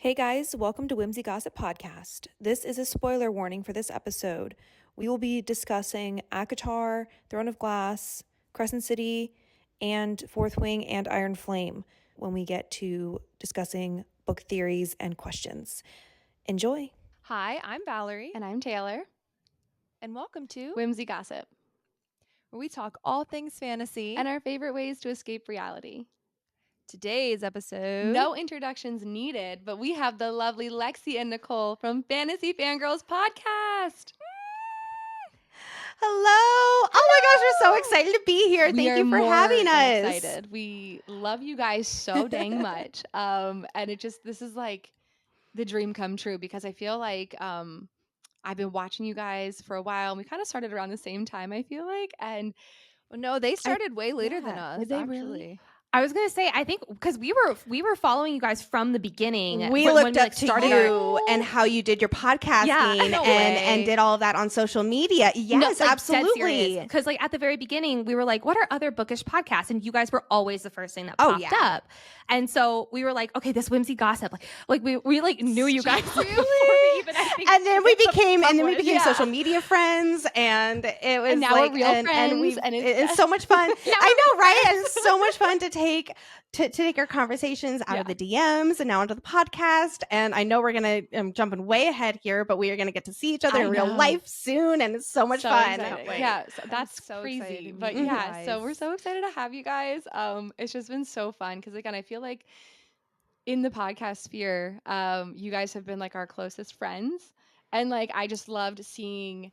Hey guys, welcome to Whimsy Gossip Podcast. This is a spoiler warning for this episode. We will be discussing ACOTAR, Throne of Glass, Crescent City, and Fourth Wing and Iron Flame when we get to discussing book theories and questions. Enjoy! Hi, I'm Valerie. And I'm Taylor. And welcome to Whimsy Gossip. where we talk all things fantasy. And our favorite ways to escape reality. Today's episode. No introductions needed, but we have the lovely Lexi and Nicole from Fantasy Fangirls podcast. Hello. Oh my gosh, we're so excited to be here. Thank you for having us. Excited. We love you guys so dang much. And this is like the dream come true because I feel like I've been watching you guys for a while and we kind of started around the same time, I feel like. And no, they started way later than us. Did they actually. really? I was gonna say, I think because we were following you guys from the beginning. We looked up to started you and how you did your podcasting and did all of that on social media. Yes, absolutely. Because like at the very beginning, we were like, "What are other bookish podcasts?" And you guys were always the first thing that popped up. And so we were like, "Okay, this whimsy gossip." Like we like knew you guys before we even. I think, and then we became social media friends, and it was and now like we're real friends, and it's so much fun. I know, right? It's so much fun to take our conversations out of the DMs and now onto the podcast. And I know we're gonna jumping way ahead here, but we are gonna get to see each other in real life soon, and it's so much fun. Yeah, so that's so crazy. But so we're so excited to have you guys. It's just been so fun because again, I feel like in the podcast sphere, you guys have been like our closest friends, and like I just loved seeing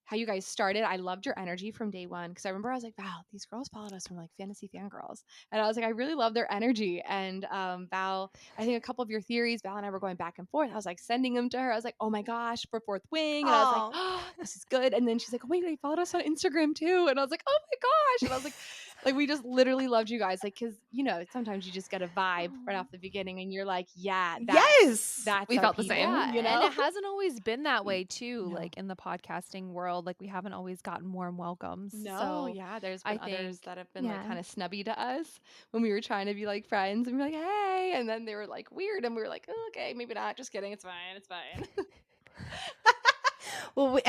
how you guys started. I loved your energy from day one because I remember I was like, wow, these girls followed us from like Fantasy Fangirls. And I was like, I really love their energy. And Val, I think a couple of your theories, Val and I were going back and forth. I was like sending them to her. I was like, oh my gosh, for Fourth Wing. And I was like, oh, this is good. And then she's like, oh, wait, they followed us on Instagram too. And I was like, oh my gosh. And I was like, we just literally loved you guys. Like, because, you know, sometimes you just get a vibe right off the beginning and you're like, yeah, that's we felt the same. Yeah, you know? And it hasn't always been that way too. No. Like in the podcasting world, like we haven't always gotten warm welcomes. No, so there's been others that have been like kind of snubby to us when we were trying to be like friends and we're like, hey, and then they were like weird and we were like, oh, okay, maybe not, just kidding, it's fine. Well,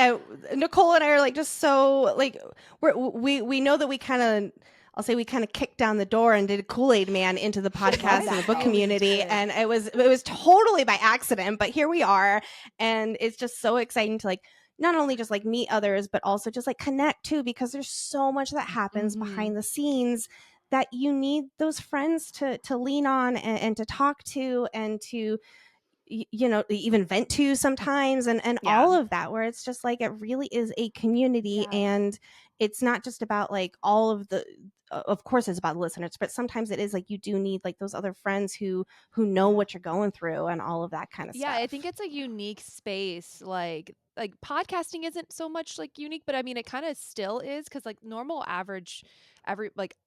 Nicole and I are like just so like we know that we kind of. I'll say we kind of kicked down the door and did a Kool-Aid Man into the podcast and the book community. And it was totally by accident, but here we are. And it's just so exciting to like, not only just like meet others, but also just like connect too, because there's so much that happens behind the scenes that you need those friends to lean on and to talk to and to, you know, even vent to sometimes and all of that, where it's just like, it really is a community and it's not just about like all of the, of course it's about the listeners, but sometimes it is like you do need like those other friends who know what you're going through and all of that kind of stuff. Yeah, I think it's a unique space. Like podcasting isn't so much like unique, but I mean it kind of still is because like normal average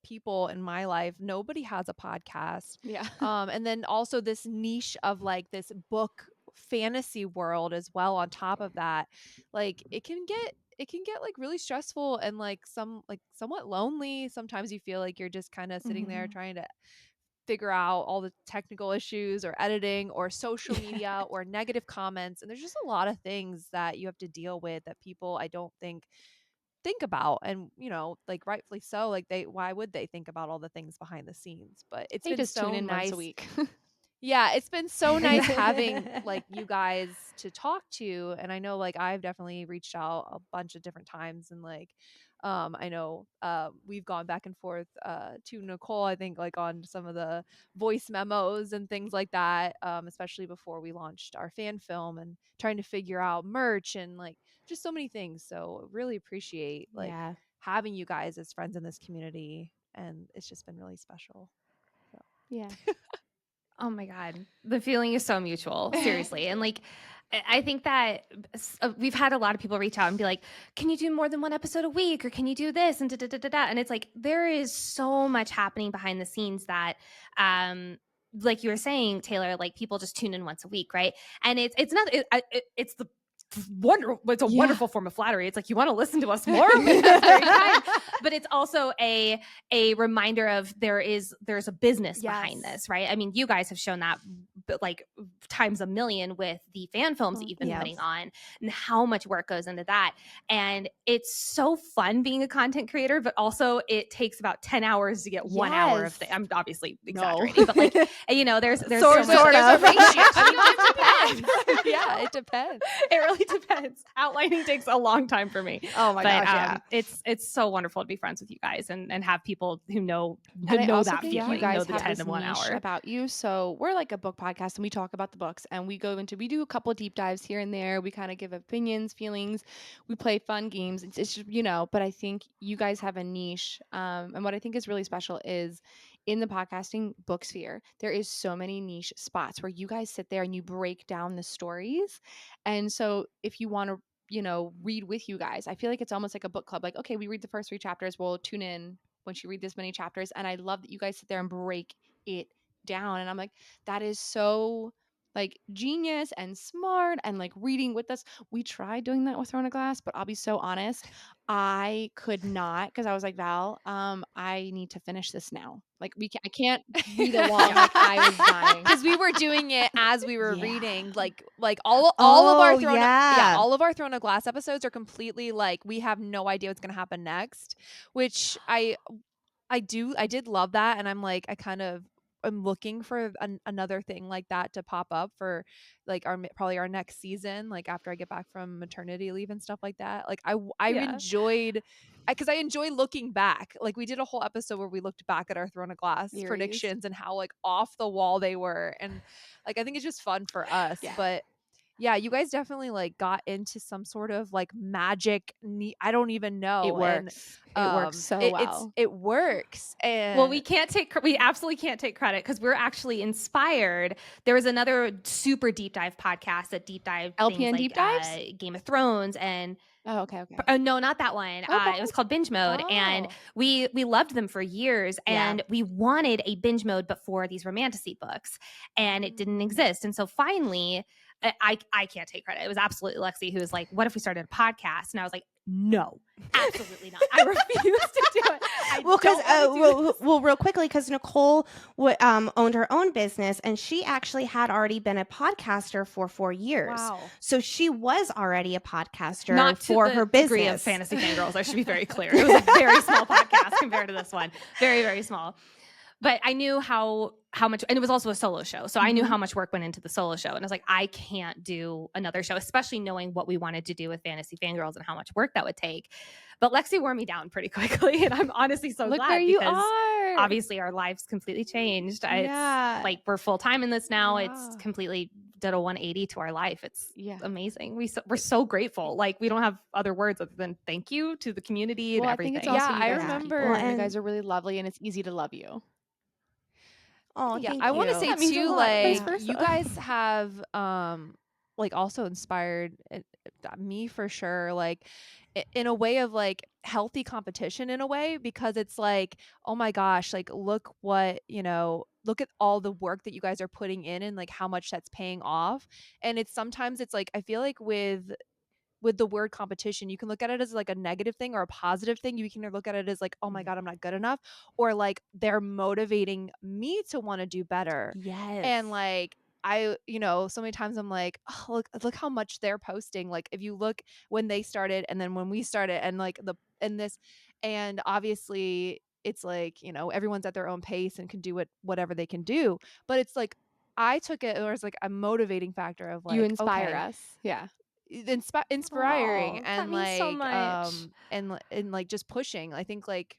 people in my life, nobody has a podcast. Yeah. And then also this niche of like this book fantasy world as well on top of that. Like it can get like really stressful and like somewhat lonely. Sometimes you feel like you're just kind of sitting there trying to figure out all the technical issues or editing or social media or negative comments. And there's just a lot of things that you have to deal with that people I don't think about. And you know, like rightfully so, like why would they think about all the things behind the scenes? But it's been just so tune in nice once a week. Yeah, it's been so nice having like you guys to talk to. And I know like I've definitely reached out a bunch of different times and like I know we've gone back and forth to Nicole, I think like on some of the voice memos and things like that, especially before we launched our fan film and trying to figure out merch and like just so many things. So really appreciate like having you guys as friends in this community, and it's just been really special. So. Yeah. Oh my God. The feeling is so mutual, seriously. And like, I think that we've had a lot of people reach out and be like, can you do more than one episode a week? Or can you do this? And da-da-da-da-da. And it's like, there is so much happening behind the scenes that, like you were saying, Taylor, like people just tune in once a week. Right. And it's not, it's the It's a wonderful form of flattery. It's like, you want to listen to us more? That's very kind. But it's also a reminder of there's a business behind this, right? I mean, you guys have shown that like times a million with the fan films that you've been putting on, and how much work goes into that. And it's so fun being a content creator, but also it takes about 10 hours to get 1 hour of thing. I'm obviously exaggerating, but like, you know, there's sort so much, of. there's a ratio. I mean, it depends. Yeah, it depends. It really depends. Outlining takes a long time for me. Oh my gosh, yeah. It's so wonderful to be friends with you guys and have people who know And I also that think feeling, you guys know the have 10 this in 1 niche hour. about you. So we're like a book podcast, and we talk about the books, and we do a couple deep dives here and there. We kind of give opinions, feelings. We play fun games. It's just, you know, but I think you guys have a niche. And what I think is really special is in the podcasting book sphere, there is so many niche spots where you guys sit there and you break down the stories. And so if you want to, you know, read with you guys, I feel like it's almost like a book club. Like, okay, we read the first 3 chapters. We'll tune in when you read this many chapters. And I love that you guys sit there and break it down. And I'm like, that is so like genius and smart, and like reading with us. We tried doing that with Throne of Glass, but I'll be so honest, I could not, because I was like, Val, I need to finish this now. Like I can't read along. Like I was dying. Because we were doing it as we were reading, like all of our all of our Throne of Glass episodes are completely like, we have no idea what's gonna happen next, which I did love that, and I'm like, I'm looking for another thing like that to pop up for like probably our next season, like after I get back from maternity leave and stuff like that. Like I enjoyed, because I enjoy looking back. Like we did a whole episode where we looked back at our Throne of Glass predictions and how like off the wall they were, and like I think it's just fun for us. But yeah, you guys definitely like got into some sort of like magic. I don't even know. It works. It works so well. It works. And well, we absolutely can't take credit, because we're actually inspired. There was another super deep dive podcast that deep dive LPN like, deep dives, Game of Thrones, and okay. No, not that one. It was called Binge Mode, and we loved them for years, and we wanted a binge mode but for these romantasy books, and it didn't exist. And so finally, I can't take credit. It was absolutely Lexi who was like, "What if we started a podcast?" And I was like, "No, absolutely not. I refuse to do it." Real quickly, because Nicole owned her own business, and she actually had already been a podcaster for 4 years. Wow. So she was already a podcaster not for her business. Degree of Fantasy Fangirls. I should be very clear. It was a very small podcast compared to this one. Very, very small. But I knew how much, and it was also a solo show. So I knew how much work went into the solo show. And I was like, I can't do another show, especially knowing what we wanted to do with Fantasy Fangirls and how much work that would take. But Lexi wore me down pretty quickly. And I'm honestly so glad. Where you are. Obviously our lives completely changed. It's like we're full time in this now. It's completely did a 180 to our life. It's amazing. We're so grateful. Like we don't have other words other than thank you to the community and everything. I think it's also I remember you guys are really lovely, and it's easy to love you. Oh, yeah. I want to say too, like you guys have like also inspired me for sure, like in a way of like healthy competition in a way, because it's like, oh my gosh, like look what, you know, look at all the work that you guys are putting in and like how much that's paying off. And it's sometimes it's like, I feel like with the word competition, you can look at it as like a negative thing or a positive thing. You can look at it as like, oh my God, I'm not good enough, or like they're motivating me to want to do better. Yes. And like you know, so many times I'm like, oh, look how much they're posting. Like if you look when they started and then when we started, and like and obviously it's like, you know, everyone's at their own pace and can do whatever they can do. But it's like I took it as like a motivating factor of like, you inspire okay, us. Yeah. Inspiring and like so much. and like just pushing. I think like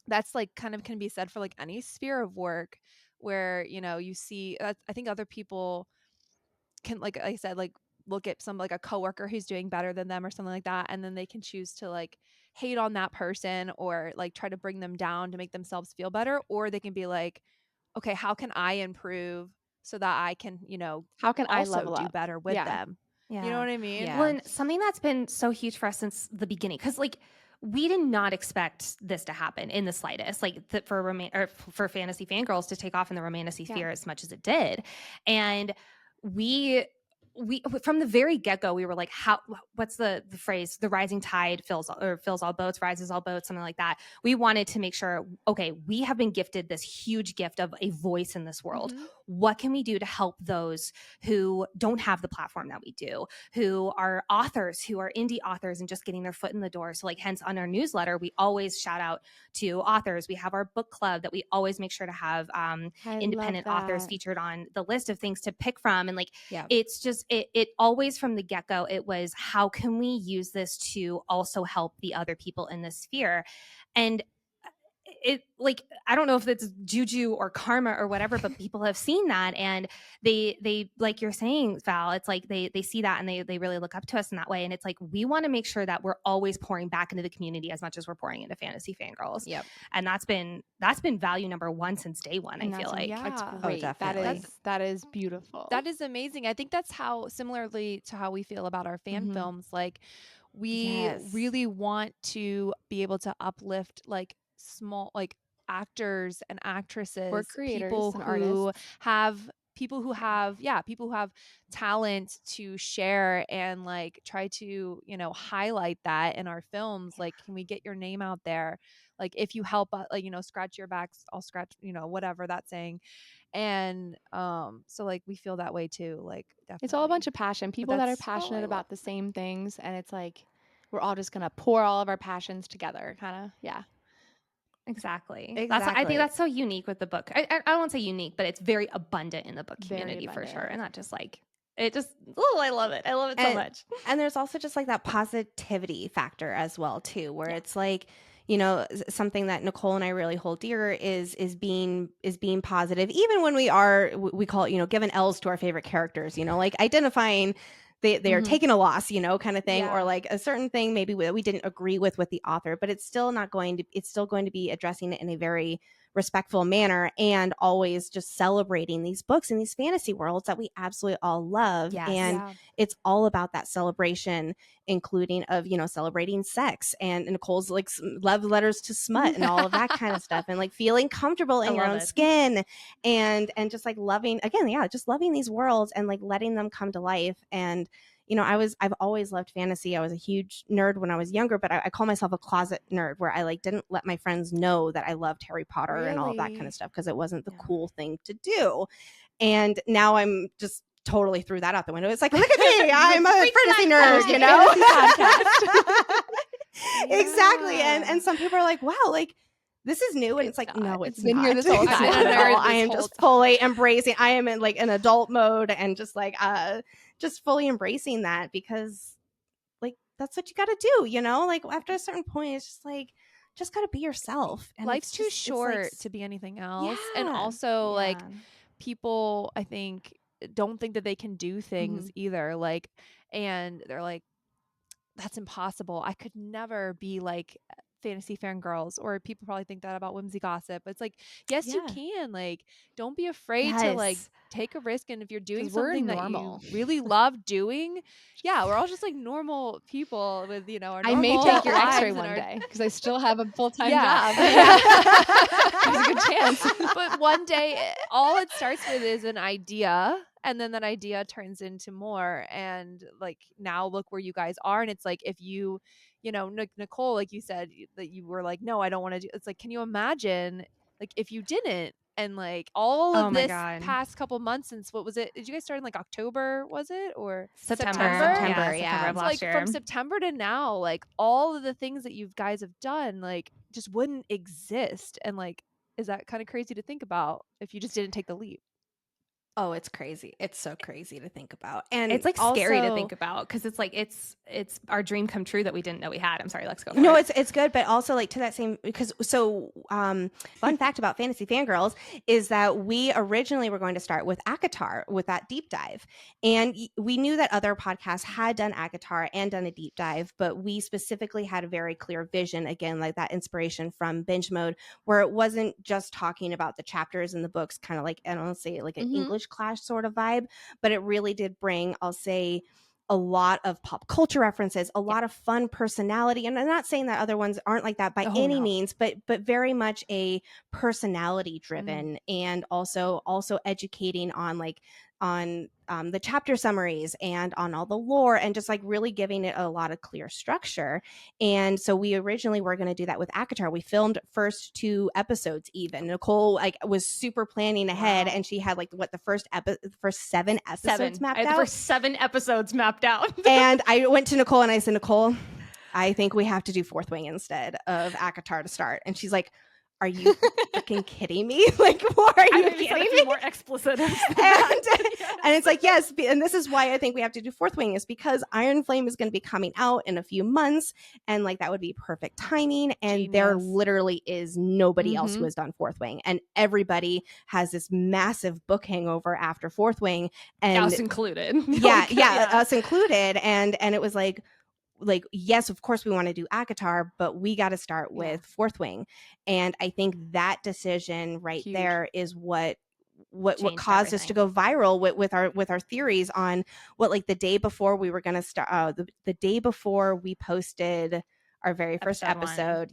that's like kind of can be said for like any sphere of work where, you know, you see I think other people can, like I said, like look at some like a coworker who's doing better than them or something like that, and then they can choose to like hate on that person or like try to bring them down to make themselves feel better, or they can be like, okay, how can I improve so that I can, you know, how can I also level do up better with them. Yeah. You know what I mean? Well, and something that's been so huge for us since the beginning, because like we did not expect this to happen in the slightest, like for Fantasy Fangirls to take off in the romantasy sphere as much as it did. And we we from the very get-go we were like, what's the phrase, the rising tide fills all boats, rises all boats, something like that. We wanted to make sure, okay, we have been gifted this huge gift of a voice in this world. What can we do to help those who don't have the platform that we do, who are authors, who are indie authors and just getting their foot in the door? So like, hence on our newsletter, we always shout out to authors. We have our book club that we always make sure to have independent authors featured on the list of things to pick from. And like, it's just, it always from the get-go, it was, how can we use this to also help the other people in this sphere? And it, like, I don't know if it's juju or karma or whatever, but people have seen that, and they like you're saying, Val, it's like they see that and they really look up to us in that way. And it's like, we want to make sure that we're always pouring back into the community as much as we're pouring into Fantasy Fangirls. And that's been value number one since day one. I feel like it's Oh, great. definitely. That is beautiful. That is amazing. I think that's how, similarly to how we feel about our fan films, like we really want to be able to uplift like small, like actors and actresses, or creators people and who artists. have people who have talent to share, and like try to, you know, highlight that in our films. Like, can we get your name out there? Like, if you help like, you know, scratch your backs, I'll scratch, you know, whatever that saying. And so like we feel that way too. Like, definitely, It's all a bunch of passion. People that are passionate about the same things, and it's like we're all just gonna pour all of our passions together, kind of. Exactly. That's, I think that's so unique with the book. I don't want to say unique, but it's very abundant in the book Very community for abundant. sure. And not just like, it just, oh, I love it. I love it so much. And there's also just like that positivity factor as well too, where it's like, you know, something that Nicole and I really hold dear is being positive, even when we call it, you know, giving L's to our favorite characters, you know, like identifying they are taking a loss, you know, kind of thing, or like a certain thing maybe we didn't agree with the author, but it's still going to be addressing it in a very respectful manner, and always just celebrating these books and these fantasy worlds that we absolutely all love. And it's all about that celebration, including of, you know, celebrating sex and Nicole's like love letters to smut and all of that kind of stuff, and like feeling comfortable in your own skin, and just like loving, again, just loving these worlds and like letting them come to life. And you know, I've always loved fantasy. I was a huge nerd when I was younger, but I call myself a closet nerd, where I like didn't let my friends know that I loved Harry Potter and all of that kind of stuff, because it wasn't the cool thing to do. And now I'm just totally threw that out the window. It's like, look at me, I'm a fantasy nerd, you know? Exactly. And some people are like, wow, like this is new, and it's like, no, it's been not. here this whole time. I am just fully embracing. I am in like an adult mode, and just like just fully embracing that, because like that's what you got to do, you know? Like after a certain point, it's just like, just got to be yourself. And life's too short to be anything else. And Yeah. also like people, I think, don't think that they can do things either. Like, and they're like, that's impossible. I could never be like Fantasy Fangirls. Or people probably think that about Whimsy Gossip. It's like, yes, you can. Like, don't be afraid to like take a risk. And if you're doing something that you really love doing, we're all just like normal people with, you know, our normal I may take your lives X-ray and one day, because I still have a full-time job. There's a good chance. But one day, all it starts with is an idea, and then that idea turns into more. And like, now look where you guys are. And it's like, if you know, Nicole, like you said, that you were like, no, I don't want to do. It's like, can you imagine like if you didn't? And like all of this past couple months since, what was it? Did you guys start in like October, was it? Or September September of last last year. year. From September to now, like all of the things that you guys have done, like just wouldn't exist. And like, is that kind of crazy to think about if you just didn't take the leap? Oh, it's crazy. It's so crazy to think about. And it's like also, scary to think about, because it's like it's our dream come true that we didn't know we had. I'm sorry, let's go. No, it's good, but also like to that same, because fun fact about Fantasy Fangirls is that we originally were going to start with ACOTAR, with that deep dive. And we knew that other podcasts had done ACOTAR and done a deep dive, but we specifically had a very clear vision, again, like that inspiration from Binge Mode, where it wasn't just talking about the chapters in the books, kind of like, I don't say like an English clash sort of vibe, but it really did bring, I'll say, a lot of pop culture references, a lot of fun personality. And I'm not saying that other ones aren't like that by any means, but very much a personality driven, and also educating on like the chapter summaries and on all the lore, and just like really giving it a lot of clear structure. And so we originally were going to do that with ACOTAR. We filmed first 2 episodes even. Nicole like was super planning ahead, and she had like the first 7 episodes mapped I had out. the first 7 episodes mapped out. And I went to Nicole and I said, Nicole, I think we have to do Fourth Wing instead of ACOTAR to start. And she's like, are you freaking kidding me? Like, what are you kidding me? More explicit. And it's like, yes. And this is why I think we have to do Fourth Wing, is because Iron Flame is going to be coming out in a few months. And like, that would be perfect timing. And there literally is nobody else who has done Fourth Wing. And everybody has this massive book hangover after Fourth Wing. And us included. Us included. And it was like, yes, of course we want to do ACOTAR, but we got to start with Fourth Wing. And I think that decision there is what caused us to go viral with our theories on what, like, the day before we were going to start, the day before we posted our very first episode,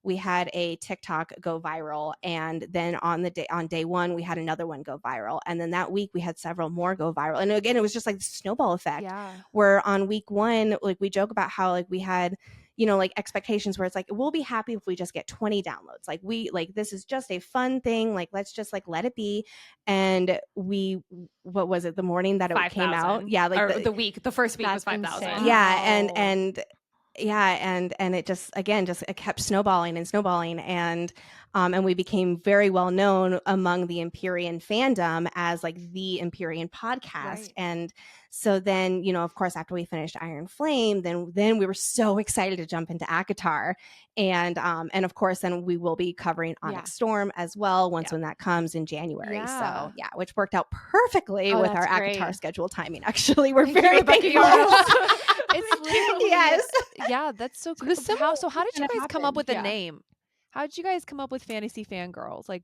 we had a TikTok go viral, and then on day 1 we had another one go viral, and then that week we had several more go viral. And again, it was just like the snowball effect, where on week 1, like, we joke about how like we had, you know, like expectations where it's like, we'll be happy if we just get 20 downloads. Like, we like, this is just a fun thing. Like, let's just like let it be. And what was it? The morning that it came out? Yeah. Like the first week was 5,000. Yeah. And it just, again, it kept snowballing and snowballing. And we became very well known among the Empyrean fandom as like the Empyrean podcast. And so then, you know, of course, after we finished Iron Flame, then we were so excited to jump into ACOTAR. And of course, then we will be covering Onyx Storm as well when that comes in January. So which worked out perfectly with our ACOTAR schedule timing. Actually, we're very thankful. It's literally that's so cool. So how did you guys come up with a name? How did you guys come up with Fantasy Fangirls? Like,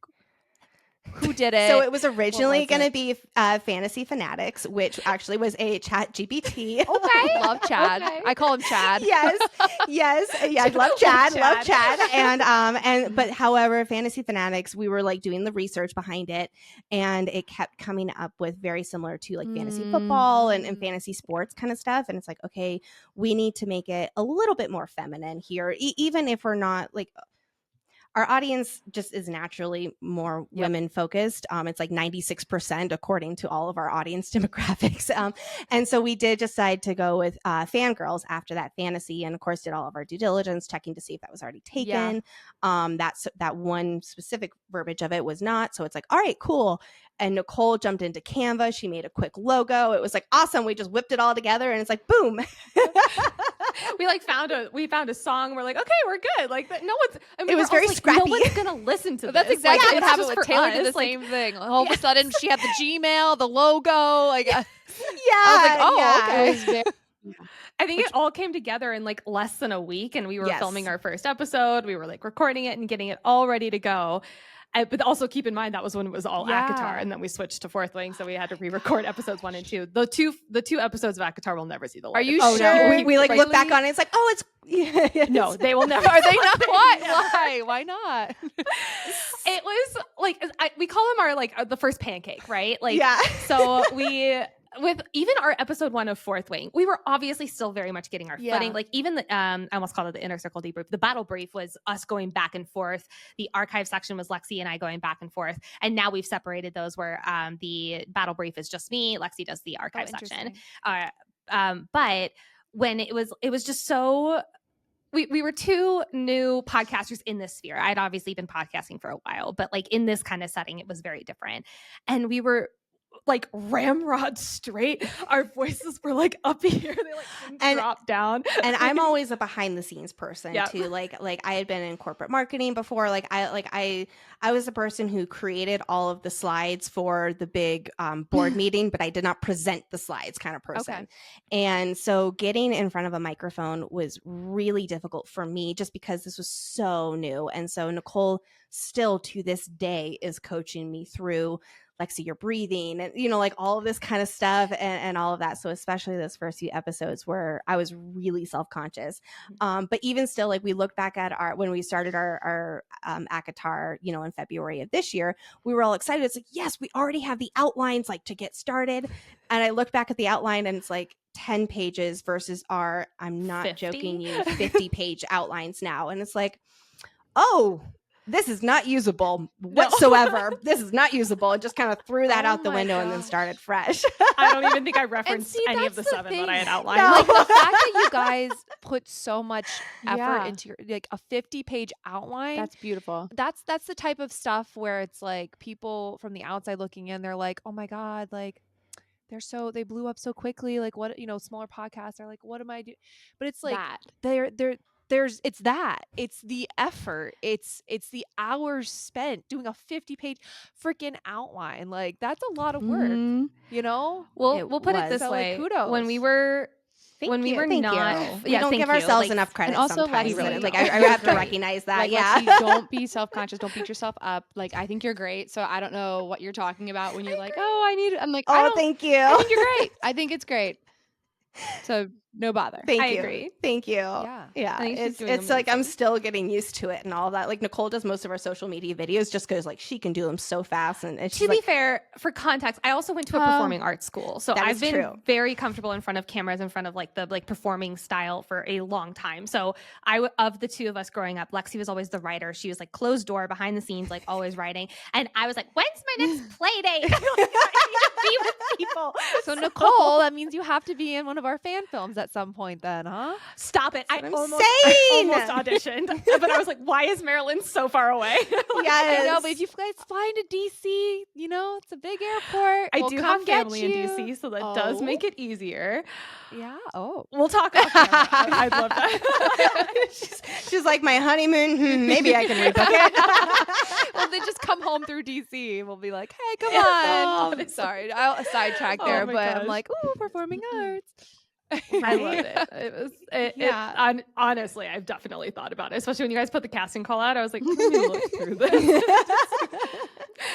who did it? So it was originally going to be Fantasy Fanatics, which actually was a Chat GPT. Okay. Love Chad. Okay. I call him Chad. Yes. Yeah, love Chad. Love Chad. But however, Fantasy Fanatics, we were like doing the research behind it, and it kept coming up with very similar to like fantasy football and fantasy sports kind of stuff. And it's like, okay, we need to make it a little bit more feminine here, even if we're not like, our audience just is naturally more women focused. It's like 96% according to all of our audience demographics. And so we did decide to go with Fangirls after that fantasy, and of course did all of our due diligence checking to see if that was already taken. That one specific verbiage of it was not. So it's like, all right, cool. And Nicole jumped into Canva. She made a quick logo. It was like awesome. We just whipped it all together, and it's like, boom. we found a song. We're like, okay, we're good. Like, no one's. It was very scrappy. No one's gonna listen to this. That's exactly what happened with Taylor. Did the like, same thing. All of a sudden, she had the Gmail, the logo. Like, I was like, okay. It was very. I think it all came together in like less than a week, and we were filming our first episode. We were like recording it and getting it all ready to go. But also keep in mind that was when it was all ACOTAR, and then we switched to Fourth Wing, so we had to re-record episodes 1 and 2. The two episodes of ACOTAR will never see the light. Are you sure? No. We like look back on it. It's like, oh, it's no, they will never. Are they not? Why? Why not? It was like we call them our the first pancake, right? Like, so we. With even our episode 1 of Fourth Wing, we were obviously still very much getting our footing. Like, even the I almost called it the Inner Circle debrief. The battle brief was us going back and forth. The archive section was Lexi and I going back and forth. And now we've separated those where the battle brief is just me. Lexi does the archive section. But when it was just so. We were 2 new podcasters in this sphere. I'd obviously been podcasting for a while, but like in this kind of setting, it was very different. And we were like ramrod straight. Our voices were like up here. They like didn't drop down. And I'm always a behind the scenes person too. Like I had been in corporate marketing before. I was the person who created all of the slides for the big board meeting, but I did not present the slides kind of person. Okay. And so getting in front of a microphone was really difficult for me just because this was so new. And so Nicole still to this day is coaching me through Lexi, you're breathing, and like all of this kind of stuff, and all of that. So especially those first few episodes where I was really self-conscious. But even still, like we look back at when we started our ACOTAR, in February of this year, we were all excited. It's like, yes, we already have the outlines like to get started. And I look back at the outline and it's like 10 pages versus our, I'm not 50? joking you, 50-page outlines now. And it's like, oh, this is not usable whatsoever. This is not usable. I just kind of threw that out the window and then started fresh. I don't even think I referenced see, any of that's the the 7 that I had thing. outlined. No. Like the fact that you guys put so much effort Yeah. into your like a 50-page outline. That's beautiful. That's the type of stuff where it's like people from the outside looking in, they're like, oh my God, like they blew up so quickly. Like what, smaller podcasts are like, what am I doing? But it's like That. it's the effort. It's the hours spent doing a 50-page freaking outline. Like that's a lot of work, Mhm. We'll put it this So, like, way. kudos. When we were Thank you. not, We don't thank give you. ourselves Like, enough credit. and also, sometimes. Lexi, And, like really I don't. have to Right. recognize that. Like, Yeah. Lexi, don't be self-conscious. Don't beat yourself up. Like, I think you're great. So I don't know what you're talking about when you're like, I'm like, Oh, thank you. I think you're great. I think it's great. So no bother. Thank I you. agree. Thank you. Yeah. Yeah. I think she's It's doing like I'm amazing. still getting used to it and all that. Like Nicole does most of our social media videos just because like she can do them so fast. And she's To be like, fair, for context, I also went to a performing arts school, so That I've is been true. very comfortable in front of cameras, in front of like the performing style for a long time. So of the two of us growing up, Lexi was always the writer. She was like closed door, behind the scenes, like always writing, and I was like, "When's my next play date? I need to be with people." So Nicole, that means you have to be in one of our fan films at some point then, huh? Stop it! That's what I'm I saying. almost auditioned, but I was like, "Why is Maryland so far away?" Yes. I know, but if you guys fly into DC, it's a big airport. I We'll do come have get family in you. DC, so that does make it easier. Yeah. Oh. We'll talk off camera. I'd love that. she's like, my honeymoon, maybe I can rebook it. Well, they just come home through DC. We'll be like, hey, come on. Oh, Sorry, I'll sidetrack Oh there, my but I'm gosh. like, ooh, performing arts. I loved it. It was honestly, I've definitely thought about it, especially when you guys put the casting call out. I was like, let me look through this.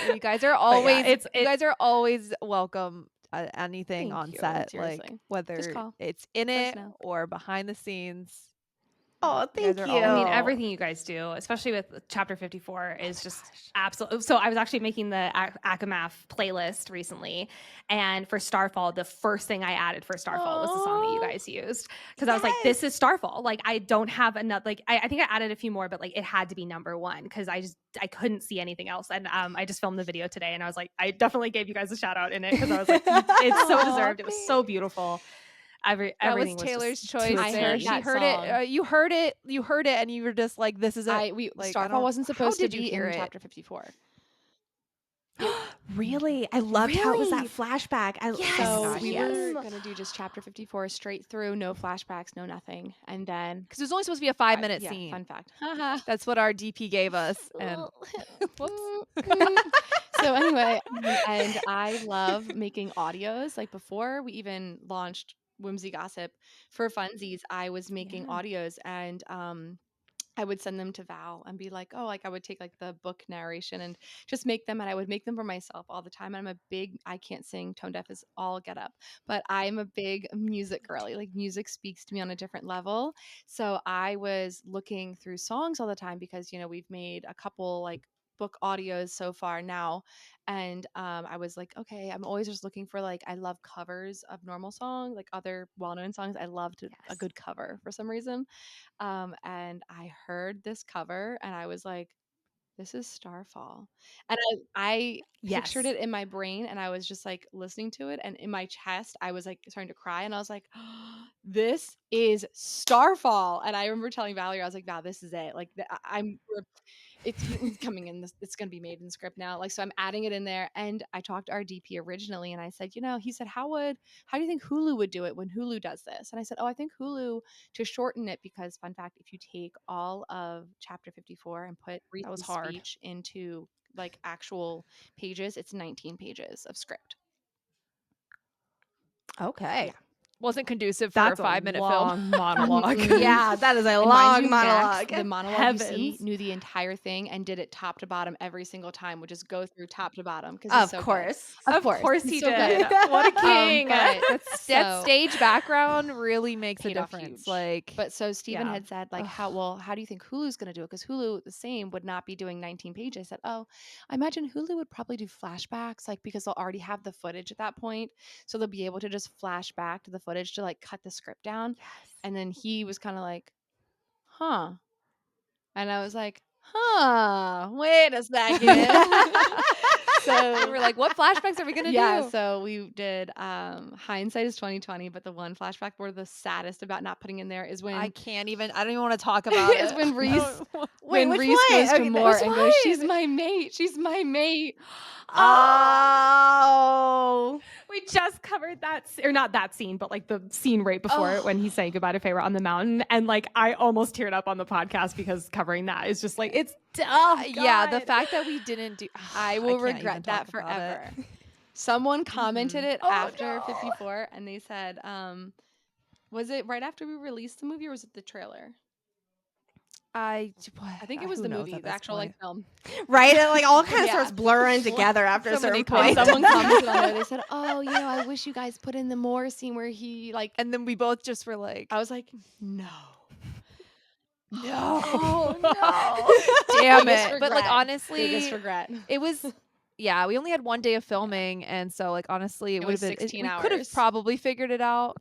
You guys are always you guys are always welcome anything Thank on you, set, seriously. like whether Just call. it's in Let us it know. or behind the scenes. Oh, You thank guys you. are I mean, Oh. everything you guys do, especially with chapter 54, is just absolutely. So I was actually making the Akamath playlist recently, and for Starfall, the first thing I added for Starfall was the song that you guys used, because I was like, this is Starfall. Like, I don't have enough. Like, I think I added a few more, but like it had to be number one because I couldn't see anything else. And I just filmed the video today, and I was like, I definitely gave you guys a shout out in it because I was like, it's so deserved. It was so beautiful. That was Everything Taylor's just choice. to a There, heard she T. that heard song. it. You heard it. You heard it, and you were just like, "This is it." Like, I Starfall don't- wasn't how supposed to did you be hear in it? chapter 54. Really? I loved how it was that Really? flashback. Yes. So gosh, we yes. were gonna do just chapter 54 straight through, no flashbacks, no nothing, and then Because it was only supposed to be a 5-minute yeah, scene. fun fact. Haha. That's what our DP gave us. And So anyway, and I love making audios. Like before we even launched Whimsy Gossip for funsies, I was making audios, and I would send them to Val and be like, oh, like I would take like the book narration and just make them, and I would make them for myself all the time. I can't sing, tone deaf is all get up, but I'm a big music girly. Like music speaks to me on a different level. So I was looking through songs all the time because, we've made a couple like book audios so far now. And I was like, okay, I'm always just looking for like, I love covers of normal songs, like other well-known songs. I loved a Yes. good cover for some reason. And I heard this cover and I was like, this is Starfall. And I pictured Yes. it in my brain, and I was just like listening to it, and in my chest, I was like starting to cry, and I was like, this is Starfall. And I remember telling Valerie, I was like, wow, this is it. Like it's coming in this, it's going to be made in the script now. Like, so I'm adding it in there. And I talked to our DP originally, and I said, he said, how do you think Hulu would do it when Hulu does this? And I said, oh, I think Hulu, to shorten it, because fun fact, if you take all of chapter 54 and put was Reese's hard. speech into like actual pages, it's 19 pages of script. Okay. Yeah. wasn't conducive for a 5-minute film. monologue. Yeah, that is a And mind long you, monologue. Max, the monologue you see, Heavens. knew the entire thing and did it top to bottom every single time. Would just go through top to bottom because Of he's so course. good. Of course He's he so did. good. What a king. But That so- stage background really makes a paid off difference. huge. Like, But so Steven Yeah. had said, like, how do you think Hulu's going to do it? Because Hulu, the same, would not be doing 19 pages. I said, oh, I imagine Hulu would probably do flashbacks, like, because they'll already have the footage at that point. So they'll be able to just flash back to the footage to, like, cut the script down. And then he was kind of like, huh. And I was like, huh, wait a second. so we're like, what flashbacks are we gonna yeah, do? so we did hindsight is 2020, but the one flashback we're the saddest about not putting in there is when I don't even want to talk about is it. when Reese Wait, when which Reese one? goes to Okay, Moore which and goes, she's one? my mate. She's my mate. Oh. We just covered that, or not that scene, but like the scene right before it when he's saying goodbye to Feyre on the mountain. And like, I almost teared up on the podcast because covering that is just like, it's tough. Yeah, the fact that we didn't do, I will can't even regret talk that about forever. it. Someone commented it Oh, after no. 54 and they said, was it right after we released the movie or was it the trailer? I think it was who the knows movie, at the this actual point. like film. Right? It like all kind of Yeah. starts blurring together after a So many certain point. Someone commented on there. They said, "Oh, I wish you guys put in the Moore scene where he like." And then we both just were like, I was like, "No, no, oh no, damn Biggest it. But like regret. honestly, biggest regret." it was yeah, we only had one day of filming, and so like honestly, it would was have been 16 we could have hours. probably figured it out,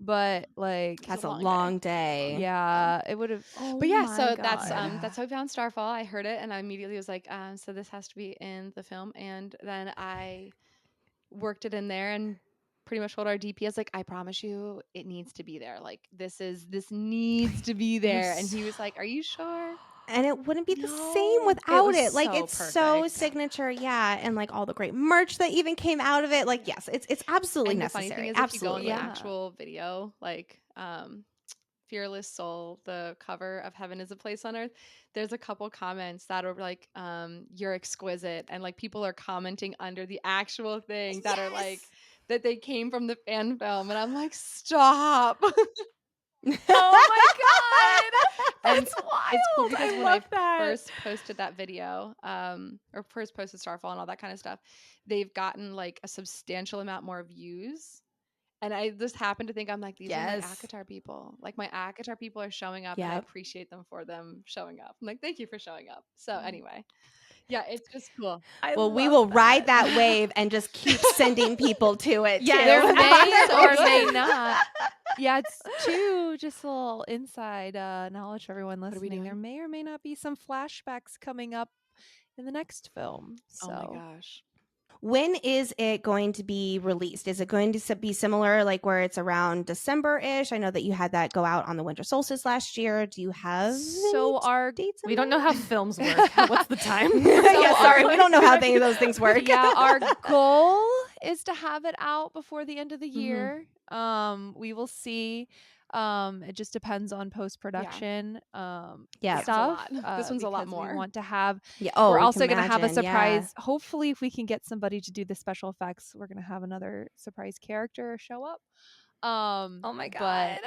but like That's a a long long day. yeah, it would have. But yeah, Oh so my that's God. how we found Starfall. I heard it and I immediately was like, so this has to be in the film. And then I worked it in there and pretty much told our DP, I was like, I promise you, it needs to be there. Like this needs to be there. And he was like, are you sure? And it wouldn't be the No, same it without was it. Like so it's so perfect. signature, yeah, and like all the great merch that even came out of it. Like yes, it's absolutely And the necessary. funny thing is, Absolutely. if you go on Yeah. the actual video, like Fearless Soul, the cover of Heaven is a Place on Earth, there's a couple comments that are like, you're exquisite. And like people are commenting under the actual thing that are like, that they came from the fan film. And I'm like, stop. Oh my God. And That's wild. it's cool because I when love I that. first posted that video, or first posted Starfall and all that kind of stuff, they've gotten like a substantial amount more views. And I just happen to think I'm like, these are my Yes. ACOTAR people. Like my ACOTAR people are showing up and I Yep. appreciate them for them showing up. I'm like, thank you for showing up. So anyway, yeah, it's just cool. I Well, we love will ride that wave and just keep sending people to it. Yes. too. There Yes. may or may Good. not. Yeah, it's too just a little inside knowledge for everyone are we listening. There doing? may or may not be some flashbacks coming up in the next film. So Oh my gosh. When is it going to be released? Is it going to be similar, like where it's around December-ish? I know that you had that go out on the winter solstice last year. Do you have So any our dates? in We don't know mind? how films work. What's the time? Yeah, sorry, we don't know how any of those things work. yeah, our goal is to have it out before the end of the Mm-hmm. year. We will see. It just depends on post production. Yeah. It's a stuff. lot. This one's a lot because more. We want to have. Yeah. Oh, we're we also can going to have a imagine, yeah. surprise. Hopefully, if we can get somebody to do the special effects, we're going to have another surprise character show up. Oh my but God.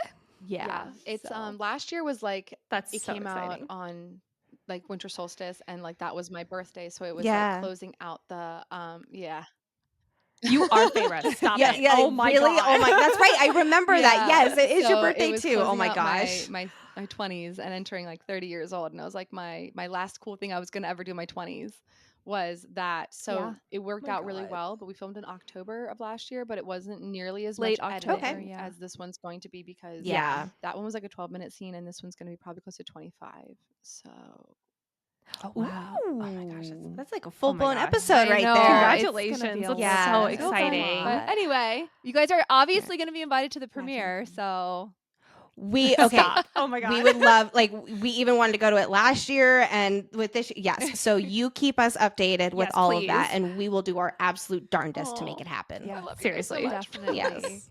yeah, It's so. last year was like That's it so came out exciting. on like winter solstice and like that was my birthday. So it was Yeah. like closing out the yeah. You are Feyre. Stop Yeah, it. yeah, Oh my really? God. Oh my, that's right. I remember that. Yeah, Yes, it is your so birthday it was too. Oh closing my out gosh. my 20s and entering like 30 years old, and I was like my last cool thing I was gonna ever do in my 20s was that. So Yeah. it worked My out really God. well. But we filmed in October of last year, but it wasn't nearly as Late much October, editing yeah. as this one's going to be because Yeah. that one was like a 12-minute scene, and this one's gonna be probably close to 25. So Oh wow! Ooh. Oh my gosh, That's like a full blown gosh. episode I right know, there. it's gonna be Congratulations. a That's Yeah. so So exciting. but anyway, You guys are obviously going to be invited to the Imagine. premiere, so We okay. Stop. Oh my God. We would love, like, we even wanted to go to it last year, and with this, yes. So you keep us updated with Yes, all of that, please. and we will do our absolute darndest to make Aw. it happen. yeah, love you guys so Seriously. much. definitely. Yes.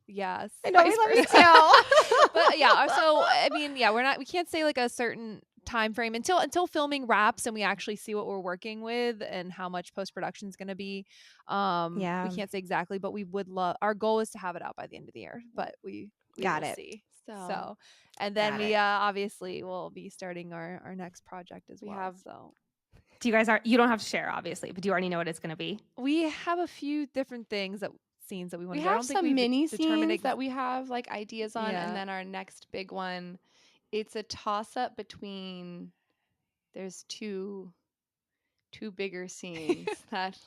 Yes. I know we Vice love you versa. too. But yeah, so I mean, yeah, we can't say like a certain time frame until filming wraps and we actually see what we're working with and how much post-production is going to be. Yeah. We can't say exactly, but we would love, our goal is to have it out by the end of the year, but we Got will it. see. So So, and then Got we it. obviously will be starting our next project as We well. have- So Do you guys you don't have to share, obviously, but do you already know what it's going to be? we have a few different things scenes that we want we to do. I have don't think some we've mini determined scenes that we have like ideas on, Yeah. and then our next big one, it's a toss up between. There's two bigger scenes that.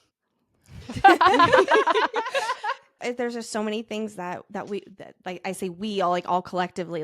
There's just so many things that like I say we all collectively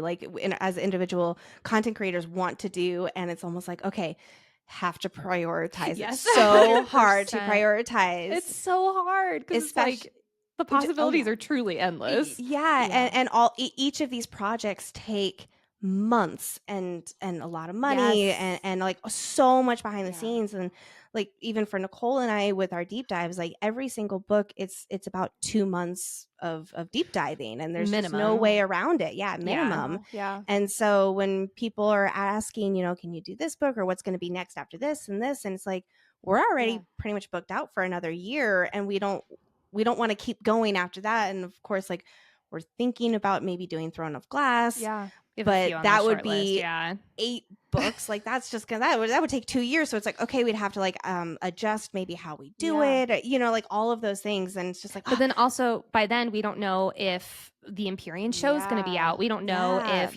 as individual content creators want to do, and it's almost like, okay, have to prioritize. Yes. It's so hard to 100%. prioritize. It's so hard because it's like the possibilities are truly endless. Yeah, Yeah. and each of these projects take months and a lot of money Yes. and like so much behind the Yeah. scenes. And like even for Nicole and I with our deep dives, like every single book, it's about 2 months of deep diving, and there's just no Minimum. way around it. Yeah, minimum. Wow. Yeah. And so when people are asking, can you do this book or what's going to be next after this, and it's like we're already Yeah. pretty much booked out for another year, and we don't want to keep going after that. And of course, like we're thinking about maybe doing Throne of Glass. Yeah. We have a But few on the that would short list, be yeah. 8 books. Like that's just gonna that would take 2 years. So it's like, okay, we'd have to like adjust maybe how we do Yeah. it, like all of those things. And it's just like, But then also by then we don't know if the Empyrean show is going to be Yeah. out. We don't know Yeah. if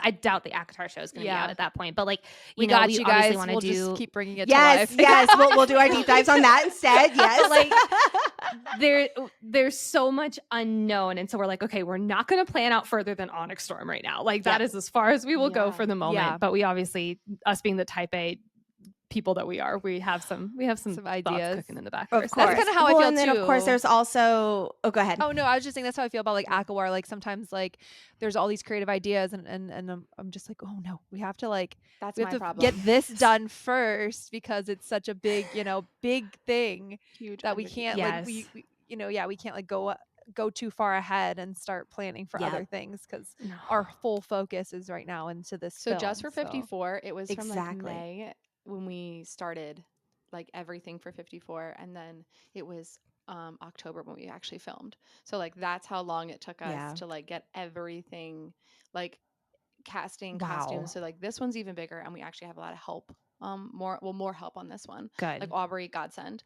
I doubt the ACOTAR show is going to be Yeah. out at that point. But like We we got we you obviously guys. want We'll to do. just keep bringing it yes, to life. yes, we'll do our deep dives on that instead. Yes, But like there's so much unknown, and so we're like, okay, we're not going to plan out further than Onyx Storm right now. Like that Yeah. is as far as we will go Yeah. for the moment. Yeah. But we obviously, us being the type A people that we are, we have some Some ideas ideas. cooking in the back. of Of course. That's kinda how I Well, feel and then of course too. there's also. Oh, go ahead. Oh no, I was just saying that's how I feel about like Akawar. Like sometimes like there's all these creative ideas and I'm just like, oh no, we have to like That's we have my to problem. get this done first because it's such a big, big thing Huge that we undertaking. can't like Yes. we can't like go too far ahead and start planning for Yeah. other things because No. our full focus is right now into this So film. just for 54, it was from like Exactly. May when we started like everything for 54, and then it was October when we actually filmed. So like that's how long it took us Yeah. to like get everything like casting, Wow. costumes. So like this one's even bigger, and we actually have a lot of help. More help on this one. Good. Like Aubrey, godsend.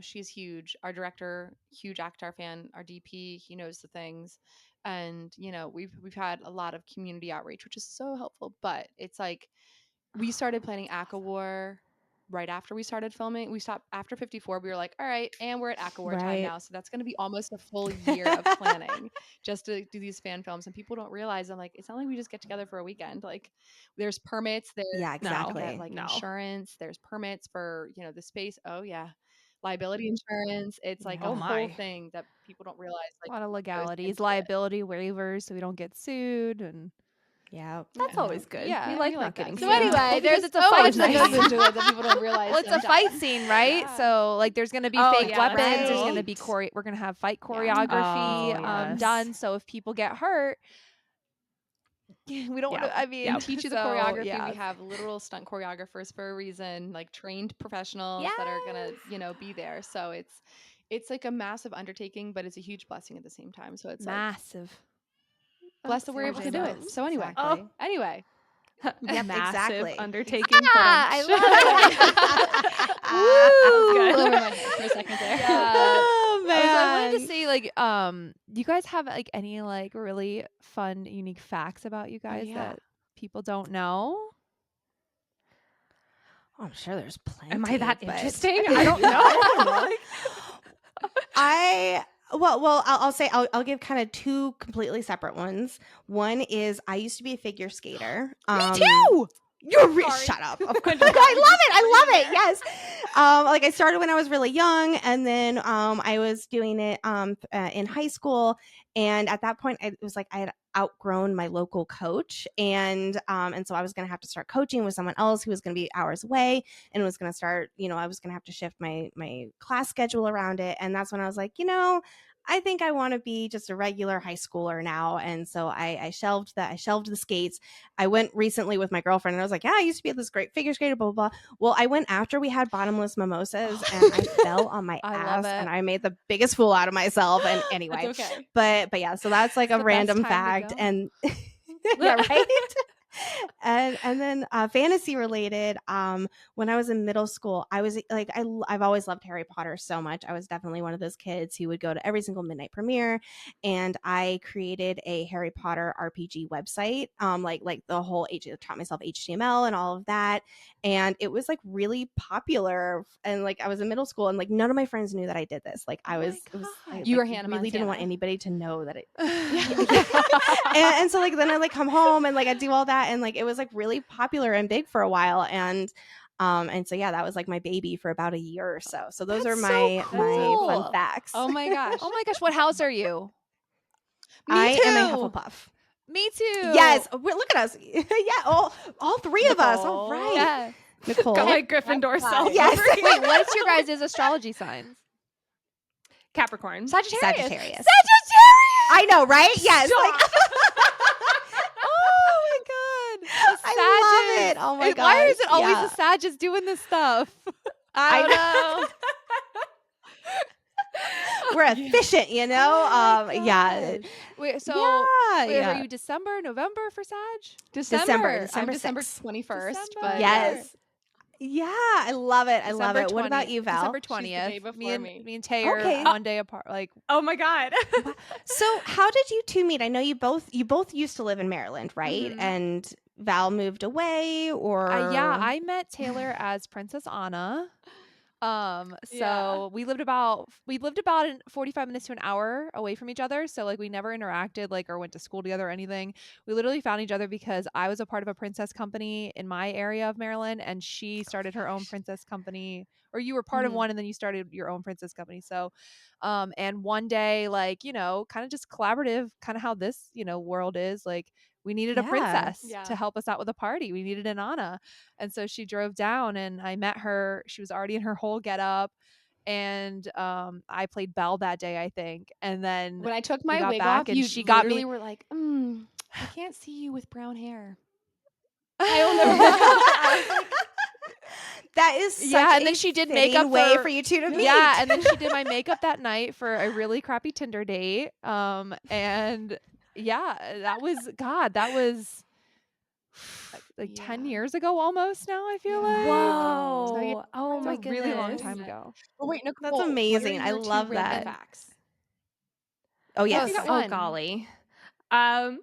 She's huge. Our director, huge ACOTAR fan. Our DP, he knows the things, and we've had a lot of community outreach, which is so helpful. But it's like we started planning ACOWAR right after we started filming. We stopped after 54. We were like, all right, and we're at ACOWAR time Right. now. So that's going to be almost a full year of planning just to do these fan films. And people don't realize, I'm like, it's not like we just get together for a weekend. Like there's permits, there's Yeah, you exactly. get, like No. insurance, there's permits for, the space. Oh yeah. Liability insurance. It's like Oh a my. whole thing that people don't realize. a Like lot of goes legalities, into it. liability waivers so we don't get sued and Yeah. That's always good. Yeah, we we like like not that. getting So So sued. anyway, There's it's a so fight much that night. goes into it that people don't realize. Well, it's a fight scene, right? Yeah. So like there's going to be Oh, fake yeah, weapons. that's There's going to right. be we're going to have fight Yeah. choreography Oh, yes. done. So if people get hurt, we don't Yeah. want to, I mean, Yeah. Teach the so, choreography. yeah. We have literal stunt choreographers for a reason, like trained professionals that are gonna, be there. So it's like a massive undertaking, but it's a huge blessing at the same time. So it's like Massive. blessed that we're able to do it. James. So anyway, Exactly. anyway, Yep, Massive exactly. undertaking. I love it. Woo! Good. Over my head for a second there. Yeah. Oh I wanted to man. say, like, do you guys have like any like really fun, unique facts about you guys yeah. that people don't know? Oh, I'm sure there's plenty. Am I that but- interesting? I don't know. I'll say I'll give kind of 2 completely separate ones. One is I used to be a figure skater. Me too. Shut up. Of course. I love it. Yes. Like I started when I was really young, and then I was doing it in high school, and at that point it was like I had outgrown my local coach, and so I was going to have to start coaching with someone else who was going to be hours away, and was going to start, I was going to have to shift my class schedule around it, and that's when I was like, I think I want to be just a regular high schooler now. And so I shelved that. I shelved the skates. I went recently with my girlfriend and I was like, yeah, I used to be this great figure skater, blah, blah, blah. Well, I went after we had bottomless mimosas and I fell on my I ass love it. and I made the biggest fool out of myself. And anyway, That's okay. but yeah, so that's like It's a the best random time to fact. go. And yeah, right. And then fantasy related, when I was in middle school, I was like, I've always loved Harry Potter so much. I was definitely one of those kids who would go to every single midnight premiere, and I created a Harry Potter RPG website, like the whole taught myself HTML and all of that, and it was like really popular. And like I was in middle school, and like none of my friends knew that I did this. Like I Oh my was, it was God. I You like, were Hannah really didn't want Montana. anybody to know that it. And so like then I like come home and like I do all that, and like it was like really popular and big for a while, and so yeah, that was like my baby for about a year or so. So those That's are so my cool. fun facts. Oh my gosh. Oh my gosh, what house are you? I too. am a Hufflepuff. Me too. Yes, look at us. Yeah, all three of us. All Nicole. right, Yeah. Nicole. Got my Gryffindor self. Yes. over here. Wait, what's your guys' astrology signs? Capricorn. Sagittarius. Sagittarius. I know, right? Yes. Stop. Like, Oh my god. The I love Sages. it. Oh my Why is gosh, it always yeah. the Sages doing this stuff? I know. We're efficient, you know. Oh my Yeah. gosh. Wait, so yeah. wait, Yeah. are you December, November for Sag? December December December 6th. 21st. December. But Yes. Yeah, I love it. I love December it. What about 20th you, Val? December She's the 20th. day before me. Me and Tay are Okay. one day apart. Like, Oh my god. So, how did you two meet? I know you both used to live in Maryland, right? Mhm. And Val moved away, or yeah, I met Taylor as Princess Anna. So Yeah. we lived about 45 minutes to an hour away from each other. So like we never interacted like or went to school together or anything. We literally found each other because I was a part of a princess company in my area of Maryland, and she started her own princess company, or you were part of Mhm. one and then you started your own princess company. So and one day, like, kind of just collaborative, kind of how this, world is, like we needed a Yeah. princess Yeah. to help us out with a party. We needed an Anna. And so she drove down and I met her. She was already in her whole getup. And I played Belle that day, I think. And then When I took we my got wig back off, and you she got me. literally were like, I can't see you with brown hair. I will never forget that. that is such Yeah, and a then she did fitting makeup way for you two to meet. Yeah, and then she did my makeup that night for a really crappy Tinder date. And yeah, that was like 10 Yeah. years ago almost now, I feel like. Whoa. So, yeah, Oh It's my a really long goodness. time ago. Oh, wait, Nicole. That's what are amazing. I your two love random that. facts? Oh yes. you got Oh one. golly. I'll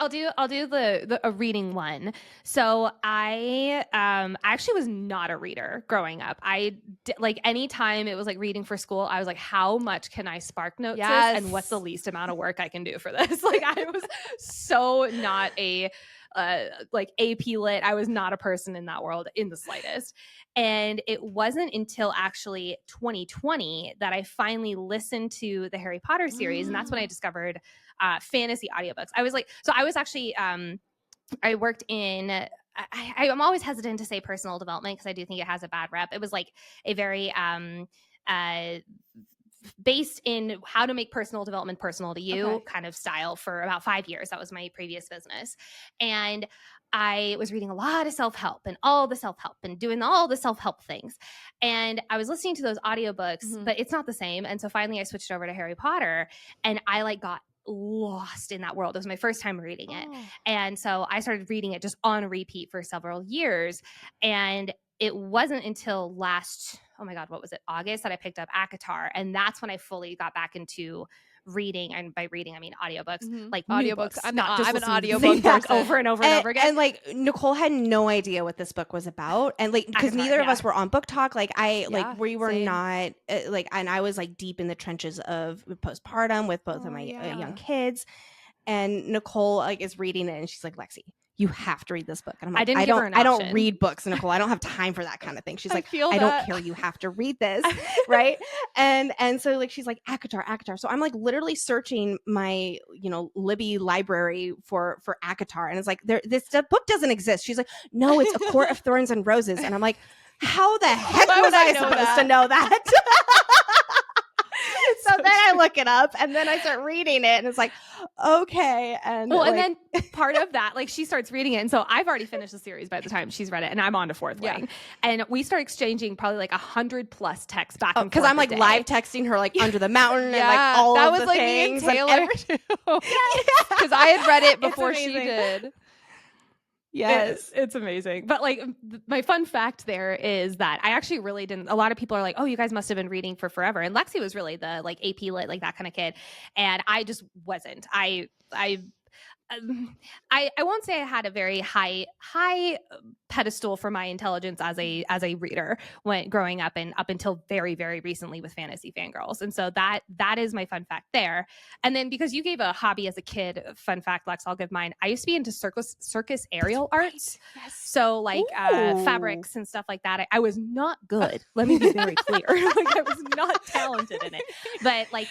do the a reading one. So I actually was not a reader growing up. Like anytime it was like reading for school, I was like, how much can I spark notes this, and what's the Yes. least amount of work I can do for this? Like I was so not a like AP lit. I was not a person in that world in the slightest. And it wasn't until actually 2020 that I finally listened to the Harry Potter series. And that's when I discovered fantasy audiobooks. I was actually, I worked in, I'm always hesitant to say personal development because I do think it has a bad rep. It was like a very, based in how to make personal development personal to you kind of style for about 5 years. That was my previous business. And I was reading a lot of self-help and all the self-help and doing all the self-help things. And I was listening to those audiobooks, but it's not the same. And so finally I switched over to Harry Potter and I like got lost in that world. It was my first time reading it. And so I started reading it just on repeat for several years. And it wasn't until last, oh my God, what was it, August, that I picked up ACOTAR. And that's when I fully got back into reading. And by reading, I mean audiobooks, like new Audiobooks. books, I'm not just an listening to the audiobook same book person. over and over and over again. And like Nicole had no idea what this book was about, and like because ACOTAR, neither of yeah. us were on book talk. Like Yeah, we were same. not like, and I was like deep in the trenches of postpartum with both of my young kids, and Nicole like is reading it, and she's like, Lexi, you have to read this book. And I'm like, didn't give her an I don't option. read books, Nicole. I don't have time for that kind of thing. She's like, feel I don't that. care. You have to read this, right? And so like she's like ACOTAR. So I'm like literally searching my Libby library for ACOTAR, and it's like this book doesn't exist. She's like, no, it's A Court of Thorns and Roses, and I'm like, how the heck Why was would I I know supposed that? to know that? so then I look it up and then I start reading it and it's like, okay. And Well, like, and then part of that, like she starts reading it. And so I've already finished the series by the time she's read it and I'm on to Fourth Wing. And we start exchanging probably like 100+ texts back and forth. because I'm like a day. live texting her like Under the Mountain and like all that of was the like things. me and Taylor too. Because I had read it before she amazing. did. Yes. It's amazing. But like my fun fact there is that I actually really didn't. A lot of people are like, oh, you guys must have been reading for forever. And Lexi was really the like AP lit, like that kind of kid. And I just wasn't. I won't say I had a very high pedestal for my intelligence as a reader when growing up and up until very, very recently with Fantasy Fangirls. And so that is my fun fact there. And then because you gave a hobby as a kid, fun fact, Lex, I'll give mine. I used to be into circus aerial arts. Yes. So like fabrics and stuff like that. I was not good. Let me be very clear. Like I was not talented in it. But like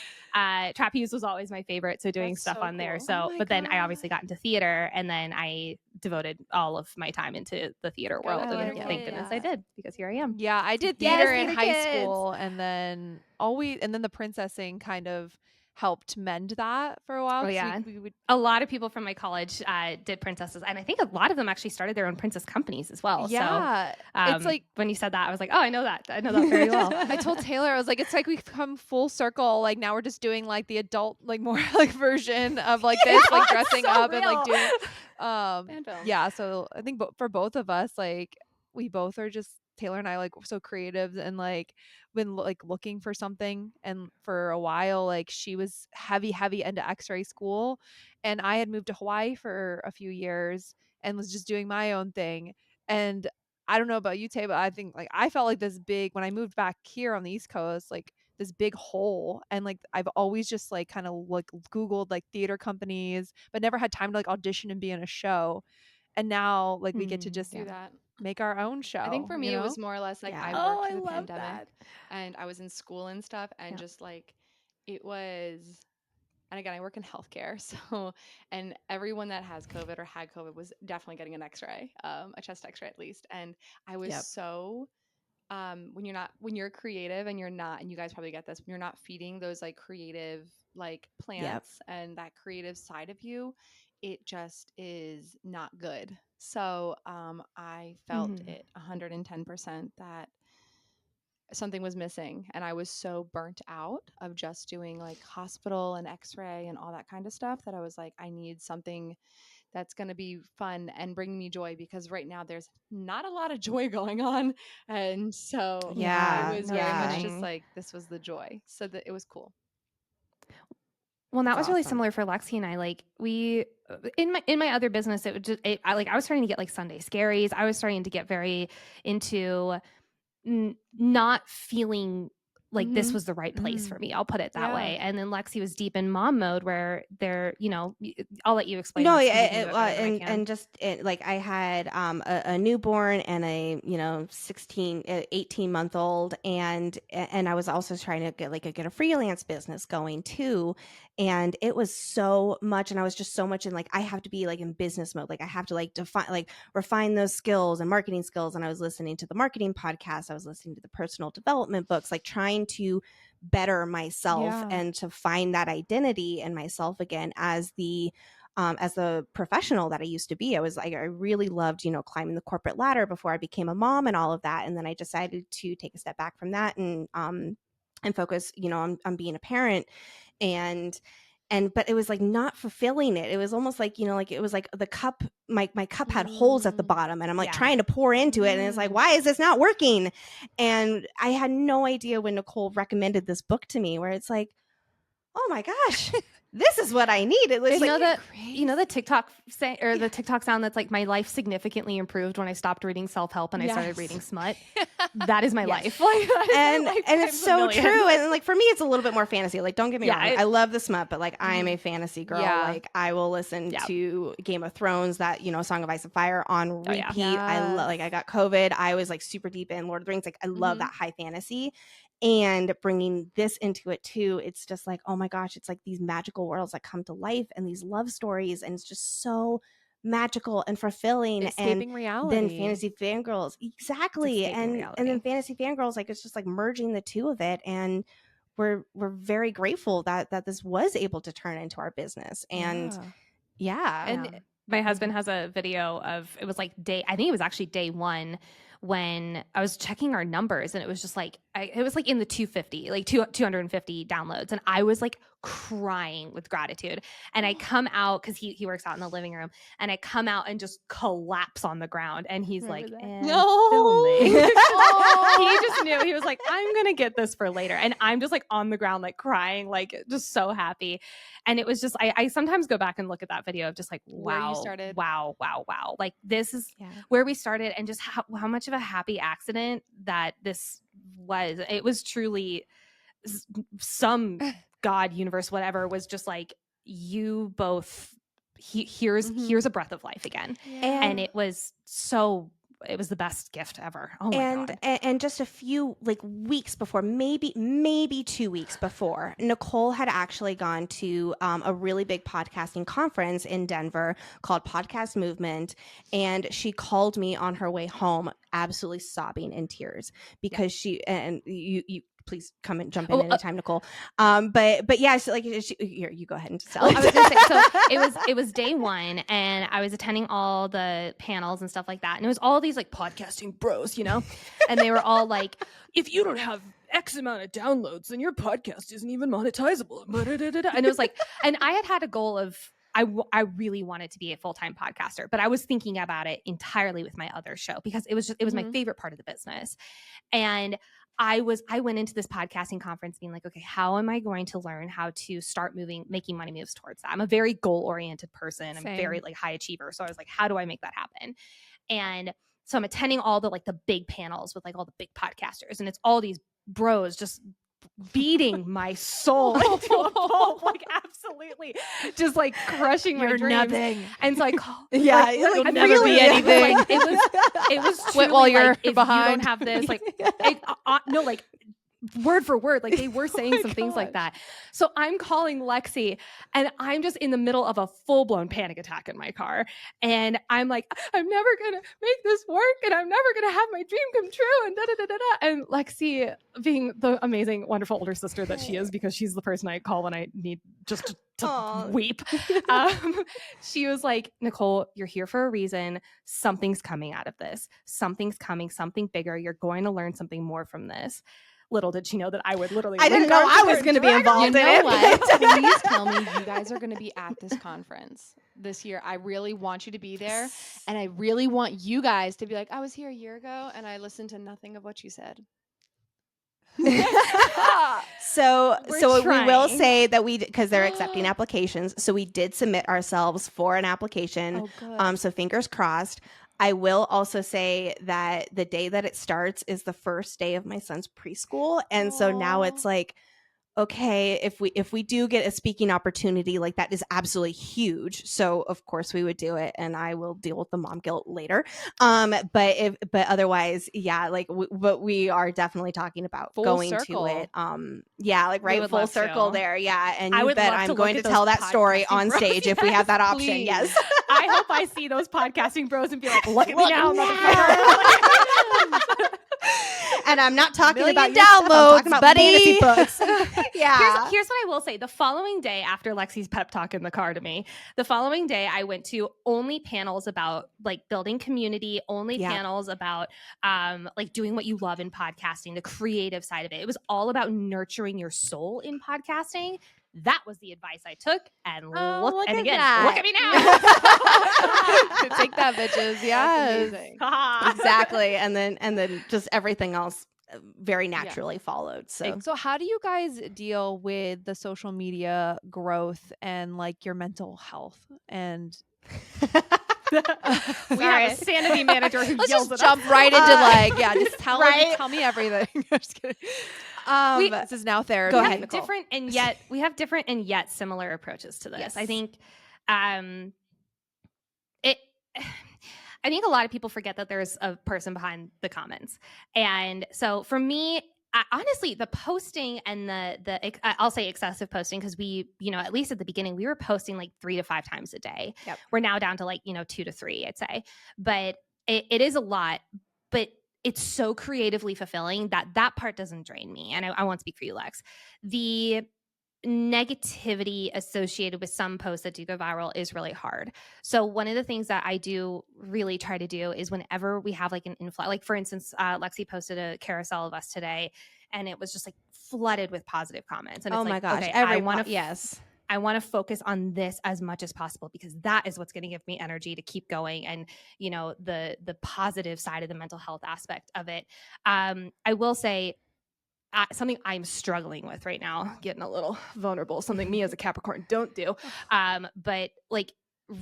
trapeze was always my favorite. So doing That's stuff so on there. cool. So, Oh my but then I God. obviously got into theater and then I devoted all of my time into the theater world. theater And kid. thank goodness I did because here I am. Yeah, I did Yes, theater in theater high kids. school and then the princessing kind of helped mend that for a while. Oh 'cause yeah. we would, A lot of people from my college did princesses. And I think a lot of them actually started their own princess companies as well. yeah. So it's like when you said that, I was like, oh, I know that very well. I told Taylor, I was like, it's like we've come full circle. Like now we're just doing like the adult, like more like version of like this, like dressing so up and like real. doing, Fan film. yeah. So I think for both of us, like we both are just Taylor and I like so creative and like been like looking for something. And for a while, like she was heavy into X-ray school, and I had moved to Hawaii for a few years and was just doing my own thing. And I don't know about you, Tay, but I think like I felt like this big when I moved back here on the East Coast, like this big hole. And like I've always just like kind of like Googled like theater companies, but never had time to like audition and be in a show. And now like we get to just Do that. make our own show. I think for me, you it know? was more or less like Yeah. I Oh, worked I through the love pandemic that. and I was in school and stuff. And Yeah. just like it was, and again, I work in healthcare. So, and everyone that has COVID or had COVID was definitely getting an x-ray, a chest x-ray at least. And I was so, when you're creative and and you guys probably get this, when you're not feeding those like creative, like plants and that creative side of you, it just is not good. So, I felt it 110% that something was missing and I was so burnt out of just doing like hospital and x-ray and all that kind of stuff that I was like I need something that's going to be fun and bring me joy because right now there's not a lot of joy going on and so Yeah, it was no very much kidding. just like this was the joy so that it was cool. Well, and that That's was really awesome. similar for Lexi and I. Like we in my other business, it would just I was starting to get like Sunday scaries. I was starting to get very into not feeling like this was the right place for me. I'll put it that way. And then Lexi was deep in mom mode where I'll let you explain. No, Lex, 'cause you can do it better than I can. and just like I had a newborn and a 18-month-old and I was also trying to get a freelance business going too, and it was so much and I was just so much in like I have to be like in business mode, like I have to like define like refine those skills and marketing skills, and I was listening to the marketing podcast, I was listening to the personal development books, like trying to better myself and to find that identity in myself again as the professional that I used to be. I was like, I really loved, climbing the corporate ladder before I became a mom and all of that. And then I decided to take a step back from that and focus, on being a parent. But it was like not fulfilling it. It was almost like, like it was like the cup, my cup had holes at the bottom and I'm like trying to pour into it. And it's like, why is this not working? And I had no idea when Nicole recommended this book to me where it's like, oh my gosh, this is what I need. It was the TikTok say or the TikTok sound that's like my life significantly improved when I stopped reading self-help and I started reading smut. That is my life. Like, and it's so true. And like for me, it's a little bit more fantasy. Like, don't get me wrong, I love the smut, but like I am a fantasy girl. Like I will listen to Game of Thrones, that Song of Ice and Fire on repeat. I love. Like I got COVID. I was like super deep in Lord of the Rings. Like I love that high fantasy. And bringing this into it too, it's just like, oh my gosh, it's like these magical worlds that come to life and these love stories, and it's just so magical and fulfilling. Escaping and reality. then Fantasy Fangirls, exactly, and reality. then Fantasy Fangirls, like it's just like merging the two of it, and we're very grateful that this was able to turn into our business. And And my husband has a video of, it was like I think it was actually day one when I was checking our numbers, and it was just like, it was like in the 250 downloads. And I was like crying with gratitude. And I come out, because he works out in the living room, and I come out and just collapse on the ground. And he's like, and filming. He just knew. He was like, I'm going to get this for later. And I'm just like on the ground, like crying, like just so happy. And it was just, I sometimes go back and look at that video of just like, Where you wow, started. wow. Like this is where we started, and just how much of a happy accident that this was. It was truly some God, universe, whatever, was just like, you both, here's a breath of life again. And it was the best gift ever. Oh my God. And just a few like weeks before, maybe 2 weeks before, Nicole had actually gone to a really big podcasting conference in Denver called Podcast Movement, and she called me on her way home, absolutely sobbing in tears, because she, and you please come and jump in anytime, Nicole. But yeah, so like, here, you go ahead and tell. I was gonna say, so it was day one, and I was attending all the panels and stuff like that, and it was all these like podcasting bros, you know, and they were all like, if you don't have X amount of downloads, then your podcast isn't even monetizable. And it was like, and I had a goal of, I really wanted to be a full-time podcaster, but I was thinking about it entirely with my other show, because it was my favorite part of the business. And I went into this podcasting conference being like, okay, how am I going to learn how to start making money moves towards that? I'm a very goal-oriented person. I'm very like high achiever. So I was like, how do I make that happen? And so I'm attending all the like the big panels with like all the big podcasters, and it's all these bros just beating my soul into a pulp, like absolutely just like crushing my dreams. Nothing. And so I call, you'll never be anything. It was Quit while you're like, if behind. you don't have this, like no, like word for word, like they were saying some things like that. So I'm calling Lexi, and I'm just in the middle of a full-blown panic attack in my car, and I'm like, I'm never gonna make this work, and I'm never gonna have my dream come true, and da da da da da. And Lexi, being the amazing, wonderful older sister that she is, because she's the person I call when I need just to weep, she was like, Nicole, you're here for a reason. Something's coming out of this. Something's coming. Something bigger. You're going to learn something more from this. Little did she know that I would literally. I didn't know I was going to be involved in it. What? Please tell me you guys are going to be at this conference this year. I really want you to be there, and I really want you guys to be like, I was here a year ago, and I listened to nothing of what you said. So trying. we will say that because they're accepting applications, so we did submit ourselves for an application. So fingers crossed. I will also say that the day that it starts is the first day of my son's preschool, and so now it's like, okay, if we do get a speaking opportunity, like that is absolutely huge. So of course we would do it, and I will deal with the mom guilt later. But otherwise, yeah, like but we are definitely talking about Full going circle. to it. Yeah, like right, full circle there. Yeah, and I you would bet love I'm to going look to at tell those that story on podcasting stage bros. if we have that option. Please. Yes. I hope I see those podcasting bros and be like, look at me now, motherfucker. And I'm not talking Million about your stuff, I'm talking about buddy. fantasy books. Yeah. Here's what I will say. The following day, after Lexi's pep talk in the car to me, the following day I went to only panels about like building community, only panels about like doing what you love in podcasting, the creative side of it. It was all about nurturing your soul in podcasting. That was the advice I took, and look at me now. Take that, bitches. Yes. Exactly. And then just everything else very naturally followed. So how do you guys deal with the social media growth and like your mental health? And We have a sanity manager who let's yells just at jump us. right into like, just tell me everything. I'm just kidding. This is now therapy. Go We ahead, have Nicole. different and yet similar approaches to this. Yes. I think I think a lot of people forget that there's a person behind the comments. And so for me, honestly, the posting and the I'll say excessive posting, because we, at least at the beginning, we were posting like 3 to 5 times a day. Yep. We're now down to like, 2 to 3, I'd say. But it is a lot. But it's so creatively fulfilling that part doesn't drain me. And I won't speak for you, Lex. The negativity associated with some posts that do go viral is really hard. So one of the things that I do really try to do is whenever we have like an influx, like for instance, Lexi posted a carousel of us today, and it was just like flooded with positive comments. And it's Oh my like, gosh, okay, yes. I want to focus on this as much as possible because that is what's going to give me energy to keep going, and you know, the positive side of the mental health aspect of it. I will say something I'm struggling with right now, getting a little vulnerable, something me as a Capricorn don't do. But like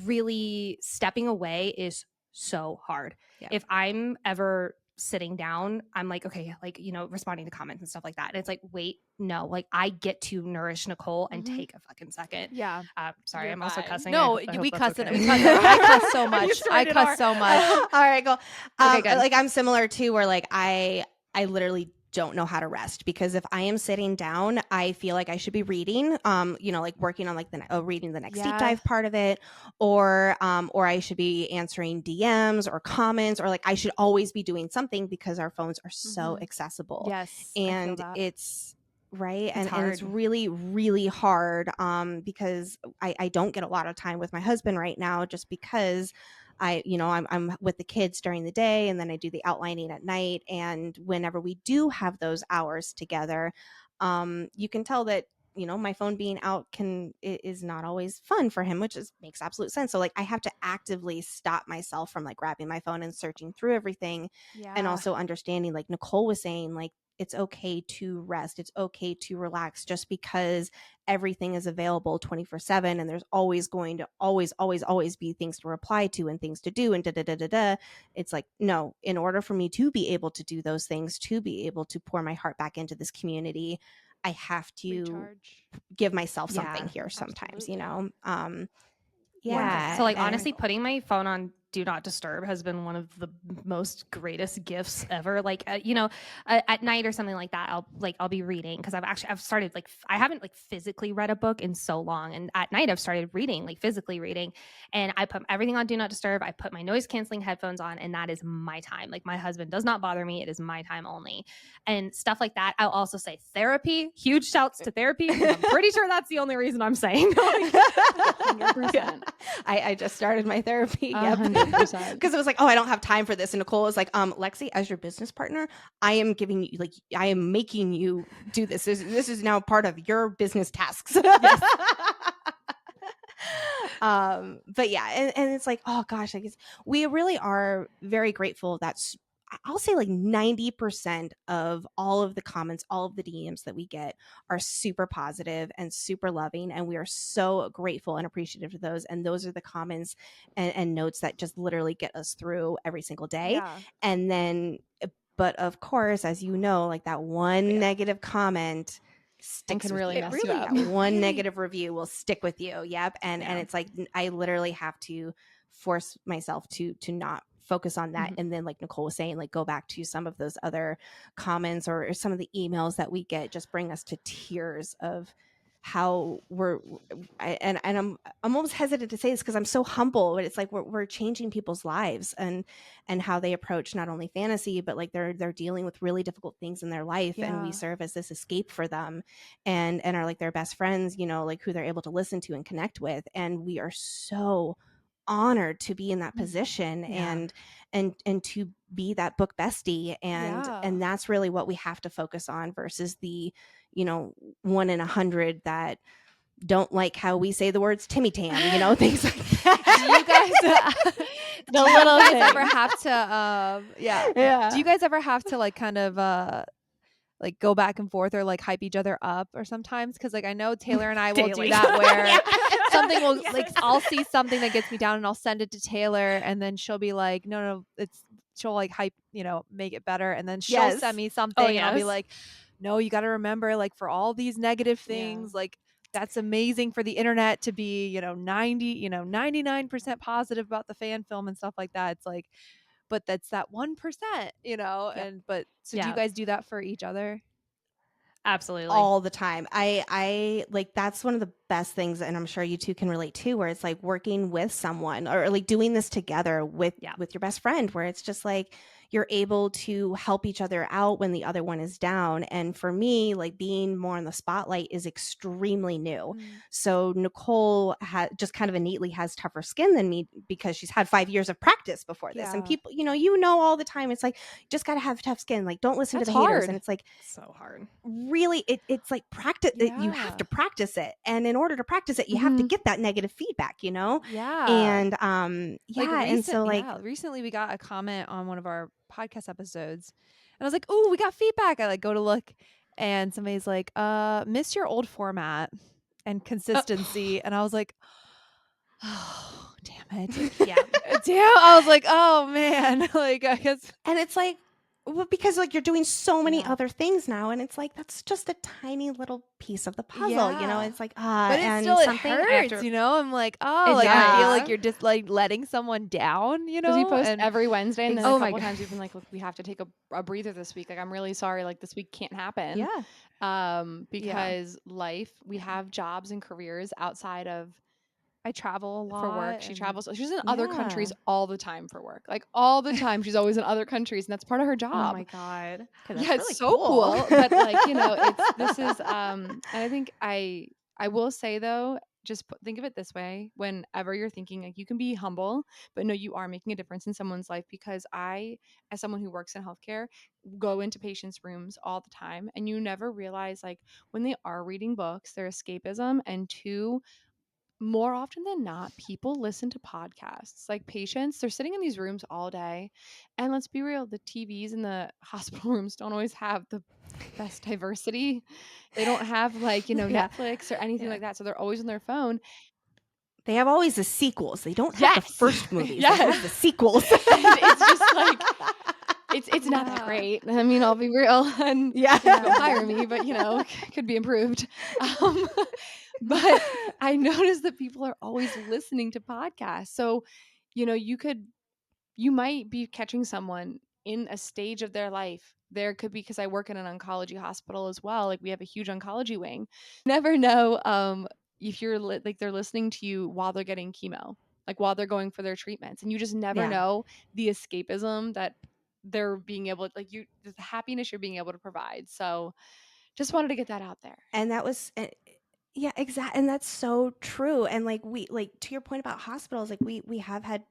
really stepping away is so hard. Yeah. If I'm ever sitting down, I'm like, okay, like, you know, responding to comments and stuff like that. And it's like, wait, no, like I get to nourish Nicole and take a fucking second. Yeah. Sorry, You're I'm also fine. cussing. No, I hope we that's cuss okay. it. We cuss it. I cuss so You much. sure I did cuss are. so much. All right, cool. Okay, good. Like I'm similar too, where like I literally don't know how to rest, because if I am sitting down, I feel like I should be reading, you know, like working on like reading the next deep Yeah. dive part of it, or I should be answering DMs or comments, or like I should always be doing something because our phones are so accessible. Yes. I feel And that. it's right. And it's hard. really, really hard because I don't get a lot of time with my husband right now, just because I'm with the kids during the day, and then I do the outlining at night. And whenever we do have those hours together, you can tell that, you know, my phone being out is not always fun for him, which makes absolute sense. So like I have to actively stop myself from like grabbing my phone and searching through everything. Yeah. And also understanding, like Nicole was saying, like it's okay to rest, it's okay to relax, just because everything is available 24/7 and there's always going to always be things to reply to and things to do and da da da da da. It's like, no, in order for me to be able to do those things, to be able to pour my heart back into this community, I have to Recharge. give myself Yeah, something here sometimes, absolutely. you know. Yeah. So like and- honestly, putting my phone on do not disturb has been one of the most greatest gifts ever. Like you know, at night or something like that, I'll be reading, because I've started like I haven't like physically read a book in so long, and at night I've started reading, like physically reading, and I put everything on do not disturb. I put my noise canceling headphones on, and that is my time. Like my husband does not bother me. It is my time only, and stuff like that. I'll also say therapy. Huge shouts to therapy. I'm pretty sure that's the only reason I'm saying. 100%. I just started my therapy. Yep. 100%. Because it was like, oh, I don't have time for this. And Nicole was like, Lexi, as your business partner, I am giving you, like, I am making you do this. This is now part of your business tasks. Yes. But yeah, and it's like, oh gosh, like we really are very grateful that I'll say like 90% of all of the comments, all of the DMs that we get are super positive and super loving. And we are so grateful and appreciative of those. And those are the comments and notes that just literally get us through every single day. Yeah. And then, but of course, as you know, like that one negative comment sticks can with really you. mess you up. That one Really- negative review will stick with you. Yep. And it's like I literally have to force myself to not focus on that. And then, like Nicole was saying, like go back to some of those other comments or some of the emails that we get just bring us to tears of how I'm almost hesitant to say this because I'm so humble, but it's like we're changing people's lives and how they approach not only fantasy, but like they're dealing with really difficult things in their life. And we Yeah. serve as this escape for them and are like their best friends, you know, like who they're able to listen to and connect with. And we are so honored to be in that position Yeah. and to be that book bestie. Yeah. And that's really what we have to focus on versus the, you know, 1 in 100 that don't like how we say the words Timmy Tam, you know, things like that. Do you guys The little guys thing. ever have to Yeah. do you guys ever have to like kind of like go back and forth or like hype each other up or sometimes? Because like I know Taylor and I will do Daily. that where something will like I'll see something that gets me down and I'll send it to Taylor and then she'll be like no she'll like hype, you know, make it better, and then she'll Yes. send me something and I'll be yes. like no, you got to remember, like for all these negative things, like that's amazing for the internet to be, you know, 99% positive about the fan film and stuff like that. It's like, but that's that 1%, you know. Yep. And but so do Yeah. you guys do that for each other? Absolutely. All the time. I like that's one of the best things, and I'm sure you two can relate to, where it's like working with someone or like doing this together with your best friend, where it's just like you're able to help each other out when the other one is down. And for me, like being more in the spotlight is extremely new. So Nicole just kind of innately has tougher skin than me because she's had 5 years of practice before this. And people, all the time, it's like, just got to have tough skin. Like, don't listen to the haters. And it's like, so hard. Really, it's like practice. You have to practice it. And in order to practice it, you have to get that negative feedback, Yeah. And and so recently we got a comment on one of our podcast episodes and I was like, oh, we got feedback. I like go to look and somebody's like, miss your old format and consistency. And I was like, oh, damn it. Yeah. Damn. I was like, oh man. Like, I guess. And it's like, well, because like you're doing so many other things now, and it's like that's just a tiny little piece of the puzzle, It's like but and still, it something hurts, after, I'm like, oh, like I feel like you're just like letting someone down, Because we post every Wednesday, and then Oh a my couple God. times we've been like, look, we have to take a breather this week. Like, I'm really sorry. Like, this week can't happen. Because life, we have jobs and careers outside of I travel a lot for work. She and- travels. She's in other countries all the time for work. Like all the time, she's always in other countries, and that's part of her job. Oh my God. Yeah, it's so cool. But like this is and I think I will say though, just think of it this way: whenever you're thinking, like, you can be humble, but no, you are making a difference in someone's life. Because I, as someone who works in healthcare, go into patients' rooms all the time, and you never realize, like, when they are reading books, their escapism, and two, more often than not, people listen to podcasts. Like, patients, they're sitting in these rooms all day. And let's be real, the TVs in the hospital rooms don't always have the best diversity. They don't have like, Netflix or anything like that. So they're always on their phone. They have always the sequels. They don't have the first movies. They have the sequels. And it's just like, it's not that great. I mean, I'll be real, and don't hire me, but could be improved. But I noticed that people are always listening to podcasts. So, you might be catching someone in a stage of their life. There could be, because I work in an oncology hospital as well. Like, we have a huge oncology wing. Never know if you're like they're listening to you while they're getting chemo, like while they're going for their treatments, and you just never know the escapism that they're being able to, like, the happiness you're being able to provide. So just wanted to get that out there. And that was exactly. And that's so true. And like to your point about hospitals, like we have had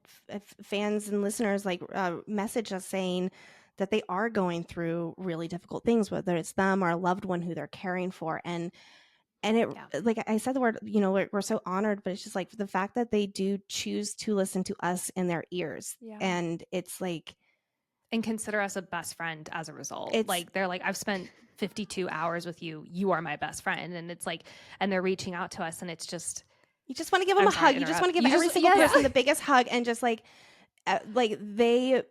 fans and listeners like message us saying that they are going through really difficult things, whether it's them or a loved one who they're caring for. And it, like I said, the word, we're so honored, but it's just like the fact that they do choose to listen to us in their ears. And it's like, and consider us a best friend as a result. Like, they're like, I've spent 52 hours with you. You are my best friend. And it's like, and they're reaching out to us, and it's just, you just want to give them a hug. You just want to give every single person the biggest hug, and just like they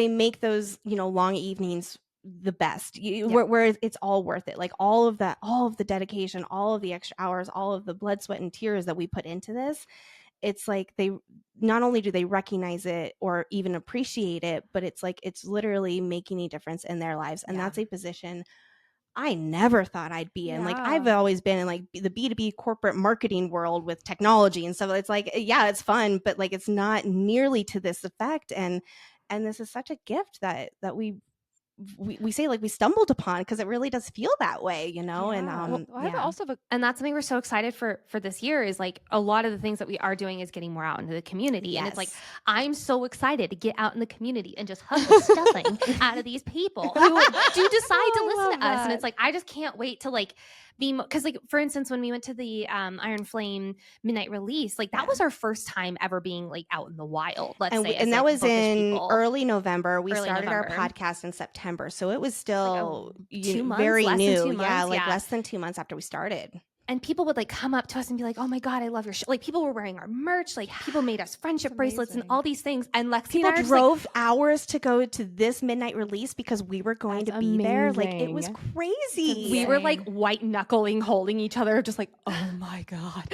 make those, long evenings the best, where it's all worth it. Like all of that, all of the dedication, all of the extra hours, all of the blood, sweat, and tears that we put into this. It's like they not only do they recognize it or even appreciate it, but it's like it's literally making a difference in their lives. And that's a position I never thought I'd be in. Like, I've always been in like the B2B corporate marketing world with technology and stuff. It's like, it's fun, but like it's not nearly to this effect. And this is such a gift that we say, like, we stumbled upon, because it really does feel that way, And and that's something we're so excited for this year, is like a lot of the things that we are doing is getting more out into the community. And it's like, I'm so excited to get out in the community and just hug the stuffing out of these people who do decide to listen to us. And it's like, I just can't wait to like be, because like, for instance, when we went to the Iron Flame midnight release, like that was our first time ever being like out in the wild, and that was in early November. We started our podcast in September, so it was still like 2 months, very new. Months, less than 2 months after we started. And people would like come up to us and be like, "Oh my God, I love your show!" Like, people were wearing our merch. Like, people made us friendship bracelets and all these things. And Lexi people and I drove hours to go to this midnight release because we were going to be there. Like, it was crazy. We were like white knuckling, holding each other, just like, "Oh my God,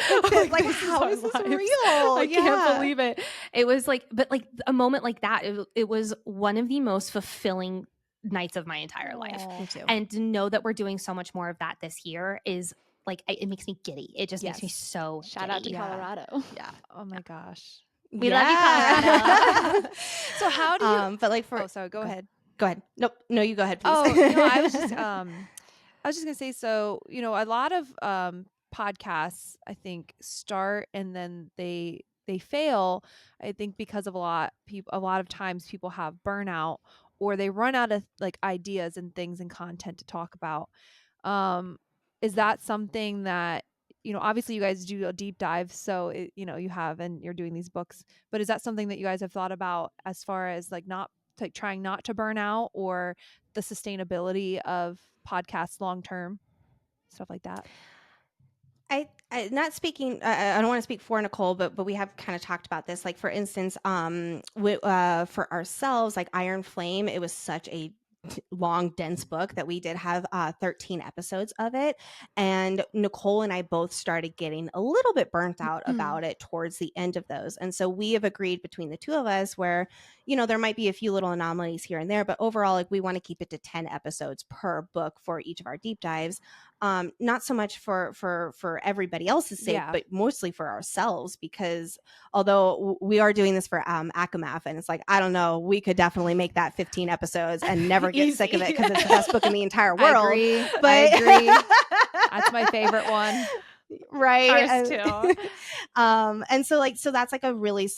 like how is this real? I can't believe it." It was like, but like a moment like that, it was one of the most fulfilling nights of my entire life. Me too. And to know that we're doing so much more of that this year is like, it makes me giddy. It just makes me so Shout out to Colorado. Yeah. Oh my gosh. We love you, Colorado. So how do you But like for Oh, sorry, go ahead. Go ahead. Nope. No, you go ahead, please. Oh, no, I was just gonna say, so, a lot of podcasts, I think, start and then they fail. I think because of a lot of times people have burnout or they run out of like ideas and things and content to talk about. Um, is that something that, obviously you guys do a deep dive, so you have, and you're doing these books, but is that something that you guys have thought about as far as like not like trying not to burn out, or the sustainability of podcasts long term, stuff like that? I not speaking. I don't want to speak for Nicole, but we have kind of talked about this. Like for instance, for ourselves, like Iron Flame, it was such a long, dense book that we did have 13 episodes of it, and Nicole and I both started getting a little bit burnt out about it towards the end of those, and so we have agreed between the two of us where there might be a few little anomalies here and there, but overall, like we want to keep it to 10 episodes per book for each of our deep dives. Not so much for everybody else's sake, Yeah. but mostly for ourselves, because although we are doing this for Akamath, and it's like, I don't know, we could definitely make that 15 episodes and never get sick of it because it's the best book in the entire world. I agree. But I agree. That's my favorite one. Right. Ours too. And so that's like a really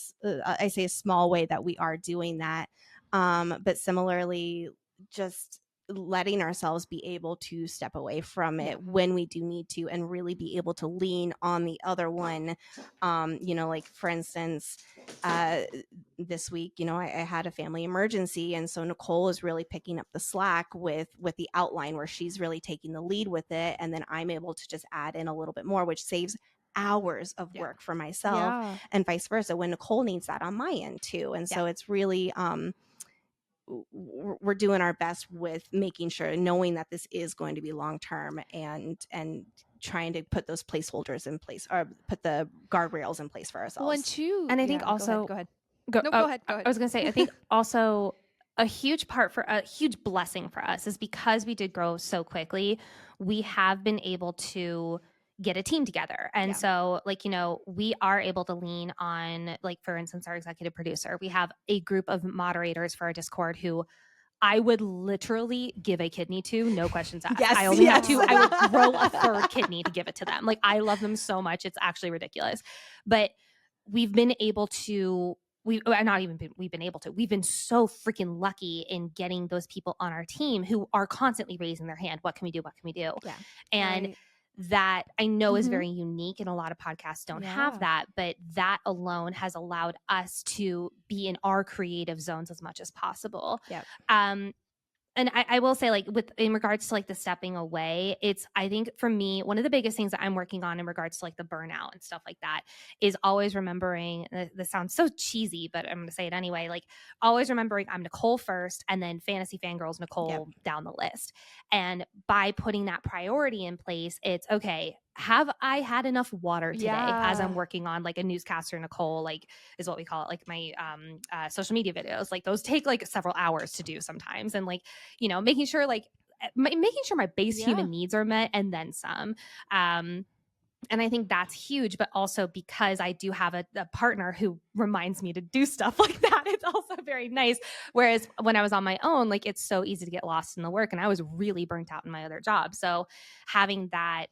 I say a small way that we are doing that, but similarly, just letting ourselves be able to step away from it when we do need to, and really be able to lean on the other one. Like for instance, this week, I had a family emergency, and so Nicole is really picking up the slack with the outline, where she's really taking the lead with it, and then I'm able to just add in a little bit more, which saves hours of work for myself, and vice versa when Nicole needs that on my end too. And so it's really we're doing our best with making sure, knowing that this is going to be long term, and trying to put those placeholders in place, or put the guardrails in place for ourselves. And I think also go ahead. Go ahead. I was going to say, I think also a huge blessing for us is because we did grow so quickly, we have been able to get a team together. And so we are able to lean on, like, for instance, our executive producer. We have a group of moderators for our Discord who I would literally give a kidney to, no questions asked. Yes, I only have yes. two. I would grow a third kidney to give it to them. Like, I love them so much. It's actually ridiculous. But we've been able to, we've been able to, we've been so freaking lucky in getting those people on our team who are constantly raising their hand. What can we do? What can we do? Yeah. And that I know is very unique, and a lot of podcasts don't have that, but that alone has allowed us to be in our creative zones as much as possible. And I will say, like, in regards to like the stepping away, I think for me, one of the biggest things that I'm working on in regards to like the burnout and stuff like that is always remembering, this sounds so cheesy, but I'm going to say it anyway, like always remembering I'm Nicole first, and then Fantasy Fangirls Nicole down the list. And by putting that priority in place, it's okay, have I had enough water today as I'm working on like a newscaster Nicole, like is what we call it, like my social media videos, like those take like several hours to do sometimes, and like making sure my base human needs are met and then some. And I think that's huge, but also because I do have a partner who reminds me to do stuff like that, it's also very nice. Whereas when I was on my own, like, it's so easy to get lost in the work, and I was really burnt out in my other job. So having that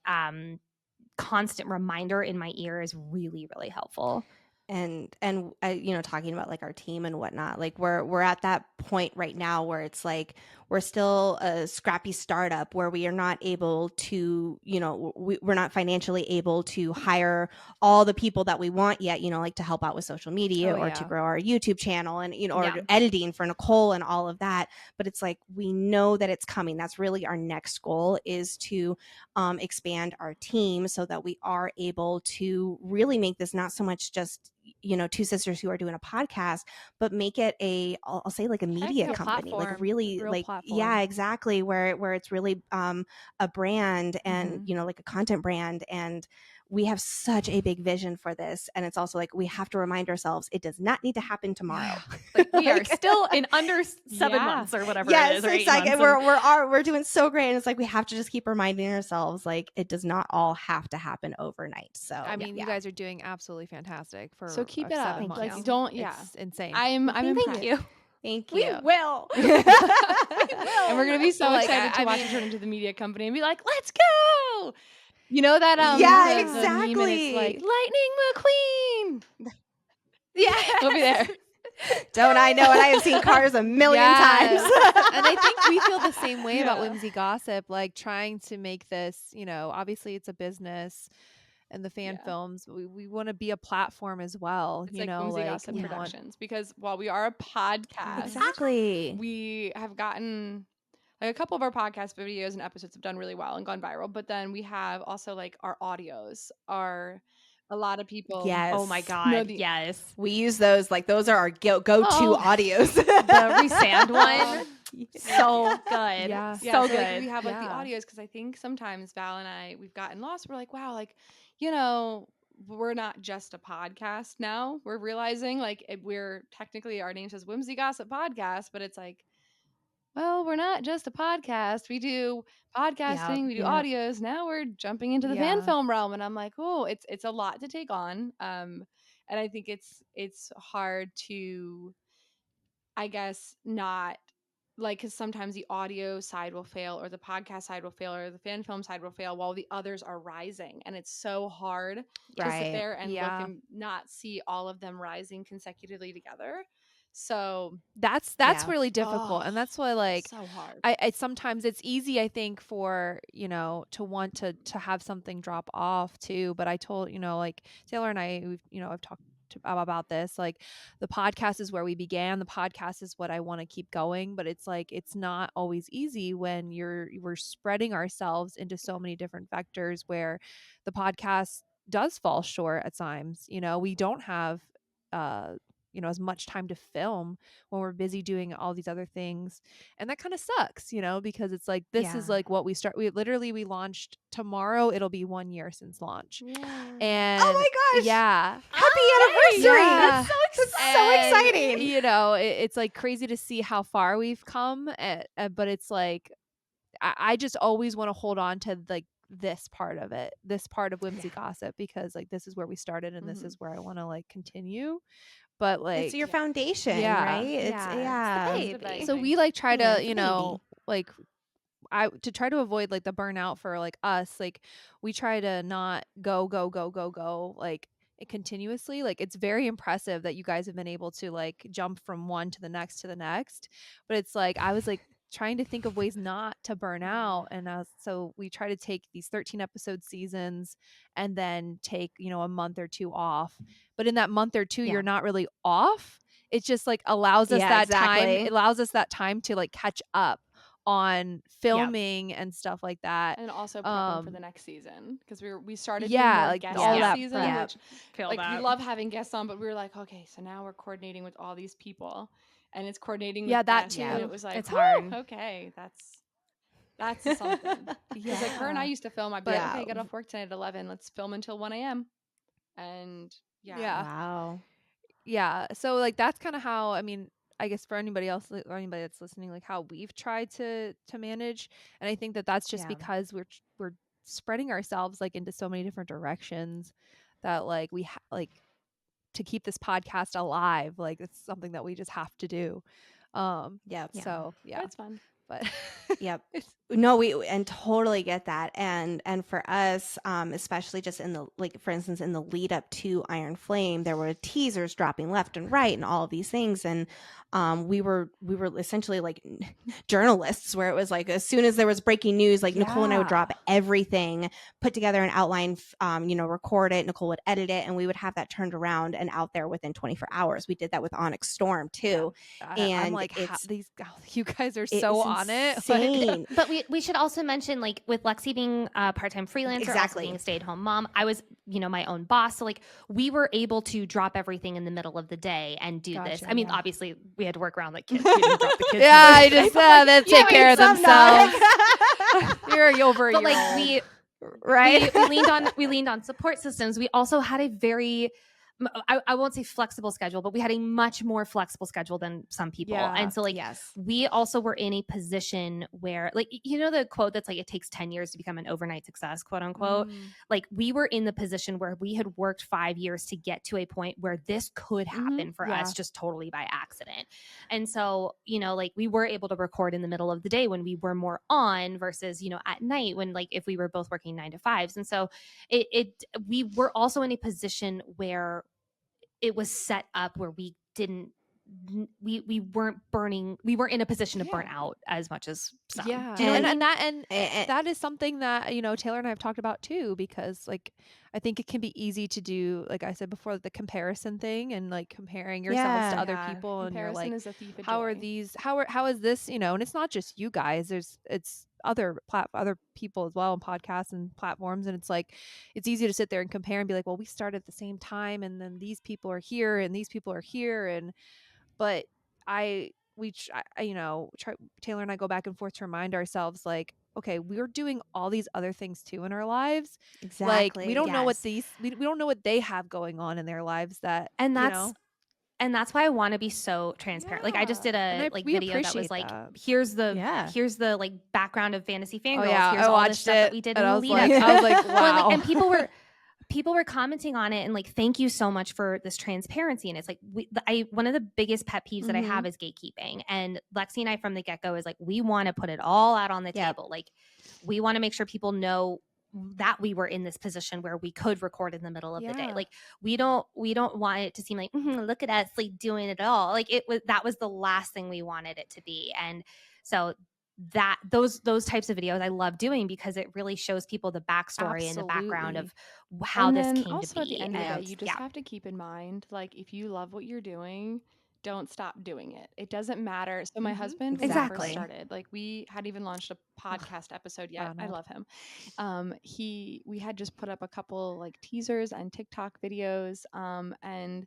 constant reminder in my ear is really, really helpful. And talking about like our team and whatnot, like we're at that point right now where it's like we're still a scrappy startup where we are not able to, we're not financially able to hire all the people that we want yet, like to help out with social media or to grow our YouTube channel, and or editing for Nicole and all of that. But it's like, we know that it's coming. That's really our next goal, is to expand our team so that we are able to really make this not so much just two sisters who are doing a podcast, but make it I'll say like a media company, platform, like really like platform. Yeah, exactly, where it's really a brand, and like a content brand, and we have such a big vision for this, and it's also like we have to remind ourselves it does not need to happen tomorrow. Like we are still in under 7 months or whatever it is, or 8 it's like months. we're doing so great, and it's like we have to just keep reminding ourselves like it does not all have to happen overnight. So I mean, you guys are doing absolutely fantastic for So keep it up. 7 Thank months. you. Don't It's insane. I'm impressed. Thank you. Thank We you. will. And we're gonna be so Like, excited to I watch mean- it turn into the media company and be like, let's go. You know that Yeah, the meme, and exactly. it's like Lightning McQueen. Yeah. We'll be there. Don't I know it? I have seen Cars a million Yes. times. And I think we feel the same way about Yeah. Whimsy Gossip, like trying to make this, obviously it's a business and the fan Yeah. films, but we want to be a platform as well. It's like Whimsy Gossip we want- Productions, because while we are a podcast, Exactly. we have gotten like a couple of our podcast videos and episodes have done really well and gone viral. But then we have also like our audios are a lot of people. Yes. Oh my God. No, the- yes. We use those like those are our go-to Oh. audios. The resand one. Yeah. So good. Yeah. Yeah, So so like, good. we have like the Yeah. audios, because I think sometimes Val and I, we've gotten lost. We're like, wow, like, we're not just a podcast now. We're realizing like we're technically, our name says Whimsy Gossip Podcast, but it's like, well, we're not just a podcast. We do podcasting, we do yeah. audios. Now we're jumping into the Yeah. fan film realm, and I'm like, oh, it's a lot to take on. And I think it's hard to, I guess, not like, because sometimes the audio side will fail, or the podcast side will fail, or the fan film side will fail while the others are rising, and it's so hard to sit Right. there and Yeah. look and not see all of them rising consecutively together. So That's Yeah. really difficult. Oh, And that's why like so hard. I sometimes it's easy, I think, for to want to have something drop off too. But I told like Taylor and I, I've talked about this. Like the podcast is where we began. The podcast is what I want to keep going. But it's like it's not always easy when we're spreading ourselves into so many different vectors where the podcast does fall short at times. We don't have as much time to film when we're busy doing all these other things, and that kind of sucks because it's like this is Yeah. like what we launched tomorrow. It'll be 1 year since launch. And Oh my gosh. yeah, Happy anniversary. Yeah. That's so exciting. It's like crazy to see how far we've come, but it's like I just always want to hold on to like this part of it, this part of Whimsy Gossip, because like this is where we started and this is where I want to like continue. But like It's your foundation, yeah. right? It's Yeah, it's the baby. baby. so we like try Yeah, to it's a baby. like to try to avoid like the burnout for like us, like we try to not go like continuously. Like it's very impressive that you guys have been able to like jump from one to the next, but it's like I was like trying to think of ways not to burn out, and so we try to take these 13 episode seasons and then take a month or two off, but in that month or two you're not really off. It just like allows us that time. It allows us that time to like catch up on filming and stuff like that. And also prepping for the next season, because we started yeah, doing more like guests all this that season, prep. which Feel like that. we love having guests on, but we were like, okay, so now we're coordinating with all these people, and it's coordinating. Yeah, with that guests, too. and it was like, It's whew, hard. Okay, that's something. Because like her and I used to film. I'd be like, Yeah. okay, get off work tonight at 11. Let's film until 1 a.m. And Yeah. Wow. Yeah, so like that's kind of how, I mean, I guess for anybody else or anybody that's listening, like how we've tried to manage. And I think that that's just Yeah. because we're spreading ourselves like into so many different directions that like we like to keep this podcast alive. Like it's something that we just have to do. Yep. So yeah, That's fun. but Yep. No, we and totally get that. And for us, especially just in the like for instance in the lead up to Iron Flame, there were teasers dropping left and right and all of these things. And we were essentially like journalists, where it was like as soon as there was breaking news, like Nicole and I would drop everything, put together an outline, record it, Nicole would edit it, and we would have that turned around and out there within 24 hours. We did that with Onyx Storm too. I'm And like, it's you guys are it's so on it. Like, insane. But we should also mention, like, with Lexi being a part-time freelancer, also Exactly. being a stay-at-home mom, I was, my own boss. So, like, we were able to drop everything in the middle of the day and do this. Gotcha, I mean, yeah. obviously, we had to work around, like, kids. We didn't drop the kids. yeah, I just they take care of Some themselves. not. You're over But, your like, own. right? We leaned on support systems. We also had a very I won't say flexible schedule, but we had a much more flexible schedule than some people. Yeah. And so like Yes. we also were in a position where like you know the quote that's like it takes 10 years to become an overnight success, quote unquote. Like we were in the position where we had worked 5 years to get to a point where this could happen for us just totally by accident. And so, you know, like we were able to record in the middle of the day when we were more on versus, you know, at night when like if we were both working 9 to 5s. And so we were also in a position where it was set up where we weren't in a position to burn out as much as some. Yeah. Do you know what I mean? And that is something that, you know, Taylor and I have talked about too, because like, I think it can be easy to do, like I said before, the comparison thing and like comparing yourselves to other people. And you're Comparison like, is a thief of how are joy. these, how is this, you know, and it's not just you guys, it's other people as well on podcasts and platforms. And it's like, it's easy to sit there and compare and be like, well, we started at the same time and then these people are here and these people are here. And, but you know, Taylor and I go back and forth to remind ourselves like, okay, we're doing all these other things too in our lives. Exactly. Like we don't know what yes. we don't know what they have going on in their lives that, And you that's know. and that's why I want to be so transparent. Like I just did And a like we video that was appreciate like that. here's the like background of Fantasy Fangirls. Oh yeah, Here's I all this watched stuff it that we did in and the I was lead like, up. I was like, Well, and, wow. like, and people were commenting on it and like thank you so much for this transparency. And it's like one of the biggest pet peeves that I have is gatekeeping. And Lexi and I from the get-go is like we want to put it all out on the table. Like we want to make sure people know that we were in this position where we could record in the middle of the day. Like we don't want it to seem like look at us like doing it all. Like that was the last thing we wanted it to be. And so that those types of videos I love doing because it really shows people the backstory and the background of how and this then came also to at be. the end of the day, And you just have to keep in mind, like if you love what you're doing, don't stop doing it. It doesn't matter. So my husband, when we first Exactly. started, like we hadn't even launched a podcast episode yet. I love him. We had just put up a couple like teasers and TikTok videos. And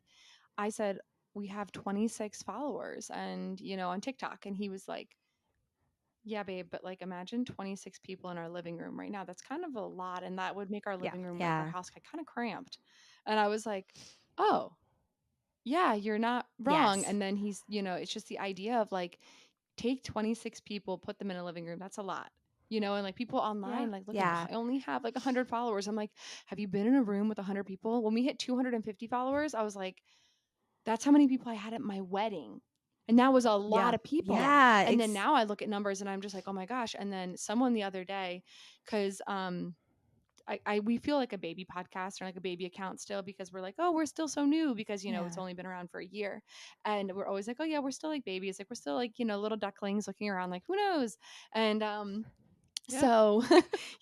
I said, we have 26 followers and, you know, on TikTok. And he was like, yeah, babe, but like imagine 26 people in our living room right now. That's kind of a lot. And that would make our living room, like our house kind of cramped. And I was like, oh, yeah, you're not wrong. Yes. And then he's, you know, it's just the idea of like, take 26 people, put them in a living room. That's a lot. You know, and like people online, like, look, I only have like 100 followers. I'm like, have you been in a room with 100 people? When we hit 250 followers, I was like, that's how many people I had at my wedding. And that was a lot of people. And then now I look at numbers and I'm just like, oh my gosh. And then someone the other day, because we feel like a baby podcast or like a baby account still because we're like, oh, we're still so new because, you know, it's only been around for a year. And we're always like, oh yeah, we're still like babies. Like we're still like, you know, little ducklings looking around like, who knows? And so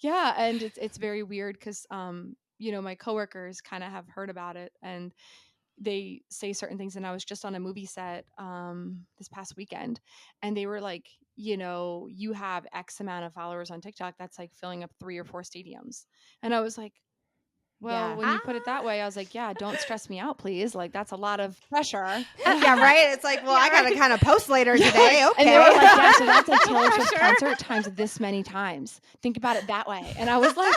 yeah, and it's very weird because you know, my coworkers kind of have heard about it and they say certain things. And I was just on a movie set this past weekend and they were like, you know, you have X amount of followers on TikTok that's like filling up 3 or 4 stadiums. And I was like, well, when you put it that way, I was like, yeah, don't stress me out, please. Like that's a lot of pressure. Yeah, right. It's like, well, I gotta kind of post later today. Okay. And they were like, yeah, so that's like Taylor Swift concert times this many times. Think about it that way. And I was like,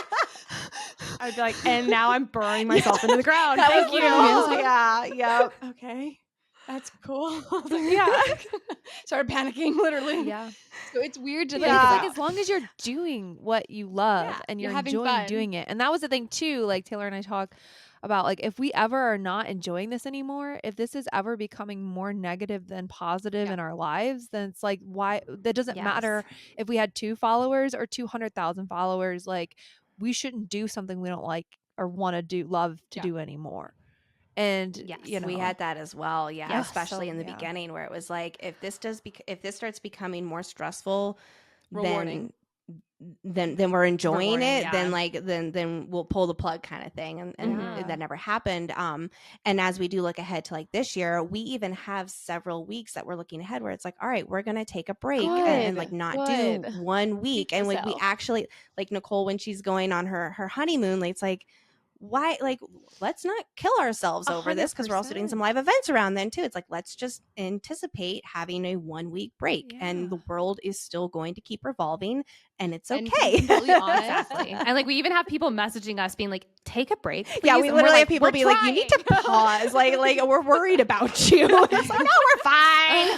I'd be like, and now I'm burrowing myself into the ground. That was Thank you. literally- I was like, yeah. Yep. okay, that's cool. Yeah. Started panicking literally. Yeah. So it's weird to But think it's about. like as long as you're doing what you love and you're you're having enjoying fun. doing it. And that was the thing too, like Taylor and I talk about like if we ever are not enjoying this anymore, if this is ever becoming more negative than positive in our lives, then it's like why that doesn't matter if we had 2 followers or 200,000 followers, like we shouldn't do something we don't like or want to love to do anymore. And you know, we had that as well. Yeah, especially so, in the beginning where it was like, if this starts becoming more stressful, Rewarding. then we're enjoying Rewarding, it. Then we'll pull the plug kind of thing. And that never happened. And as we do look ahead to like this year, we even have several weeks that we're looking ahead where it's like, all right, we're going to take a break and like not do 1 week. And when we actually, like Nicole, when she's going on her honeymoon, it's like, why, like, let's not kill ourselves over this because we're also doing some live events around then too. It's like, let's just anticipate having a 1 week break and the world is still going to keep revolving and it's And okay. completely honest. Exactly. And like we even have people messaging us being like, take a break. Please. Yeah, we And literally we're have people "We're be like, you need to trying." pause. like we're worried about you. It's like, no, we're fine.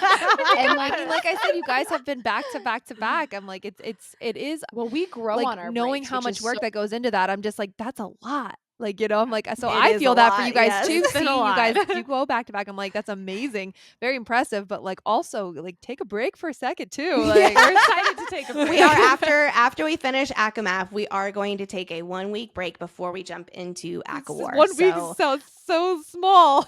And like I said, you guys have been back to back to back. I'm like, it is Well, we grow like on our knowing breaks, how which much is work so that goes into that. I'm just like, that's a lot. Like, you know, I'm like, so It I is feel a that for lot, you guys yes. too. It's been a Seeing you guys, lot. you go back to back. I'm like, that's amazing, very impressive. But like, also like, take a break for a second too. Like, We're excited to take a break. We are after we finish ACAMAF, we are going to take a 1 week break before we jump into ACAWAR. 1 week sounds so small.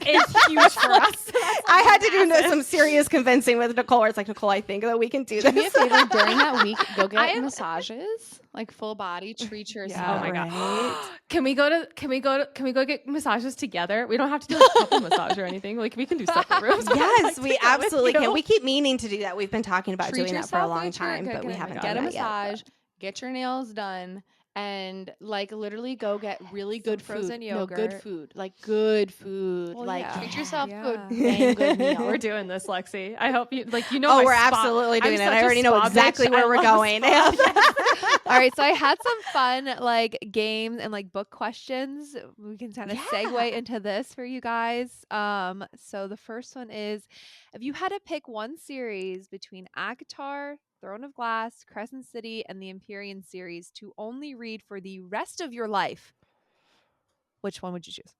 It's huge for us. I had to do some serious convincing with Nicole. Where it's like, Nicole, I think that we can do Do me a this. favor during that week. Go get I'm- massages, like full body. Treat yourself. Yeah. Oh my god. Right. Can we go get massages together? We don't have to do like a couple massage or anything. Like we can do separate rooms. Yes, Like, we to go with absolutely you. can. We keep meaning to do that. We've been talking about Treat doing that for a yourself, long get your- time, get- but we get- haven't get done a that yet. massage, get your nails done, and like literally go get really good frozen food. No, good yogurt. food. Like good food. Well, like yeah. treat yourself Yeah. to a dang good meal. We're doing this, Lexi. I hope you like. Oh, my we're spot. absolutely doing I'm it. such I a already know spa exactly bitch. where I we're love going. spa. All right, so I had some fun like games and like book questions. We can kind of segue into this for you guys. So the first one is, if you had to pick one series between ACOTAR, Throne of Glass, Crescent City, and the Empyrean series to only read for the rest of your life, which one would you choose?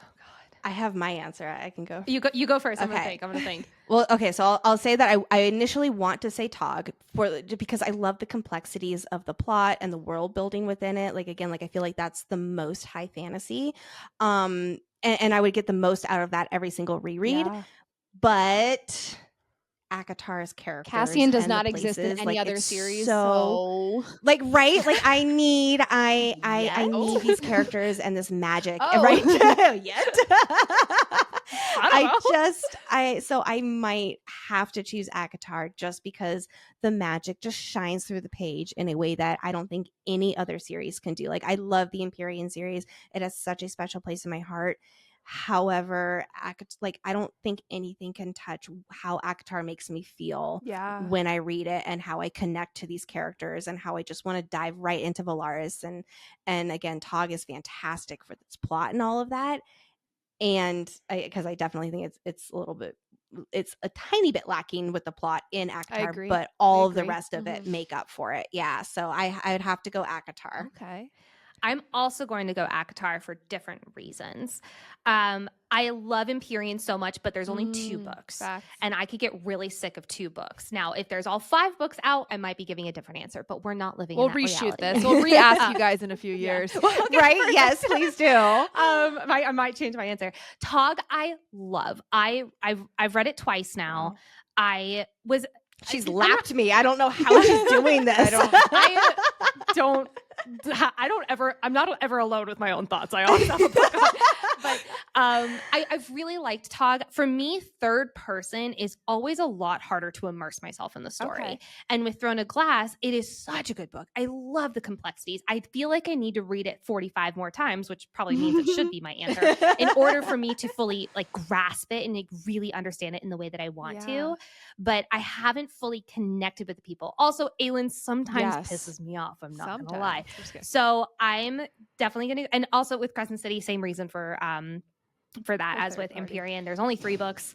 Oh God. I have my answer. I can go. You go first. I'm Okay. gonna think. Well, okay, so I'll say that I initially want to say Tog because I love the complexities of the plot and the world building within it. Like again, like I feel like that's the most high fantasy, and I would get the most out of that every single reread. Yeah. But ACOTAR's characters, Cassian does and the not exist in places, any like, other it's series. so So like right, like I need Yes. need these characters and this magic, Oh. right? Yet. I don't know. So I might have to choose ACOTAR just because the magic just shines through the page in a way that I don't think any other series can do. Like I love the Empyrean series. It has such a special place in my heart. However, I don't think anything can touch how ACOTAR makes me feel Yeah. when I read it, and how I connect to these characters, and how I just want to dive right into Valaris. And again, Tog is fantastic for its plot and all of that. And because I definitely think it's a tiny bit lacking with the plot in ACOTAR, agree. but all I of the agree. rest of it make up for it. Yeah, so I'd have to go ACOTAR. Okay. I'm also going to go ACOTAR for different reasons. I love Empyrean so much, but there's only 2 books. facts. And I could get really sick of 2 books. Now, if there's all 5 books out, I might be giving a different answer, but we're not living We'll in that reshoot reality. this. We'll re-ask you guys in a few years. Right? Yes, please do. I might change my answer. Tog, I love. I've read it twice now. I was She's I'm lapped me. I don't know how she's doing this. I'm not ever alone with my own thoughts. I always have a book on. But I've really liked Tog. For me, third person is always a lot harder to immerse myself in the story. Okay. And with Throne of Glass, it is such a good book. I love the complexities. I feel like I need to read it 45 more times, which probably means it should be my answer, in order for me to fully like grasp it and like really understand it in the way that I want to. But I haven't fully connected with the people. Also, Aelin sometimes pisses me off. I'm not gonna lie. So I'm definitely gonna, and also with Crescent City, same reason for that as with Empyrean. There's only 3 books.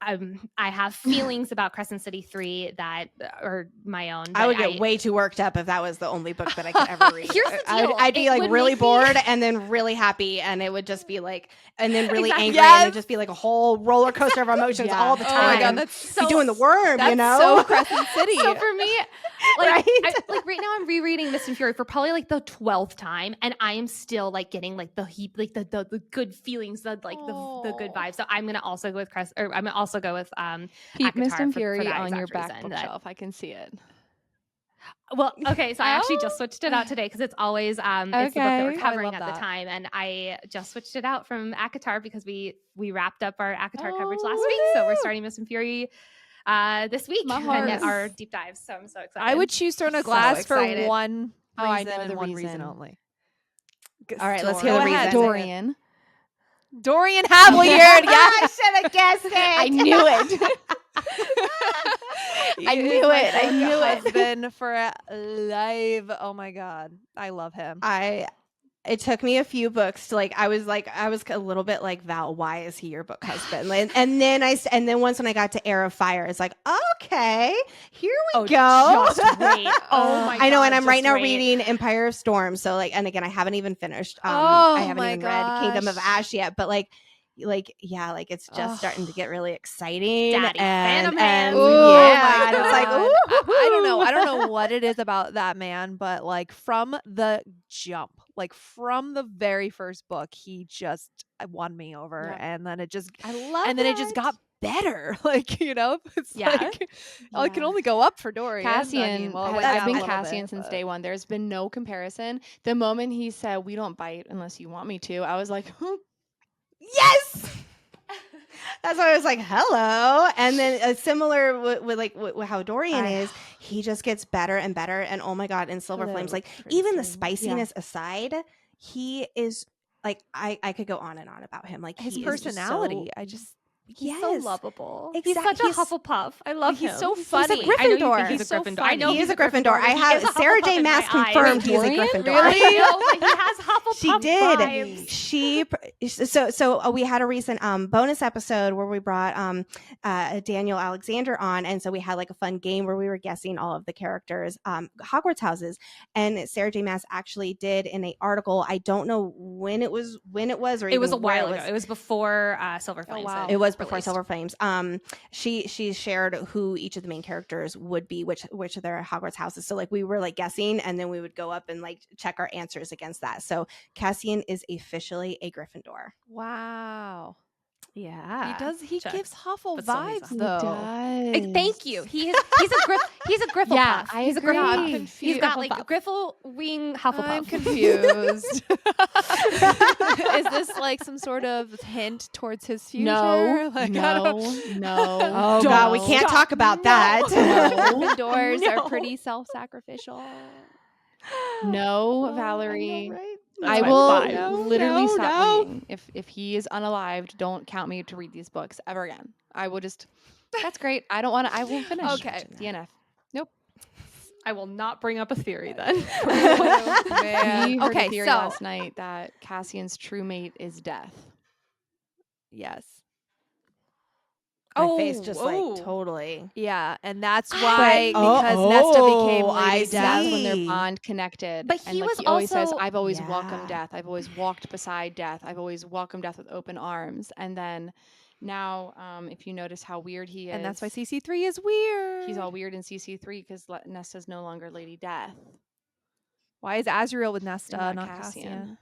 I have feelings about Crescent City 3 that are my own. I would get way too worked up if that was the only book that I could ever read. Here's the deal. I'd be It like would really make me- bored and then really happy, and it would just be like, and then really Exactly. angry, and it'd just be like a whole roller coaster of emotions Yeah. all the Oh time. my God, that's be doing the worm, that's you know? so Crescent City. So for me, like, Right? like right now I'm rereading Mist and Fury for probably like the 12th time, and I am still like getting like the heap, like the good feelings, the good vibes. So I'm gonna also go with I'm gonna also go with Keep Mist ACOTAR and for Fury that on your exact back reason that- bookshelf. I can see it. Well, okay, so I actually just switched it out today because it's always it's the book that Okay. we're I covering love at that. the time, and I just switched it out from ACOTAR because we wrapped up our ACOTAR coverage last week, so we're starting Mist and Fury this week My and heart. our deep dives. So I'm so excited. I would choose Throne of So Glass for excited. one Oh, I reason know and the one reason reason. only. All right, let's hear Go the ahead, reason. Dorian. Dorian Havliard. Yeah. I should have guessed it. I knew it. I knew it. I knew it. Husband for life. Oh my god, I love him. It took me a few books to I was a little bit like, Val, why is he your book husband? And then once when I got to Heir of Fire, it's like, okay, here we go. Just wait. Oh my god. I know, and I'm just right now wait. reading Empire of Storm. So and again, I haven't even finished. Oh I haven't my even read Kingdom of gosh. Ash yet, but it's just starting to get really exciting. Daddy and Phantom Hands. Oh yeah, my and it's like, God. ooh. I don't know what it is about that man, but like from the jump, like from the very first book, he just won me over, Yep. and then it just I love and then it just got better. Like, you know, it's Yeah. like it can only go up for Dorian. Cassian. it went I've down been a little Cassian bit, since but- day one. There's been no comparison. The moment he said, "We don't bite unless you want me to," I was like, Yes. That's why I was like, hello. And then similar with how Dorian is, he just gets better and better. And oh my God, in Silver Flames, like even the spiciness aside, he is like, I could go on and on about him. Like his he is just personality, He's so lovable. Exactly. He's such a Hufflepuff. I love him. He's so He's a funny. I know you think Gryffindor. he's a He's so Gryffindor. funny. I know he is a Gryffindor. but I he have is a Sarah Hufflepuff J. in my Maas eyes. confirmed he's a Dorian? Gryffindor. I know, but he has Hufflepuff She did. vibes. So we had a recent bonus episode where we brought Daniel Alexander on, and so we had like a fun game where we were guessing all of the characters' Hogwarts houses. And Sarah J. Maas actually did in an article. I don't know when it was, or It was a even where while ago. It was before Silver Flames. wow. It was before released. Silver Flames. She shared who each of the main characters would be, which of their Hogwarts houses. So like we were like guessing, and then we would go up and like check our answers against that. So Cassian is officially a Gryffindor. Wow. Yeah, He does. He Chuck. gives Huffle But still he's vibes a- though. Thank you. He's a Grifflepuff. Yeah, I he's a agree. Grifflepuff. I'm He's confused. got like Griffle wing Hufflepuff. I'm confused. Is this like some sort of hint towards his future? No, Like, no. Oh Don't God, we can't talk about that. Gryffindors are No. pretty self-sacrificial. No, Oh, Valerie. I know, right? I my will vibe. No, literally no, stop no. reading. If he is unalived, don't count me to read these books ever again. I will just. That's great. I don't want to. I won't finish. Okay. DNF. I will not bring up a theory then. Man. We heard Okay, a theory so last night that Cassian's true mate is death. yes. My face just oh. like totally. Yeah, and that's why Oh, because Nesta became oh, Lady I Death. That's when their See. bond connected. But and he like was he always says, also- "I've always Yeah. welcomed death. I've always walked beside death. I've always welcomed death with open arms." And then now, if you notice how weird he is, And that's why CC3 is weird. he's all weird in CC3 because Nesta's no longer Lady Death. Why is Azriel with Nesta, and not Cassian?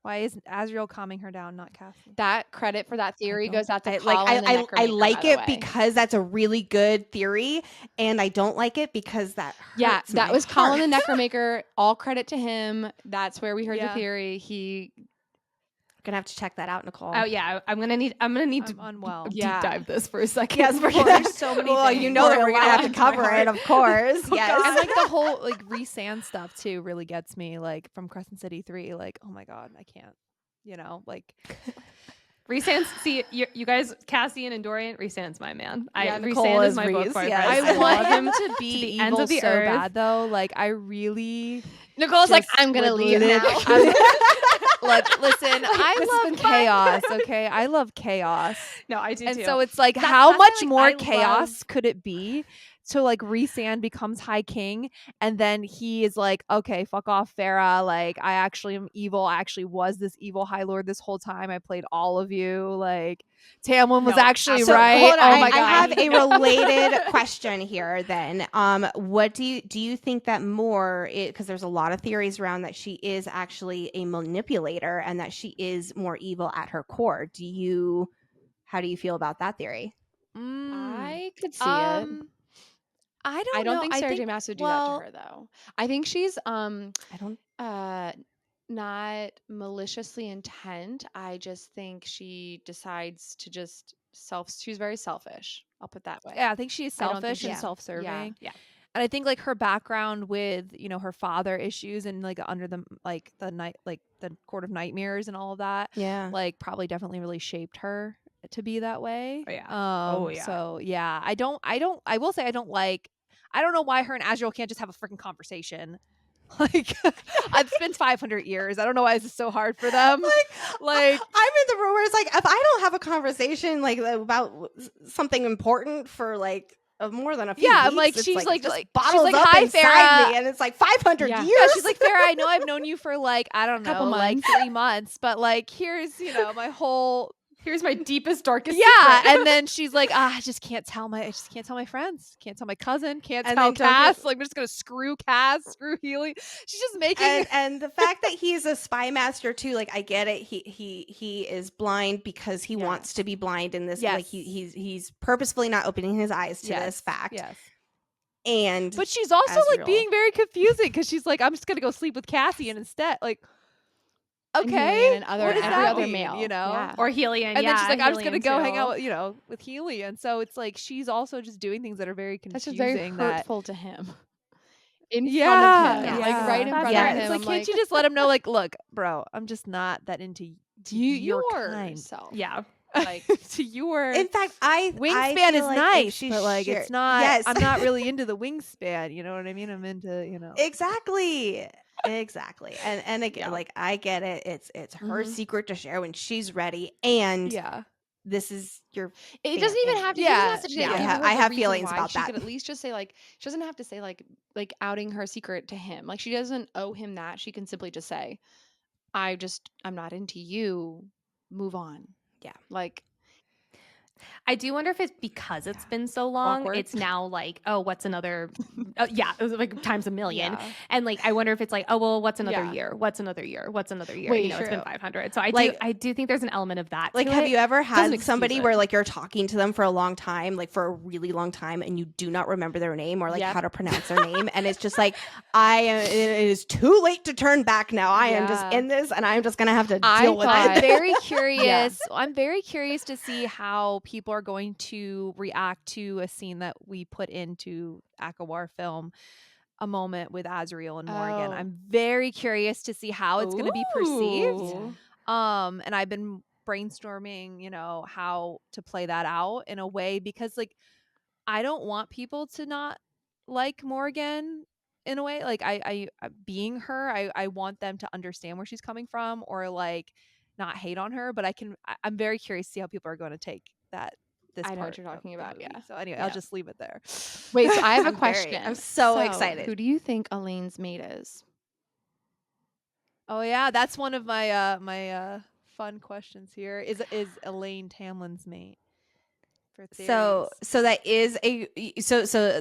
Why is Azriel calming her down, not Cassian? That credit for that theory don't- goes out to I Colin the I Necromancer, like by the it way. because that's a really good theory, and I don't like it because that hurts Yeah, that my was Colin the heart. Necromancer. All credit to him. That's where we heard Yeah. the theory. He Gonna have to check that out, Nicole. Oh yeah, I'm gonna need I'm to unwell. deep Yeah. dive this for a second. Yes, we're before- gonna. There's so many Well, you things. know that We're we're gonna have to into my cover heart. it, of course. Yes. And like the whole like Rhys-Anne stuff too really gets me, like from Crescent City 3, like, oh my God, I can't. You know, like Rhys-Anne's, see, you guys, Cassian and Dorian, Rhys-Anne's my man. Yeah, Nicole Rhys-Anne is is my Rhys, book boyfriend. yes. I I want love him to be the evil ends of the so earth. bad though. Like I really Nicole's like, just I'm gonna would leave lit- now. Like, listen, I love chaos, okay? I love chaos. No, I do And too. so it's like, That's how why, much like, more I chaos love- could it be? So like Rhys-Anne becomes High King, and then he is like, okay, fuck off, Farah. Like, I actually am evil. I actually was this evil High Lord this whole time. I played all of you. Like, Tamlin was No, actually So, right. hold on, Oh my I God. have a related question here. Then, what do you think that more? Because there's a lot of theories around that she is actually a manipulator and that she is more evil at her core. How do you feel about that theory? I could see it. I don't I don't know. think Sarah J. Maas would do that to her though. I think she's I don't. not maliciously intent. I just think she decides to just she's very selfish. I'll put that way. Yeah, I think she's I don't think selfish and yeah. self-serving. Yeah. And I think like her background with, you know, her father issues and like under the the Court of Nightmares and all of that, Yeah. like probably definitely really shaped her to be that way. Oh, yeah. So yeah, I will say I don't know why her and Azrael can't just have a freaking conversation. Like, it's been 500 years. I don't know why this is so hard for them. Like I'm in the room where it's like, if I don't have a conversation like about something important for like more than a few Yeah, weeks, I'm like, it's she's like, like bottles like, up "Hi, inside Farrah." me, and it's like 500 Yeah. years. Yeah, she's like, "Farrah, I know I've known you for like, I don't Couple know, like months. 3 months, but like here's, my whole Here's my deepest, darkest yeah." secret. And then she's like, I just can't tell my friends, can't tell my cousin, can't And tell then don't Cass. get- Like, we're just gonna screw Cass, screw Healy. She's just making and the fact that he's a spy master too, like I get it. He is blind because he wants to be blind in this. Like Yes. he's purposefully not opening his eyes to yes, this fact. Yes. And But she's also like Azrael. being very confusing because she's like, I'm just gonna go sleep with Cassian instead. Like, And okay, Helion and other what does every that other mean, male, Yeah. Or Helion, And then she's like, I'm just gonna Helion go hang too. out, with Healy. And so it's like she's also just doing things that are very That's confusing. just very hurtful to him. In front Yeah, of him, yeah. like right in That's front right. of him. It's like, I'm can't you just let him know, like, look, bro, I'm just not that into your kind. yourself. Yeah. Like, to your in fact, I wingspan feel is like nice, if she but like share- it's not. Yes. I'm not really into the wingspan. You know what I mean? I'm into. Exactly. And again, Yeah. like I get it. It's her Mhm. secret to share when she's ready, and Yeah. this is your. it fan doesn't even anyway. have to. Yeah, She doesn't have to say, yeah. give her I the have reason feelings why. about she that. could at least just say like she doesn't have to say like outing her secret to him. Like she doesn't owe him that. She can simply just say, I'm not into you. Move on. Yeah. Like I do wonder if it's because it's been so long. Awkward. It's now like, oh, what's another? It was like times a million. Yeah. And like, I wonder if it's like, oh, well, what's another Yeah. year? What's another year? What's another year? Wait, It's been true. 500. So I Like- do think there's an element of that. Like, to have it. you ever Doesn't had excuse somebody it. where like you're talking to them for a long time, like for a really long time, and you do not remember their name or like Yep. how to pronounce their name, and it's just like it is too late to turn back now. I am just Yeah. in this, and I'm just gonna have to I deal with thought- I'm it. very curious. I'm very curious to see how people are going to react to a scene that we put into Akawar film, a moment with Azrael and Morgan. Oh. I'm very curious to see how it's going to be perceived. Ooh. And I've been brainstorming, how to play that out in a way, because like I don't want people to not like Morgan in a way. Like I being her, I want them to understand where she's coming from, or like not hate on her. But I'm very curious to see how people are going to take that. This I know what part you're of talking the about, movie. yeah. So anyway, Yeah. I'll just leave it there. Wait, so I have a I'm question. so excited. Who do you think Elaine's mate is? Oh yeah, that's one of my fun questions here. Is Elaine Tamlin's mate? For So theories. that is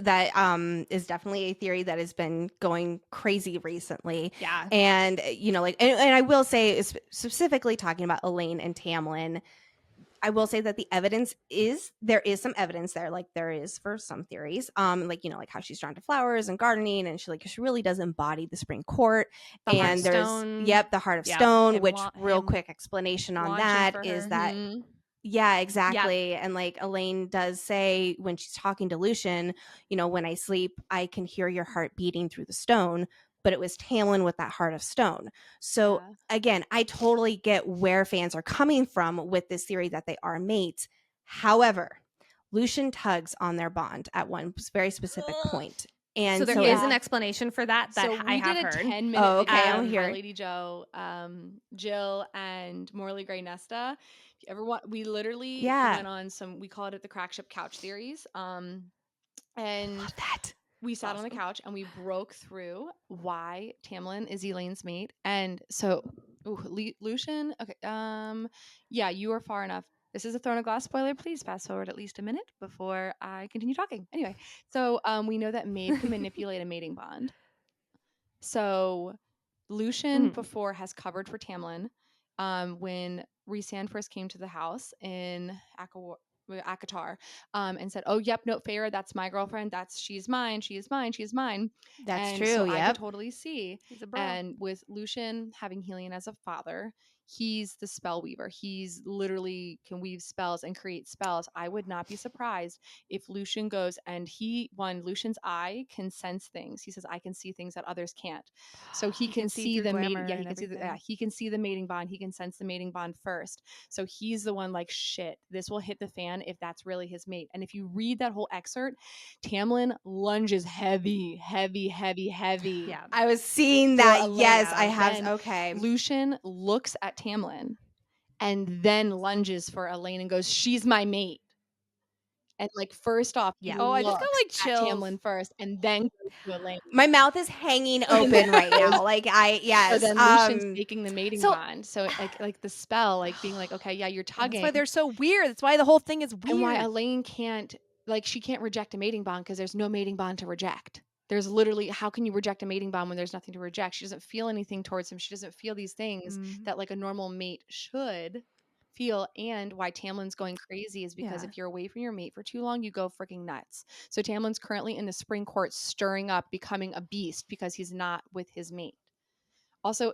that is definitely a theory that has been going crazy recently. Yeah. And and I will say specifically talking about Elaine and Tamlin, I will say that the evidence there is some evidence there, like there is for some theories, like how she's drawn to flowers and gardening, and she really does embody the spring court. The Heart And of there's Stone. the Heart of Yep. Stone, Him which wa- real him quick explanation on launching that for is her. that Mhm. yeah, exactly. And like Elaine does say when she's talking to Lucian, when I sleep, I can hear your heart beating through the stone, but it was Tamlin with that heart of stone. So Yeah. again, I totally get where fans are coming from with this theory that they are mates. However, Lucian tugs on their bond at one very specific point. And So there is Yeah. an explanation for that So I we have did a heard. 10-minute Oh, okay, video I'm with here. Lady Joe, Jill, and Morley Gray Nesta. If you ever want, we literally Yeah. went on we called it the Crack Ship Couch Theories. And Love that. we sat on the awesome. couch and we broke through why Tamlin is Elaine's mate. And so, Lucian, okay, yeah, you are far enough. This is a Throne of Glass spoiler. Please fast forward at least a minute before I continue talking. Anyway, so we know that Maeve can manipulate a mating bond. So Lucian before has covered for Tamlin when Rhysand first came to the house in Akatar and said, "Oh, yep, no, Feyre, that's my girlfriend. She's mine. She is mine. She is mine." That's And true. so I yep. could totally see. He's a bro. And with Lucian having Helion as a father, he's the spell weaver. He's literally can weave spells and create spells. I would not be surprised if Lucian goes and Lucian's eye can sense things. He says, I can see things that others can't. So he can see through the mating. glamour Yeah, he and can see everything. he can see the mating bond. He can sense the mating bond first. So he's the one like, shit, this will hit the fan if that's really his mate. And if you read that whole excerpt, Tamlin lunges heavy. Yeah. I was seeing For that. Elaine. Yes, I have. Then Okay. Lucian looks at Tamlin and then lunges for Elaine and goes, she's my mate. And like, first off, he Yeah. Oh, I just got looks like at chills. Tamlin first and then goes to Elaine. My mouth is hanging open right now. Like So then Lucian's taking the mating so- bond. So like the spell, like being like, okay, yeah, you're And tugging. that's why they're so weird. That's why the whole thing is weird. And why Elaine can't, like, she can't reject a mating bond because there's no mating bond to reject. There's literally, how can you reject a mating bond when there's nothing to reject? She doesn't feel anything towards him. She doesn't feel these things that like a normal mate should feel. And why Tamlin's going crazy is because Yeah. if you're away from your mate for too long, you go freaking nuts. So Tamlin's currently in the spring court stirring up, becoming a beast because he's not with his mate. Also,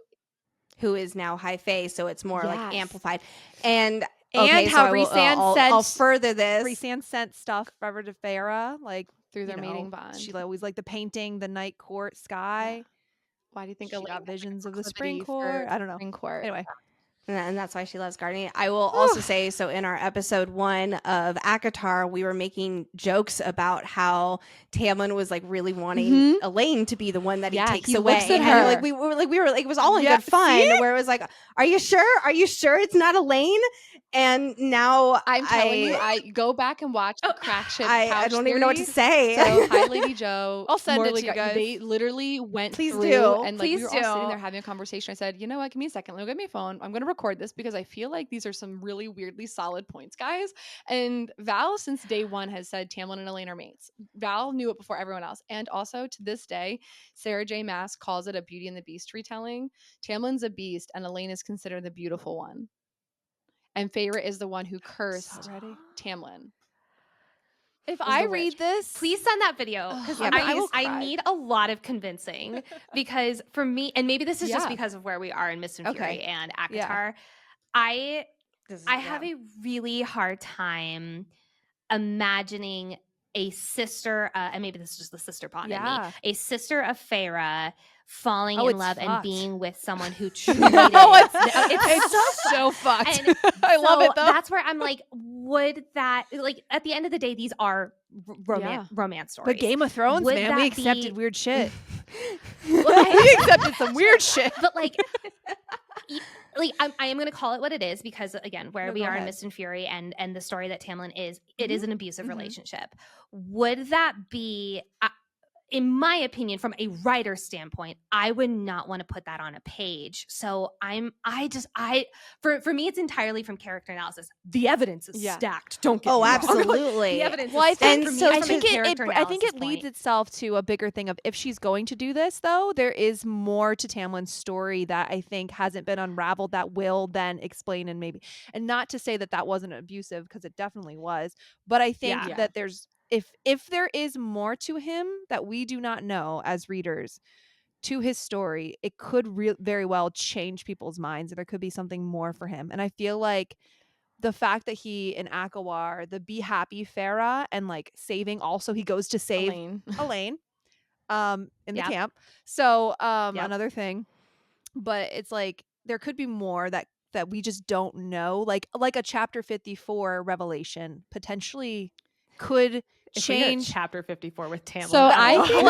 who is now high fae, so it's more like Yes. amplified. And And okay, how so I'll further this. Rhysand sent stuff forever to Farah, like through their you know, mating bond. She always liked the painting, the night court sky. Why do you think She Elaine got has, like, visions a of the spring proclivity court. for I don't know. spring court? Anyway, And that's why she loves gardening. I will also say, so in our episode 1 of ACOTAR, we were making jokes about how Tamlin was like really wanting Elaine to be the one that he takes he away. looks at And her. like we were like it was all in Yeah, good fun. see? Where it was like, are you sure? Are you sure it's not Elaine? And now I'm telling you, I go back and watch the crack ship I couch don't even know what to theory. say. So hi, Lady Joe. I'll send it Morley to you guys. They literally went Please through do. and like we Please were all sitting do. there having a conversation. I said, you know what? Give me a second. Let me get my phone. I'm going to record this because I feel like these are some really weirdly solid points, guys. And Val, since day one, has said Tamlin and Elaine are mates. Val knew it before everyone else. And also to this day, Sarah J. Maas calls it a Beauty and the Beast retelling. Tamlin's a beast and Elaine is considered the beautiful one. And Feyre is the one who cursed ready. Tamlin. If Is I the read witch. this, Please send that video because Yeah, I will I cry. need a lot of convincing because for me, and maybe this is just Yeah. because of where we are in Mist and Fury Okay. and Yeah. ACOTAR. I have a really hard time imagining a sister, and maybe this is just the sister pawn in Yeah. me, a sister of Feyre falling Oh, in it's love and fucked. being with someone who truly Oh, it's so fucked. And I love so it though. that's where I'm like, would that like at the end of the day, these are romance stories. But Game of Thrones, Would man, we that be- accepted weird shit. Well, we accepted some weird shit. but like I am going to call it what it is because again, where No, we go are in ahead. Mist and Fury and the story that Tamlin is, it is an abusive Mhm. relationship. Would that be? In my opinion, from a writer standpoint, I would not want to put that on a page. So for me, it's entirely from character analysis. The evidence is stacked. Don't get me wrong. absolutely. The evidence Well, I is stacked think for me. so It's I from think a it character I think it analysis leads point. itself to a bigger thing of if she's going to do this though, there is more to Tamlin's story that I think hasn't been unraveled that will then explain and maybe, and not to say that that wasn't abusive because it definitely was, but I think Yeah. that there's if there is more to him that we do not know as readers to his story, it could very well change people's minds. There could be something more for him, and I feel like the fact that he in Akawar, the be happy Farah and like saving, also he goes to save Elaine in the camp. So another thing, but it's like there could be more that we just don't know, like a chapter 54 revelation potentially could If we get a change. chapter 54 with Tamlin. So I think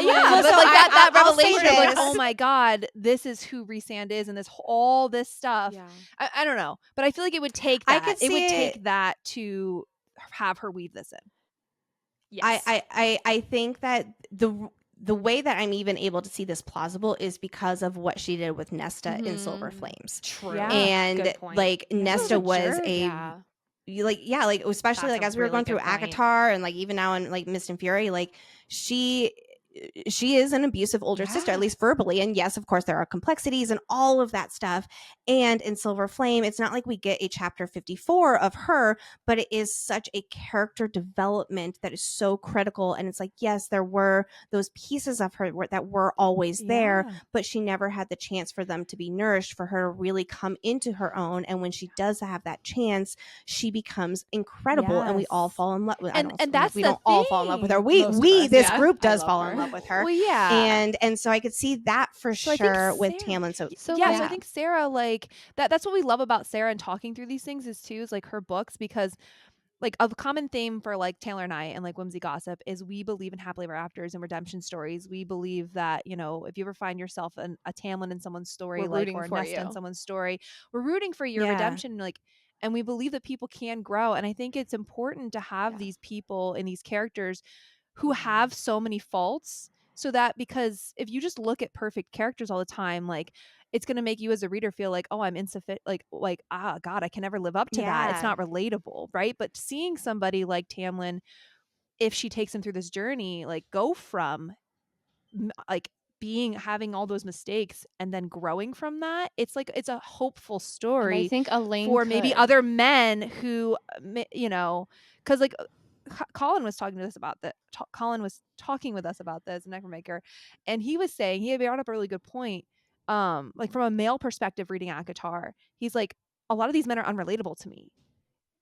Yeah, but so like that I'll say revelation of like, this. oh my god, this is who Rhysand is, and all this stuff. Yeah. I don't know, but I feel like it would take I that. could It would see take that to have her weave this in. Yes. I think that the way that I'm even able to see this plausible is because of what she did with Nesta in Silver Flames. True. Yeah. And Good point. like Nesta was jerk. like especially That's like a as we were really going through good point. ACOTAR and like even now in like Mist and Fury, like she she is an abusive older sister, at least verbally. And yes, of course, there are complexities and all of that stuff. And in Silver Flame, it's not like we get a chapter 54 of her, but it is such a character development that is so critical. And it's like, yes, there were those pieces of her that were always there, but she never had the chance for them to be nourished, for her to really come into her own. And when she does have that chance, she becomes incredible, and we all fall in love with. And that's we the don't all fall in love with her. Most of We us, this yeah. group I does love fall her. in love with her. Well, yeah. And so I could see that for So I think sure with Sarah- Tamlin. So So I think Sarah, like that's what we love about Sarah and talking through these things is like her books, because like a common theme for like Taylor and I and like Whimsy Gossip is we believe in happily ever afters and redemption stories. We believe that, you know, if you ever find yourself a Tamlin in someone's story, We're like, rooting or a for Nesta in you. someone's story, we're rooting for your Yeah. redemption. Like, and we believe that people can grow. And I think it's important to have these people and these characters who have so many faults, so that, because if you just look at perfect characters all the time, like it's going to make you as a reader feel like, oh, I'm insufficient, like God, I can never live up to that. It's not relatable, right? But seeing somebody like Tamlin, if she takes him through this journey, like go from like having all those mistakes and then growing from that, it's like it's a hopeful And story I think Elaine for maybe could. other men who, you know, because like Colin was talking to us about that. Colin was talking with us about this, Necromaker, and he was saying, he had brought up a really good point. Like from a male perspective, reading ACOTAR, he's like, a lot of these men are unrelatable to me.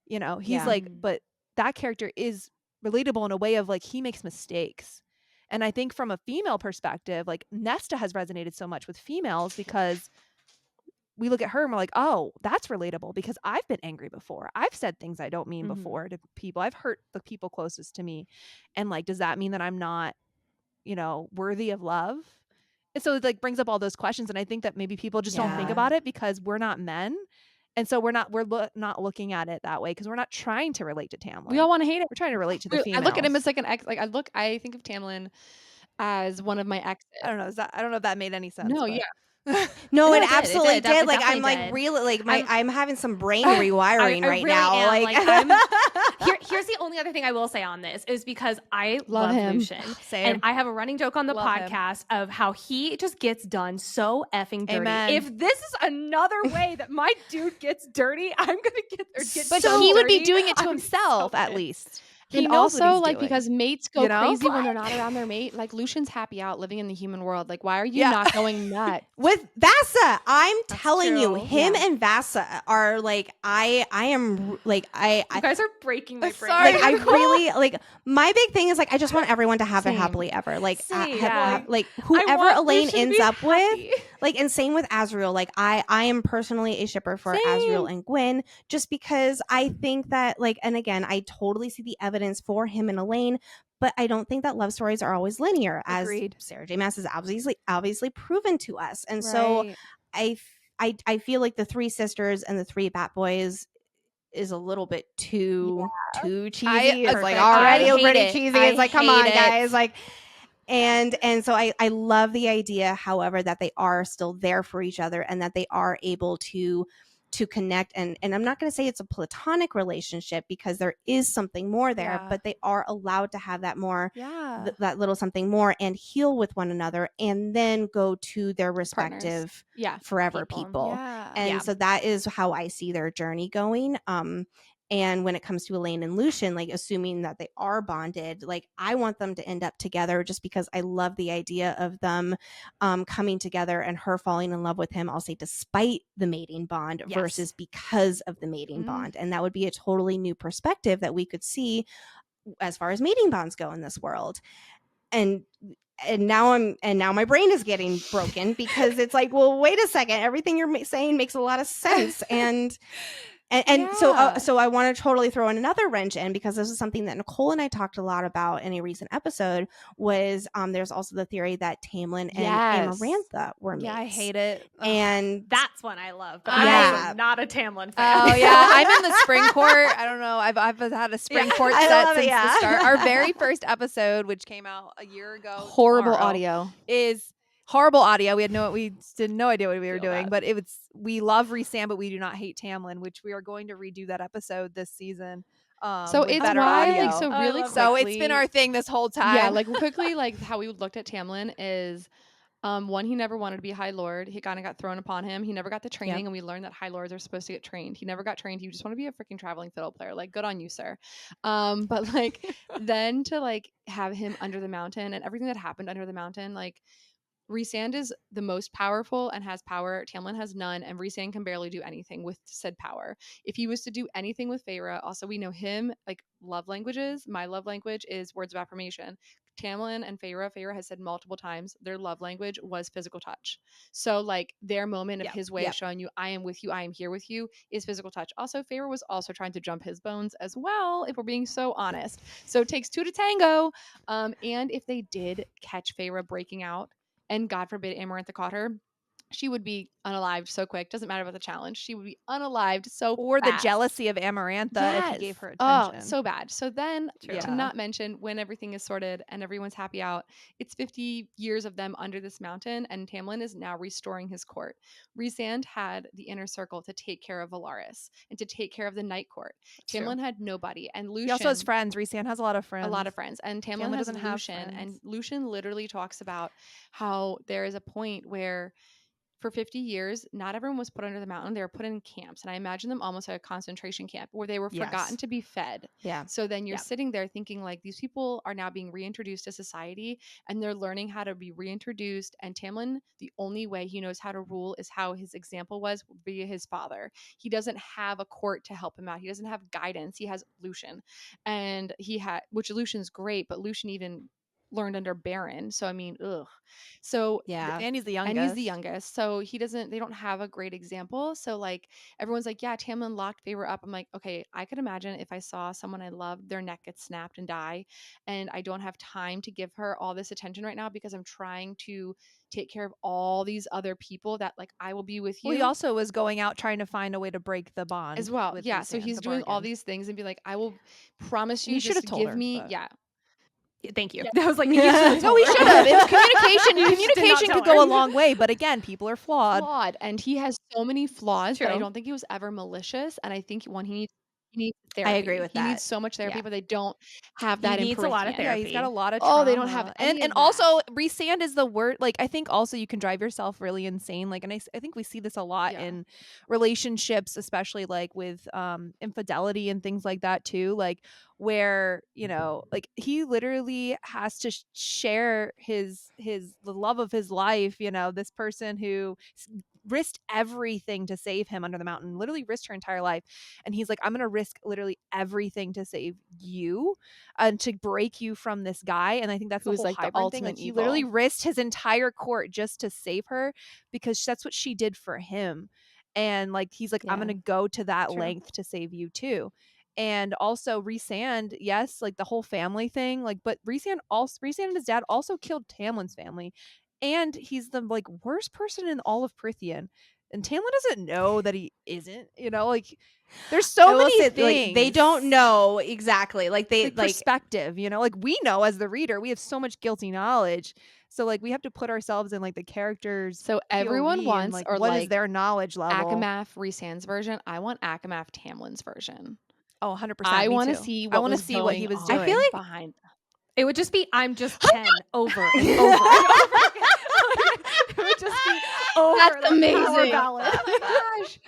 You know, he's like, but that character is relatable in a way of like he makes mistakes. And I think from a female perspective, like Nesta has resonated so much with females because we look at her and we're like, oh, that's relatable because I've been angry before. I've said things I don't mean before to people. I've hurt the people closest to me. And like, does that mean that I'm not, you know, worthy of love? And so it like brings up all those questions. And I think that maybe people just don't think about it because we're not men. And so we're not looking at it that way because we're not trying to relate to Tamlin. We all want to hate it. We're trying to relate to the females. I look at him as like an ex. Like I think of Tamlin as one of my exes. I don't know. I don't know if that made any sense. No, but. yeah. No, it did. absolutely It did. did. Like It I'm definitely like did. really like I'm having some brain rewiring I right really now. am. Like, Here's the only other thing I will say on this is because I love him. Lucian. Same. And I have a running joke on the Love him. podcast of how he just gets done so effing dirty. Amen. If this is another way that my dude gets dirty, I'm gonna get But so he would be dirty. doing it to I'm himself so at pissed. least. And knows what also, he's like, doing, because mates go you know? crazy when they're not around their mate. Like, Lucian's happy out living in the human world. Like, why are you not going nuts? with Vasa, I'm telling you, true. him and Vasa are like I am like You guys are breaking my brain. Sorry. like I really like my big thing is like I just want everyone to have it Same. happily ever. Like Same. like I whoever want Elaine Lucian to ends be up happy. with. Like, and same with Azriel. Like I am personally a shipper for Azriel and Gwen, just because I think that like, and again, I totally see the evidence for him and Elaine, but I don't think that love stories are always linear, as Agreed. Sarah J. Maas has obviously proven to us. And so I feel like the three sisters and the three Bat Boys is a little bit too cheesy. It's like perfect. already I hate pretty it. cheesy. I It's like, come hate on, it. guys. Like, and so I love the idea, however, that they are still there for each other and that they are able to connect. And I'm not going to say it's a platonic relationship because there is something more there, Yeah. but they are allowed to have that more, Yeah. that little something more, and heal with one another, and then go to their respective forever people. Yeah. And so that is how I see their journey going. And when it comes to Elaine and Lucian, like assuming that they are bonded, like I want them to end up together just because I love the idea of them coming together and her falling in love with him, I'll say despite the mating bond versus because of the mating bond. And that would be a totally new perspective that we could see as far as mating bonds go in this world. And now my brain is getting broken because it's like, well, wait a second, everything you're saying makes a lot of sense. So I want to totally throw in another wrench in, because this is something that Nicole and I talked a lot about in a recent episode, was there's also the theory that Tamlin and Amarantha were mates. Yeah, I hate it. And That's one I love, but Yeah. I'm not a Tamlin fan. Oh yeah, I'm in the spring court. I don't know. I've had a spring court I set love it, since yeah. the start. Our very first episode, which came out a year ago, Horrible tomorrow, audio. is horrible audio. We had no idea what we were Feel doing, bad. but we love Rhysand, but we do not hate Tamlin, which we are going to redo that episode this season. So with it's better why, audio. like, so Oh, I really love So quickly, it's been our thing this whole time. yeah, like quickly, like how we looked at Tamlin is, one, he never wanted to be High Lord. He kind of got thrown upon him. He never got the training, and we learned that High Lords are supposed to get trained. He never got trained. He just wanted to be a freaking traveling fiddle player. Like, good on you, sir. But like, then to like have him under the mountain and everything that happened under the mountain, like Rhysand is the most powerful and has power. Tamlin has none, and Rhysand can barely do anything with said power. If he was to do anything with Feyre, also we know him like love languages. My love language is words of affirmation. Tamlin and Feyre has said multiple times their love language was physical touch. So like their moment of his way of showing you I am with you, I am here with you is physical touch. Also, Feyre was also trying to jump his bones as well, if we're being so honest. So it takes two to tango. And if they did catch Feyre breaking out, and God forbid Amarantha caught her, she would be unalived so quick. Doesn't matter about the challenge. She would be unalived so Or the fast. jealousy of Amarantha if he gave her Oh, attention. so bad. So then True. to not mention when everything is sorted and everyone's happy out, it's 50 years of them under this mountain, and Tamlin is now restoring his court. Rhysand had the inner circle to take care of Valaris and to take care of the Night Court. True. Tamlin had nobody, and Lucian He also has friends. Rhysand has a lot of friends. a lot of friends, and Tamlin Tamlin has doesn't have Lucian, and friends. Lucian literally talks about how there is a point where for 50 years, not everyone was put under the mountain. They were put in camps. And I imagine them almost like a concentration camp where they were forgotten to be fed. Yeah. So then you're Yeah. sitting there thinking like these people are now being reintroduced to society, and they're learning how to be reintroduced. And Tamlin, the only way he knows how to rule is how his example was via his father. He doesn't have a court to help him out. He doesn't have guidance. He has Lucian. And which Lucian's great, but Lucian even learned under Baron. So I mean, ugh. So Yeah. And he's the youngest. and he's the youngest, so they don't have a great example. So like everyone's like, yeah, Tamlin locked Feyre up. I'm like, okay, I could imagine if I saw someone I loved, their neck get snapped and die, and I don't have time to give her all this attention right now because I'm trying to take care of all these other people that like I will be with you. Well, he also was going out trying to find a way to break the bond as well. with Yeah, so Rhysand, he's the doing all bargain. these things and be like, I will promise you, You should just have told give her, me, but- yeah. Thank you. Yeah. I was like, you should have No, we should have. Communication You just did not communication tell could go her. a long way, but again, people are flawed. And he has so many flaws, but I True. don't think he was ever malicious. And I think he needs I therapy. agree with He needs that. so much therapy, Yeah. but they don't have He that in needs a lot of Prythian. Yeah, he's got a therapy. lot of Oh, trauma. they don't have any and of also Rhysand is the word. Like I think also you can drive yourself really insane. Like, and I think we see this a lot Yeah. in relationships, especially like with infidelity and things like that too. Like where like he literally has to share the love of his life. This person who risked everything to save him under the mountain, literally risked her entire life, and he's like, I'm gonna risk literally everything to save you and to break you from this guy. And I think that's Who's the whole like the Hybrid thing. ultimate Like he literally evil. risked his entire court just to save her because that's what she did for him. And like he's like, I'm Yeah. gonna go to that True. length to save you too. And also Rhysand, yes, like the whole family thing, like, but Rhysand and his dad also killed Tamlin's family, and he's the like worst person in all of Prythian. And Tamlin doesn't know that he isn't, like there's so I will many say, things. like, they don't know exactly. Like they Like perspective, like we know as the reader, we have so much guilty knowledge. So like we have to put ourselves in like the characters. So everyone POV wants and, like, or what is like their knowledge level? Akamath Rhysand's version. I want Akamath Tamlin's version. Oh, 100%. I want to see I what want to was see what he going was on doing. I feel like behind. It would just be I'm just 10 over and over and over again. It would just be over. That's the power amazing. ballad. Oh my gosh.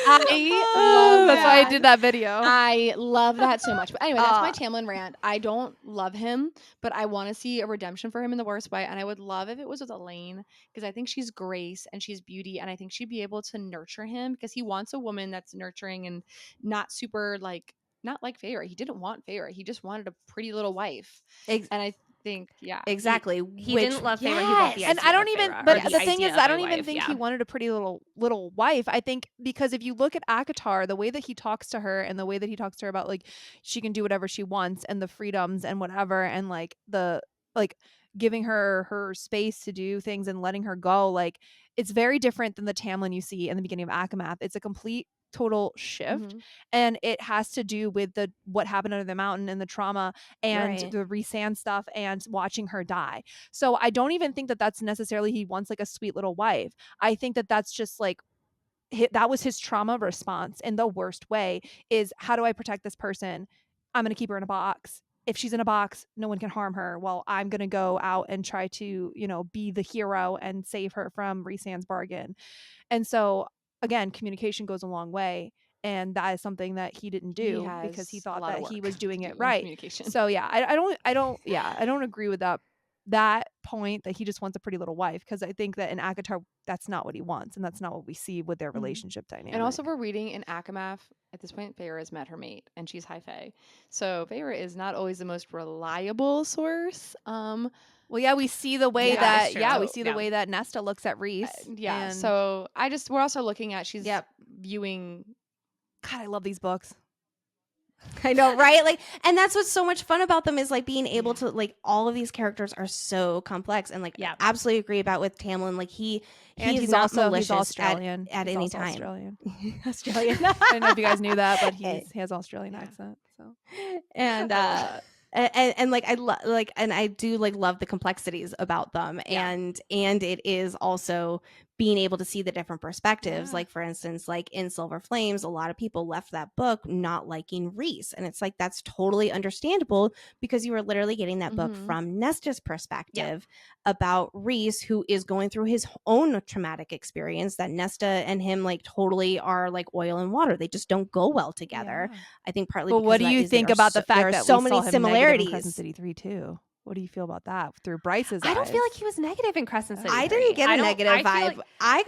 I love That's why I that. did that video. I love that so much. But anyway, that's my Uh, Tamlin rant. I don't love him, but I want to see a redemption for him in the worst way. And I would love if it was with Elaine, because I think she's grace and she's beauty. And I think she'd be able to nurture him because he wants a woman that's nurturing and not super like, not like Feyre. He didn't want Feyre. He just wanted a pretty little wife. ex- And I think, yeah. exactly. He which, didn't love Feyre. He loved the Yes. and idea I don't of even Feyre, or but the the thing idea is of I a don't even wife, think yeah. he wanted a pretty little wife. I think because if you look at Akatar, the way that he talks to her and the way that he talks to her about like she can do whatever she wants and the freedoms and whatever, and like the like giving her space to do things and letting her go, like it's very different than the Tamlin you see in the beginning of Akamath. It's a complete total shift. Mhm. And it has to do with what happened under the mountain and the trauma and Right. the Rhysand stuff and watching her die. So I don't even think that that's necessarily he wants like a sweet little wife. I think that that's just like that was his trauma response in the worst way, is how do I protect this person? I'm going to keep her in a box. If she's in a box, no one can harm her. Well, I'm going to go out and try to, be the hero and save her from Rhysand's bargain. And so, again, communication goes a long way. And that is something that he didn't do because he thought that he was doing it right. Communication. So yeah, I don't agree with that point that he just wants a pretty little wife, because I think that in ACOTAR that's not what he wants, and that's not what we see with their relationship dynamic. And also, we're reading in Akamath at this point, Feyre has met her mate, and she's high fae. So Feyre is not always the most reliable source. Well, yeah, we see the way the way that Nesta looks at Rhys. So we're also looking at viewing. God, I love these books. I know, right? Like, and that's what's so much fun about them is like being able to like all of these characters are so complex, and like absolutely agree about with Tamlin. Like he's not also malicious Australian at any time. Australian. Australian. I don't know if you guys knew that, but he has Australian accent. So and like I do like love the complexities about them, and it is also being able to see the different perspectives. Like for instance, like in Silver Flames, a lot of people left that book not liking Rhys, and it's like that's totally understandable because you were literally getting that book from Nesta's perspective about Rhys, who is going through his own traumatic experience. That Nesta and him like totally are like oil and water; they just don't go well together. I think partly. But what do you think about the fact that so we many saw him similarities in Crescent City 3 too? What do you feel about that through Bryce's eyes? I don't feel like he was negative in Crescent City. I didn't get a negative vibe. I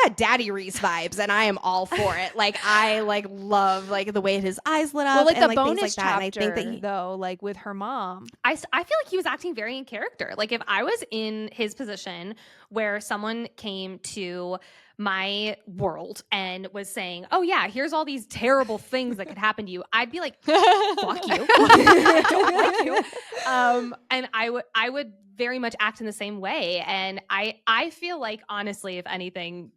got Daddy Rhys vibes, and I am all for it. Like I like love like the way his eyes lit up. Well, like and, the bonus things like chapter, that. And I think that though, like with her mom, I feel like he was acting very in character. Like if I was in his position where someone came to my world and was saying, "Oh yeah, here's all these terrible things that could happen to you," I'd be like, "Fuck you, I don't like you." And I would very much act in the same way. And I feel like honestly, if anything,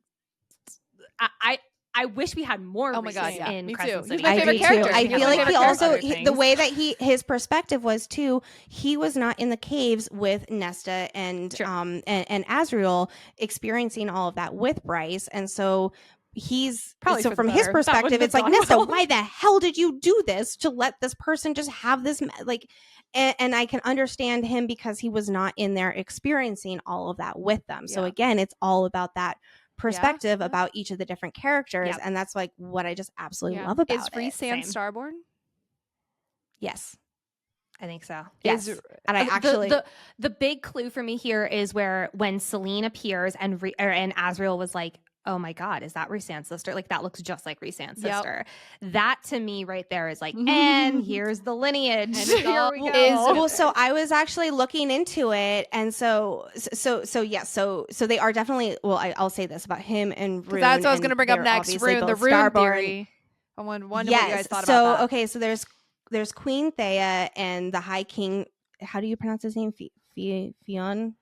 I wish we had more. Oh my God, yeah. In Me Crescent too. City. He's my favorite character. I feel like he also the way that he his perspective was too. He was not in the caves with Nesta and and Azriel experiencing all of that with Bryce, and so he's probably so from his perspective, it's like Nesta, why the hell did you do this to let this person just have this like? And I can understand him because he was not in there experiencing all of that with them. So again, it's all about that perspective about each of the different characters, and that's like what I just absolutely love about it. Is Rhysand Starborn? Yes, I think so. Yes, and I actually the big clue for me here is when Selene appears and Azriel was like, "Oh my God, is that Rhysand's sister? Like that looks just like Rhysand's sister." That to me right there is like, and here's the lineage. Here we go. Well, so I was actually looking into it, and so they are definitely. Well, I'll say this about him and Rune. That's what I was going to bring up next. Rune, the Rune theory. I wonder what you guys thought about that. Okay, so there's Queen Thea and the High King. How do you pronounce his name? Fionn.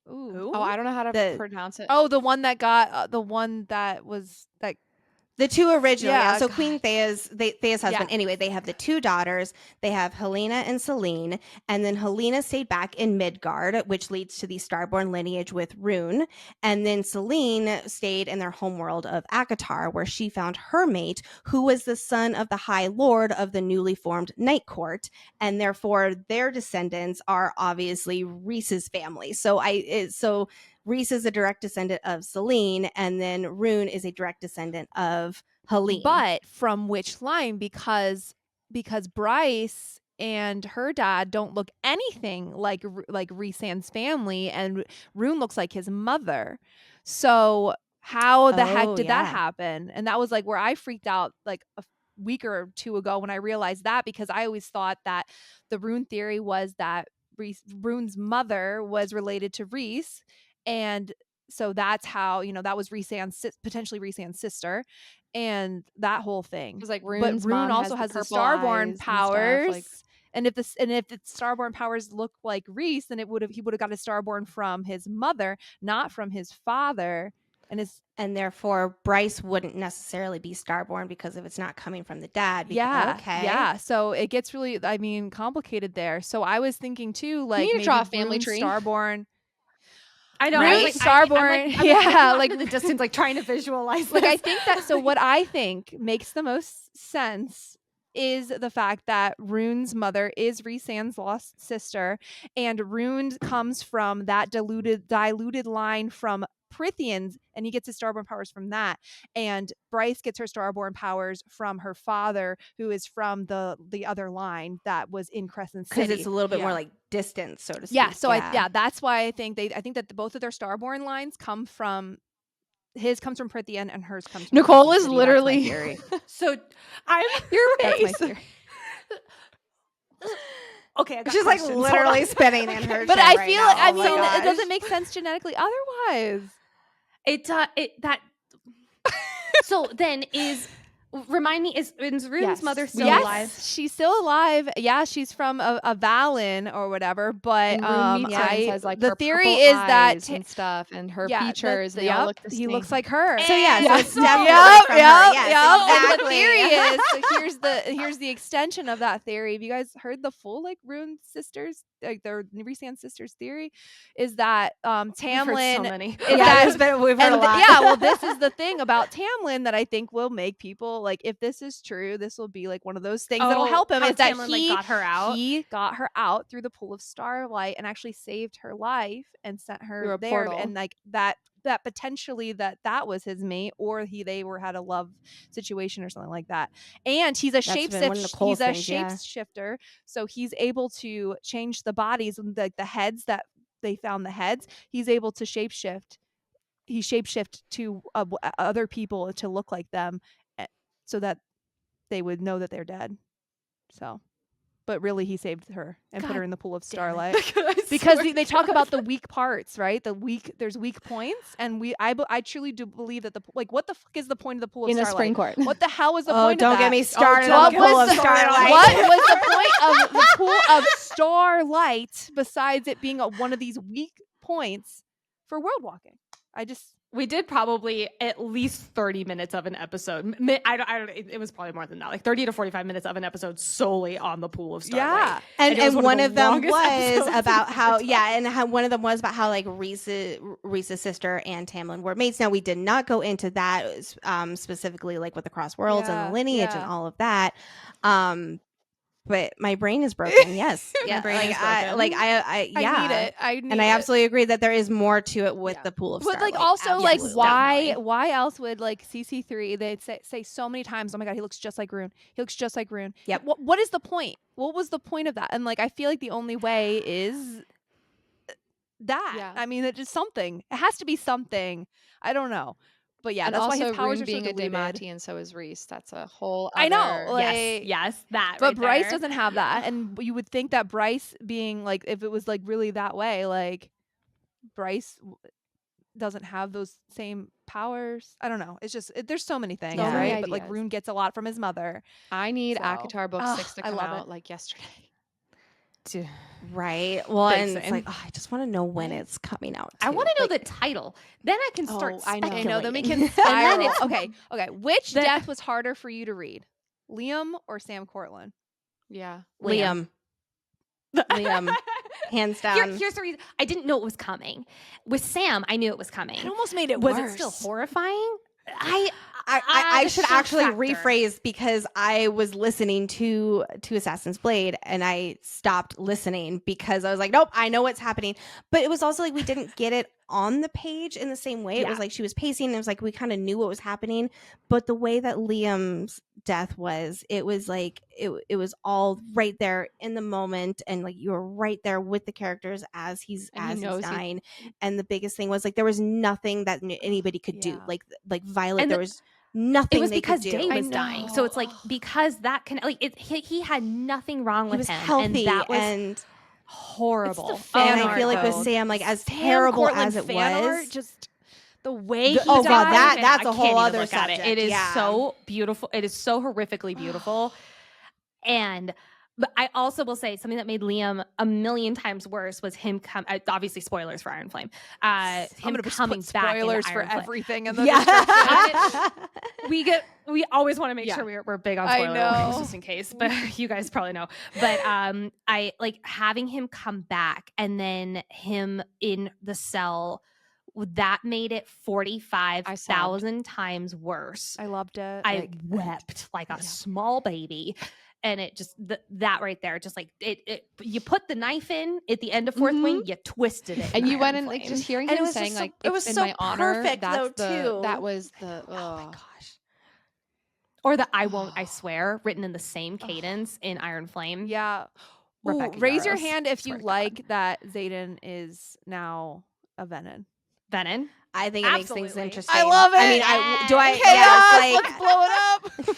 Ooh. Oh, I don't know how to pronounce it. Oh, the one that got the one that was like the two original. So Queen Thea's husband. Anyway, they have the two daughters. They have Helena and Selene, and then Helena stayed back in Midgard, which leads to the Starborn lineage with Rune, and then Selene stayed in their homeworld of ACOTAR, where she found her mate, who was the son of the High Lord of the newly formed Night Court, and therefore their descendants are obviously Rhys's family. So Rhys is a direct descendant of Selene, and then Rune is a direct descendant of Helene. But from which line? Because Bryce and her dad don't look anything like Rhysand's family, and Rune looks like his mother. So how the heck did that happen? And that was like where I freaked out like a week or two ago when I realized that, because I always thought that the Rune theory was that Rune's mother was related to Rhys. And so that's how, that was potentially Rhysand's sister, and that whole thing. It was like Rune also has the Starborn powers, and if the Starborn powers look like Rhys, then he would have got his Starborn from his mother, not from his father, and therefore Bryce wouldn't necessarily be Starborn because if it's not coming from the dad. So it gets really, complicated there. So I was thinking too, like, you need to draw a family tree. Starborn. I know. Really? Starborn. I'm like the distance, like trying to visualize. Like I think that. So what I think makes the most sense is the fact that Rune's mother is Rhysand's lost sister, and Rune comes from that diluted line from Prithians, and he gets his starborn powers from that. And Bryce gets her starborn powers from her father, who is from the other line that was in Crescent City. Because it's a little bit more Yeah. like distance, so to speak. Yeah, so that's why I think that both of their starborn lines come from his comes from Prithian and hers comes from Nicole Crescent is City. literally That's my theory. So I'm your That's my face. theory. okay. I got She's like questions. Hold literally on. spinning in her But chair I right feel now. like, I Oh my mean, it gosh. doesn't make sense genetically otherwise. So then remind me, is Rune's Yes. mother still Yes, alive? she's still alive. Yeah, she's from a Valen or whatever. But And Rune meets her and says like the her theory purple is that eyes and stuff, and her yeah, features, they all yep, look the same. he looks like her. So yeah, so And it's so- definitely Yep, from yep, her. Yes, yep. And the exactly. theory is, so here's the extension of that theory. Have you guys heard the full like Rune sisters, like their Rhysand sisters theory? Is that We've heard so Tamlin many. is that we've heard a lot. yeah, well, this is the thing about Tamlin that I think will make people like, if this is true, this will be like one of those things that'll help him. How Is that Tamlin, like, got her out? He got her out through the pool of starlight and actually saved her life and sent her Through a there, portal. and like that potentially that was his mate, or they had a love situation or something like that. And he's a That's been one of Nicole's things, yeah. shapeshifter, so he's able to change the bodies, the heads that they found. The heads, he's able to shapeshift. He shapeshift to other people to look like them, so that they would know that they're dead. So, but really, he saved her and put her in the pool of starlight. Because they talk about the weak parts, right? There's weak points, and I truly do believe that what the fuck is the point of the pool of in a starlight? spring court. What the hell is the Oh, point don't of that? get me started What on the pool was of the- starlight. What was the point of the pool of starlight besides it being one of these weak points for world walking? We did probably at least 30 minutes of an episode. It was probably more than that, like 30 to 45 minutes of an episode solely on the pool of starlight. Yeah. And it was one the of them longest was episodes about we've how ever and how one of them was about how like Rhys's sister and Tamlin were mates. Now we did not go into that specifically, like with the cross worlds and the lineage and all of that. But my brain is broken. Yes, My brain is broken. I I need and I it. absolutely agree that there is more to it with Yeah. the pool of But starlight. like also Absolutely. like why definitely. else would like CC3 they'd say so many times, oh my god, he looks just like Rune. He looks just like Rune. Yep. What is the point? What was the point of that? And like I feel like the only way is that. Yeah. I mean, it's just something. It has to be something. I don't know. But yeah, And that's why also his powers Rune are being so a diluted. Daimati, and so is Rhys. That's a whole I know, other- like- yes, that. But right Bryce there. doesn't have that, and you would think that Bryce being like, if it was like really that way, like Bryce doesn't have those same powers. I don't know. It's just there's so many things, So many right? But like ideas. Rune gets a lot from his mother. I need So- ACOTAR book Ugh, 6 to I come love out it. like yesterday. Right. Well, Big and it's same. like, I just want to know when it's coming out. I too. want to know Like, the title. Then I can start I know. speculating. I know. Then we can then spiral. it's- Okay. Which Then- death was harder for you to read, Liam or Sam Cortland? Yeah. Liam. Liam. Hands down. Here's the reason. I didn't know it was coming. With Sam, I knew it was coming. It almost made it Was worse. it still horrifying? I the should shock actually factor. rephrase, because I was listening to Assassin's Blade and I stopped listening because I was like, nope, I know what's happening. But it was also like we didn't get it on the page in the same way. It was Yeah. like she was pacing and it was like we kind of knew what was happening. But the way that Liam's death was, it was like it was all right there in the moment, and like you were right there with the characters as he's And he knows he- dying. And the biggest thing was like there was nothing that anybody could do. Yeah. Like Violet, And there was nothing It was they because could do. Day I was dying. So it's like, know. because that can, like, he had nothing wrong He with was him. healthy, and that was and horrible. fan I art, feel like with though. Sam, like as Sam terrible Cortland as it fan art, was, just the way The- he oh, God, died. that's I a can't whole even other look at subject. It is Yeah. so beautiful. It is so horrifically beautiful. But I also will say something that made Liam a million times worse was him obviously spoilers for Iron Flame. I'm Him gonna coming put back into spoilers for Iron Flame. everything in the description. yeah. We always want to make Yeah. sure we're big on I spoiler warnings know. just in case, but you guys probably know. But I like having him come back and then him in the cell that made it I 45,000 times worse. I loved it. I wept like a small baby. And it just that right there, just like it you put the knife in at the end of Fourth Wing, you twisted it, And in you went Iron and like Flame. just hearing And it him was saying just so, like it it's was in so my honor. perfect That's though too. That was the Oh my gosh. Or the I won't, I swear, written in the same cadence in Iron Flame. Yeah. Ooh, Rebecca raise your Yarros, hand if you swear to God. like that Xaden is now a Venom. Venom. I think it makes things Absolutely. interesting. I love it. I mean, Chaos. Let's blow it up.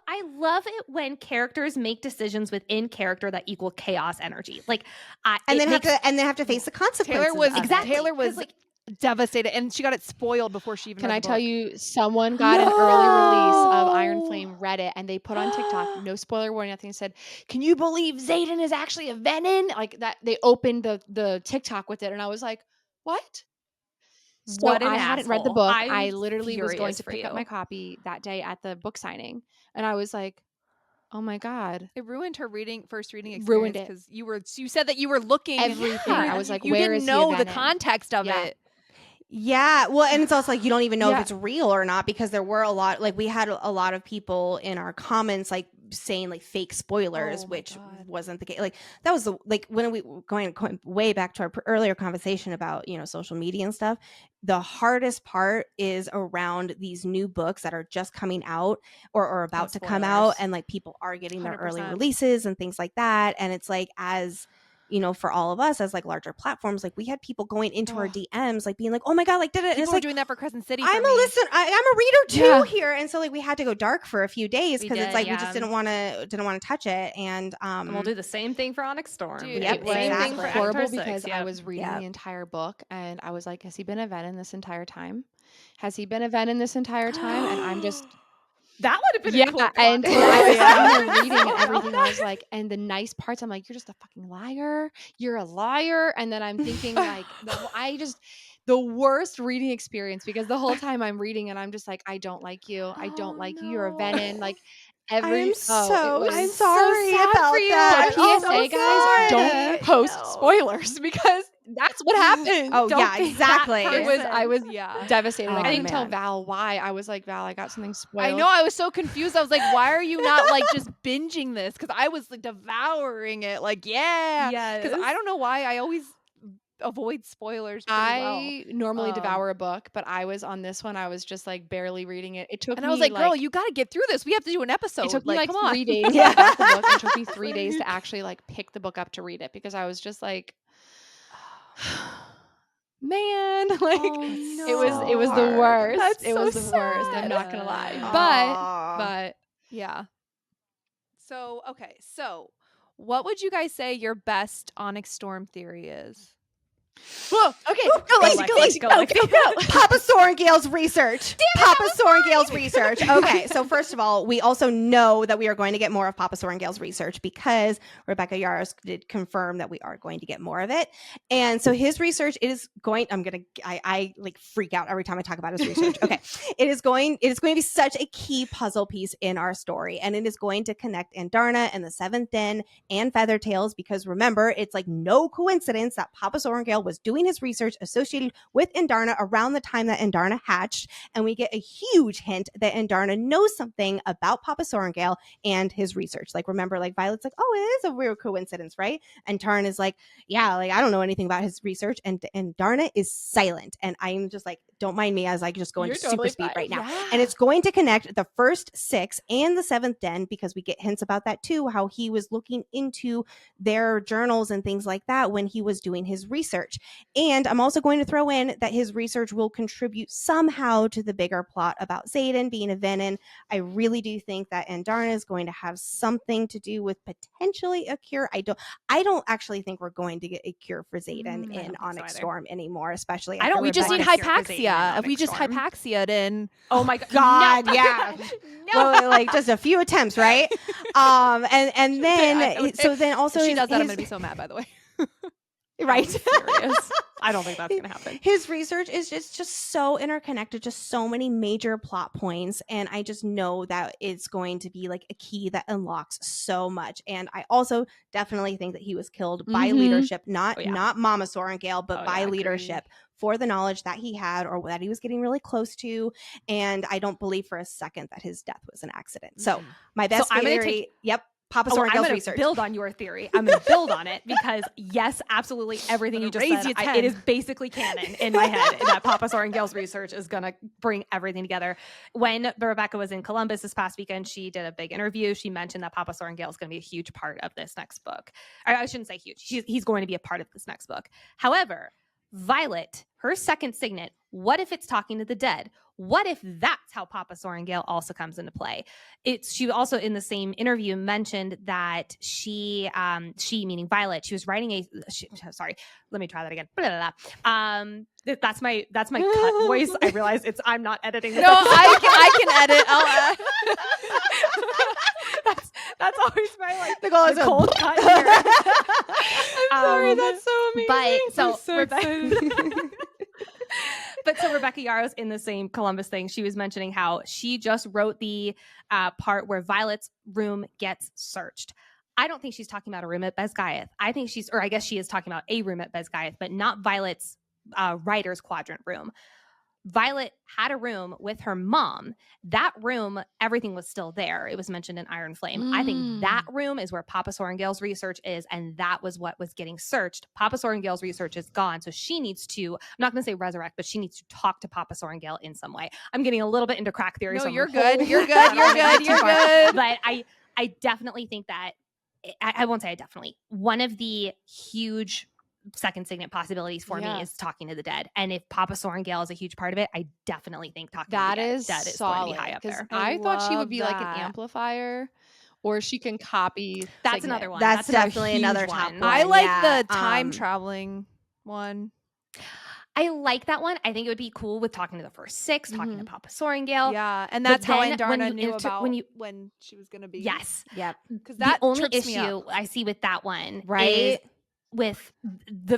I love it when characters make decisions within character that equal chaos energy. Like, and then have to face the consequences. Taylor was of it. Exactly. Taylor was 'Cause, like, devastated, and she got it spoiled before she even. Can read I the tell book. you, someone got an early release of Iron Flame, read it, and they put on TikTok, no spoiler warning, nothing, said, "Can you believe Xaden is actually a Venom?" Like that, they opened the TikTok with it, and I was like, "What?" So What an I hadn't read the asshole. book. I'm I literally was going furious to for pick up you. my copy that day at the book signing, and I was like, "Oh my God." It ruined her first reading Ruined experience it. because you said that you were looking Everything. Yeah. I was like, you "Where didn't is he a know the Venom?" context of Yeah. it. Yeah, well, and it's also like you don't even know if Yeah. it's real or not because there were a lot, like we had a lot of people in our comments like saying like fake spoilers, Oh my which God. wasn't the case. Like that was the like when we going way back to our earlier conversation about social media and stuff. The hardest part is around these new books that are just coming out or about to come out, spoilers. and like people are getting their early 100%. releases and things like that, and it's like as for all of us as like larger platforms, like we had people going into our DMs, like being like, "Oh my God, like did it?" And People it's were like, doing that for Crescent City. I'm for me. I'm a reader too Yeah. here, and so like we had to go dark for a few days We because it's did, like we yeah. just didn't want to touch it, and And we'll do the same thing for Onyx Storm. Dude, Yep, It was Same exactly. thing for horrible Avatar 6, because I yep. was reading Yep. the entire book and I was like, has he been a Venom this entire time? Has he been a Venom this entire time? And I'm just That would have been yeah, a cool and plot when I was twist. sitting there reading and everything, I was like, and the nice parts, I'm like, you're just a fucking liar. You're a liar. And then I'm thinking like, the worst reading experience because the whole time I'm reading and I'm just like, I don't like you. I don't like you. You're a Venom. Like I'm so it was sorry sad about for you. that. So I'm PSA, so guys, sorry. don't post No. spoilers because that's what happened. Oh Don't yeah, be that exactly. I was Yeah. devastated. I Oh, couldn't tell man. Val why. I was like, Val, I got something spoiled. I know. I was so confused. I was like, why are you not like just binging this? Because I was like devouring it. Like, yeah. Because I Yes. don't know why I always avoid spoilers pretty well. I normally devour a book, but I was on this one. I was just like barely reading it. It took And me I was like, girl, you got to get through this. We have to do an episode. it took me like come on. 3 days Yeah. to finish the book. It took me 3 days to actually like pick the book up to read it because I was just like, man, like it was the worst. That's it was so the worst. I'm not gonna lie, but Yeah. So, okay. So, what would you guys say your best Onyx Storm theory is? whoa, okay, Go, Lexi, go, Lexi. Papa Sorrengail's research. Papa Sorrengail's research. Okay, so first of all, we also know that we are going to get more of Papa Sorrengail's research because Rebecca Yarros did confirm that we are going to get more of it. And so his research is going, I like freak out every time I talk about his research. Okay. It is going to be such a key puzzle piece in our story. And it is going to connect Andarna and the Seventh Den and Feathertails because remember, it's like no coincidence that Papa Sorrengail was doing his research associated with Andarna around the time that Andarna hatched, and we get a huge hint that Andarna knows something about Papa Sorrengail and his research. Like, remember, like Violet's like, oh, it is a real coincidence, right? And Tarn is like, yeah, like I don't know anything about his research, and Andarna is silent, and I'm just like, don't mind me as I just go into super speed right now. And it's going to connect the first 6 and the 7th Den because we get hints about that too, how he was looking into their journals and things like that when he was doing his research. And I'm also going to throw in that his research will contribute somehow to the bigger plot about Xaden being a Venom. I really do think that Andarna is going to have something to do with potentially a cure. I don't actually think we're going to get a cure for Xaden in Onyx Storm anymore, especially I don't. after We just need Rebecca- hypaxia. If we just hypaxia'd in. Oh my God, no. yeah. No. Well, like just a few attempts, right? And then so then also If she his- does that, I'm his- gonna be so mad. By the way. right. I don't think that's gonna happen. His research is just so interconnected, just so many major plot points, and I just know that it's going to be like a key that unlocks so much. And I also definitely think that he was killed by leadership, not Mama Sorengale, but by leadership for the knowledge that he had or that he was getting really close to. And I don't believe for a second that his death was an accident. So my best theory, Papa Sorengale's research. Build on your theory. I'm going to build on it because yes, absolutely everything you just said, it is basically canon in my head that Papa Sorengale's research is going to bring everything together. When Rebecca was in Columbus this past weekend, she did a big interview. She mentioned that Papa Sorengale is going to be a huge part of this next book. Or I shouldn't say huge. He's going to be a part of this next book. However, Violet, her second signet, what if it's talking to the dead? What if that's how Papa Sorengale also comes into play? She also in the same interview mentioned that she meaning Violet, she was writing sorry, let me try that again. Blah, blah, blah. That's my cut voice. I realize I'm not editing this. No, I can edit. That's always my like the goal is cold cut here. I'm sorry, that's so amazing. But so Rebecca But so Rebecca Yarros in the same Columbus thing, she was mentioning how she just wrote the part where Violet's room gets searched. I don't think she's talking about a room at Bezgaeth. I guess she is talking about a room at Bezgaeth, but not Violet's writer's quadrant room. Violet had a room with her mom. That room, everything was still there. It was mentioned in Iron Flame. I think that room is where Papa Sorengale's research is, and that was what was getting searched. Papa Sorengale's research is gone, so she needs to, I'm not going to say resurrect, but she needs to talk to Papa Sorengale in some way. I'm getting a little bit into crack theory. No, so you're good. You're good. But I definitely think that, I won't say I definitely, one of the huge second signet possibilities for me is talking to the dead, and if Papa Sorengale is a huge part of it, I definitely think talking to the dead is going to be high up there. I thought she would be like an amplifier, or she can copy. That's signet. another one. That's definitely another top one. I like the time traveling one. I like that one. I think it would be cool with talking to the first six, talking to Papa Sorengale. Yeah, and that's how then Andarna knew about when she was going to be. Yes. Yep. Because that the only trips me issue up. I see with that one Right. is with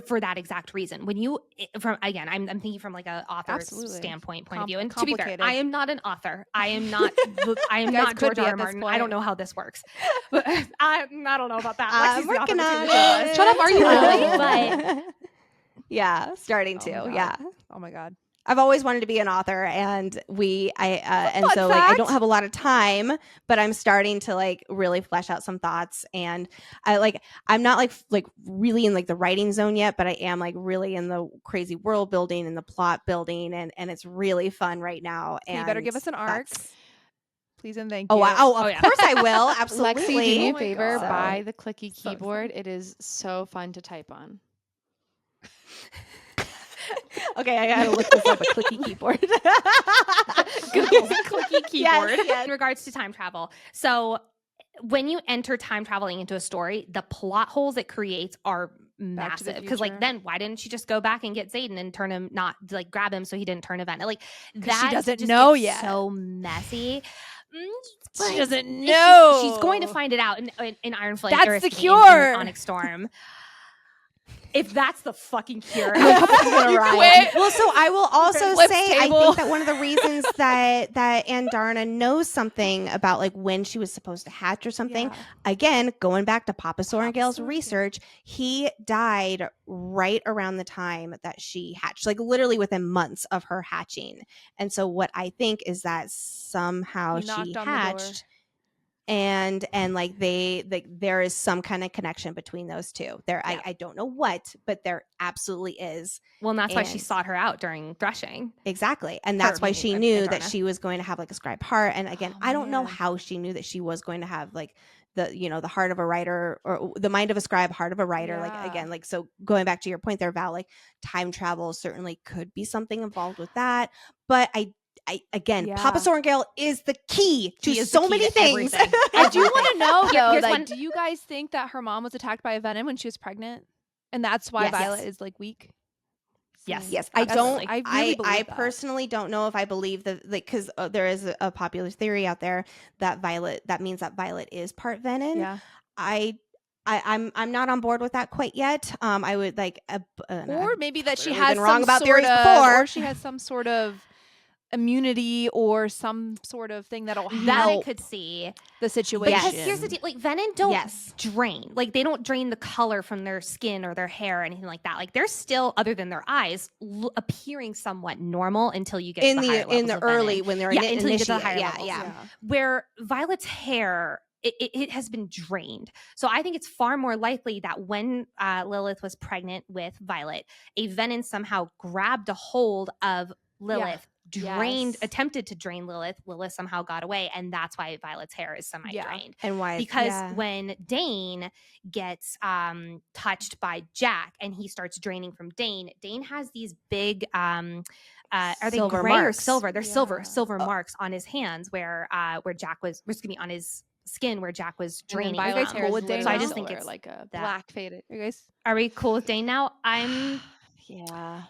for that exact reason. When you I'm thinking from like a author standpoint point of view. And to be fair, I am not an author. I am not George R. R. Martin. I don't know how this works. But I don't know about that. I'm working on it. Shut up, are you really? But yeah, starting to. Yeah. Oh my God. I've always wanted to be an author, and I don't have a lot of time, but I'm starting to like really flesh out some thoughts, and I'm not like really in like the writing zone yet, but I am like really in the crazy world building and the plot building, and it's really fun right now. And you better give us an arc. Please and thank you. you. Of course I will. Absolutely. Lexi, do me a favor, God. buy the clicky keyboard. It is so fun to type on. Okay, I gotta look this up. A clicky keyboard. Google clicky keyboard. Yes. In regards to time travel, so when you enter time traveling into a story, the plot holes it creates are massive. Because like, then why didn't she just go back and get Xaden and turn him, not like grab him so he didn't turn event? Like that she doesn't just know gets yet. So messy. She doesn't know. She's going to find it out in Iron Flame. That's the cure. In Onyx Storm. If that's the fucking cure, Well, so I will also say, I think that one of the reasons that Andarna knows something about like when she was supposed to hatch or something, again, going back to Papa Sorengale's research, he died right around the time that she hatched, like literally within months of her hatching. And so what I think is that somehow she hatched. And like there is some kind of connection between those two. I don't know what, but there absolutely is. Well, and that's why she sought her out during threshing. Exactly. And that's why she knew that she was going to have like a scribe heart. And again, I don't know how she knew that she was going to have like the heart of a writer, or the mind of a scribe, heart of a writer. Like again, like, so going back to your point there, Val, like time travel certainly could be something involved with that. But Papa Sorengale is the key to so many things. I do want to know though, like, do you guys think that her mom was attacked by a venom when she was pregnant, and that's why Violet is like weak? Yes. I personally don't know if I believe that, like, because there is a popular theory out there that means that Violet is part venom. Yeah. I I'm not on board with that quite yet. I would like, Or maybe that she clearly has been wrong some about sort theories of, before. or she has some sort of immunity or some sort of thing that'll That I help could see. the situation. Because here's the deal, like Venom don't Yes. drain. Like they don't drain the color from their skin or their hair or anything like that. Like they're still, other than their eyes, appearing somewhat normal until you get to the higher levels in the of early Venom. when they're Yeah, until you get to the initiate. higher Yeah, levels. yeah. Where Violet's hair, it has been drained. So I think it's far more likely that when Lilith was pregnant with Violet, a Venom somehow grabbed a hold of Lilith, Yes. attempted to drain Lilith. Lilith somehow got away, and that's why Violet's hair is semi-drained. And why? Because when Dane gets touched by Jack and he starts draining from Dane has these big are they Silver gray or marks. silver? They're silver Yeah. marks on his hands where Jack was, excuse me, on his skin where Jack was And then draining. Violet's guys hair cool is with Dane literally now? So I just think silver, it's like a that. black faded. Are you guys? Are we cool with Dane now? I'm Yeah.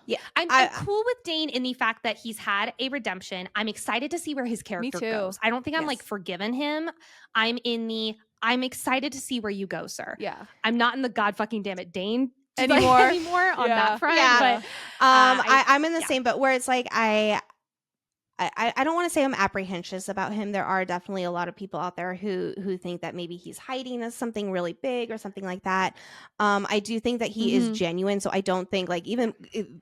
cool with Dane in the fact that he's had a redemption. I'm excited to see where his character too. goes. I don't think I'm like Yes. forgiven him. I'm excited to see where you go, sir. Yeah. I'm not in the god fucking damn it Dane Anymore. on Yeah. that front. Yeah. But I'm in the yeah. same boat where it's like I don't want to say I'm apprehensive about him. There are definitely a lot of people out there who think that maybe he's hiding as something really big or something like that. I do think that he is genuine, so I don't think like even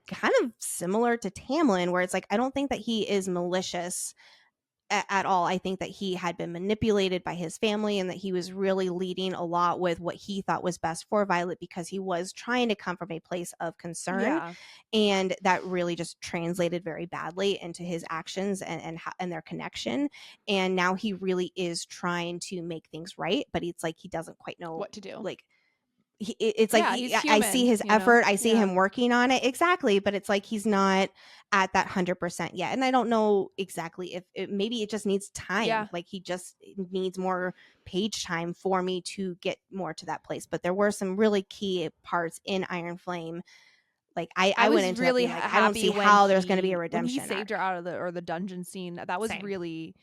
kind of similar to Tamlin, where it's like I don't think that he is malicious at all. I think that he had been manipulated by his family and that he was really leading a lot with what he thought was best for Violet because he was trying to come from a place of concern. Yeah. And that really just translated very badly into his actions and their connection. And now he really is trying to make things right, but it's like he doesn't quite know What to do. Like it's Yeah, like he's I see human, his you know? effort, I see Yeah. him working on it, exactly, but it's like he's not at that 100% yet. And I don't know exactly if maybe it just needs time. Yeah. Like he just needs more page time for me to get more to that place. But there were some really key parts in Iron Flame. Like I was went into really it being like, happy I don't see when how there's going to be a when redemption. he saved her out of the dungeon scene. That was Same. really,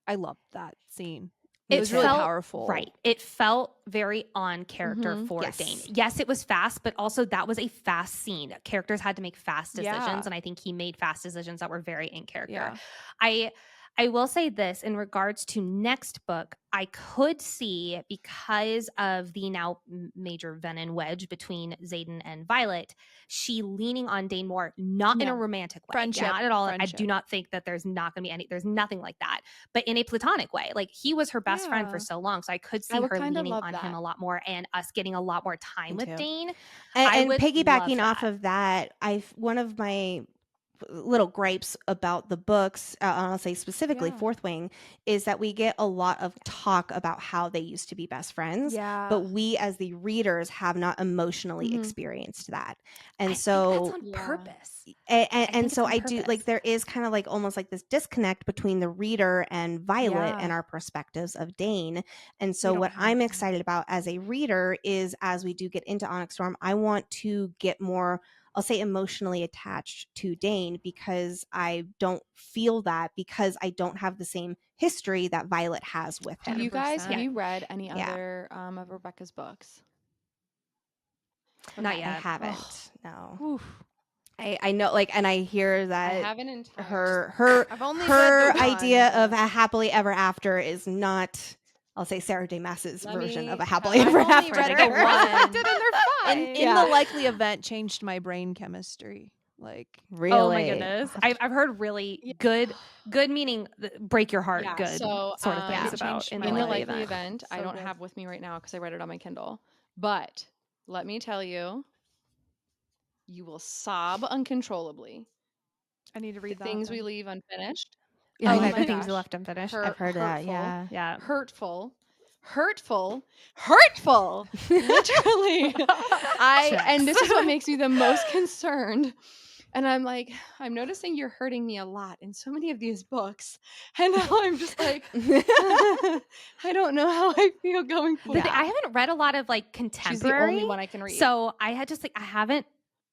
I loved that scene. It It was really felt- powerful. Right. It felt very on character for Yes. Dane. Yes, it was fast, but also that was a fast scene. Characters had to make fast decisions, Yeah. and I think he made fast decisions that were very in character. Yeah. I will say this in regards to next book, I could see, because of the now major Venom wedge between Xaden and Violet, she leaning on Dane more, not in a No. romantic way. Friendship. Not at all. I Friendship. do not think that there's not going to be there's nothing like that, but in a platonic way. Like he was her best friend for Yeah. so long. So I could see I would her kinda leaning love on him that. a lot more and us getting a lot more time Me with too. Dane. And, I and would piggybacking love off that. of that, one of my little gripes about the books, I'll say specifically Yeah. Fourth Wing, is that we get a lot of talk about how they used to be best friends, Yeah. but we as the readers have not emotionally Mhm. experienced that. And I so think that's on Yeah. purpose. and think so it's on I do purpose. like there is kind of like almost like this disconnect between the reader and Violet Yeah. and our perspectives of Dane. And so don't what have I'm that. excited about as a reader is as we do get into Onyx Storm, I want to get more, I'll say, emotionally attached to Dane because I don't feel that because I don't have the same history that Violet has with Do him. you guys, have 100%. you read any Yeah. other of Rebecca's books? Not I yet. haven't. No. Oof. I know, like, and I hear I that have an entire her I've only her read the one, idea of but- a happily ever after is not, I'll say, Sarah J. Maas's Let version me- of a happily I've ever only after. read the They're one. reflected and they're fine. In Yeah. the likely event changed my brain chemistry. Like Really? Oh my goodness. I've heard really good meaning break your heart Yeah, good so, sort of it things about changed in my the in the life. likely likely event. event, I So don't good. have with me right now because I read it on my Kindle. But let me tell you, you will sob uncontrollably. I need to The read that. things then. we leave unfinished. Yeah, Oh Okay, my the things gosh. left unfinished. I've heard that. hurtful. Yeah. Yeah. Hurtful, literally. And this is what makes me the most concerned. And I'm like, I'm noticing you're hurting me a lot in so many of these books. And now I'm just like, I don't know how I feel going The thing- forward. I haven't read a lot of like She's the contemporary. only one I can read. So I had just like I haven't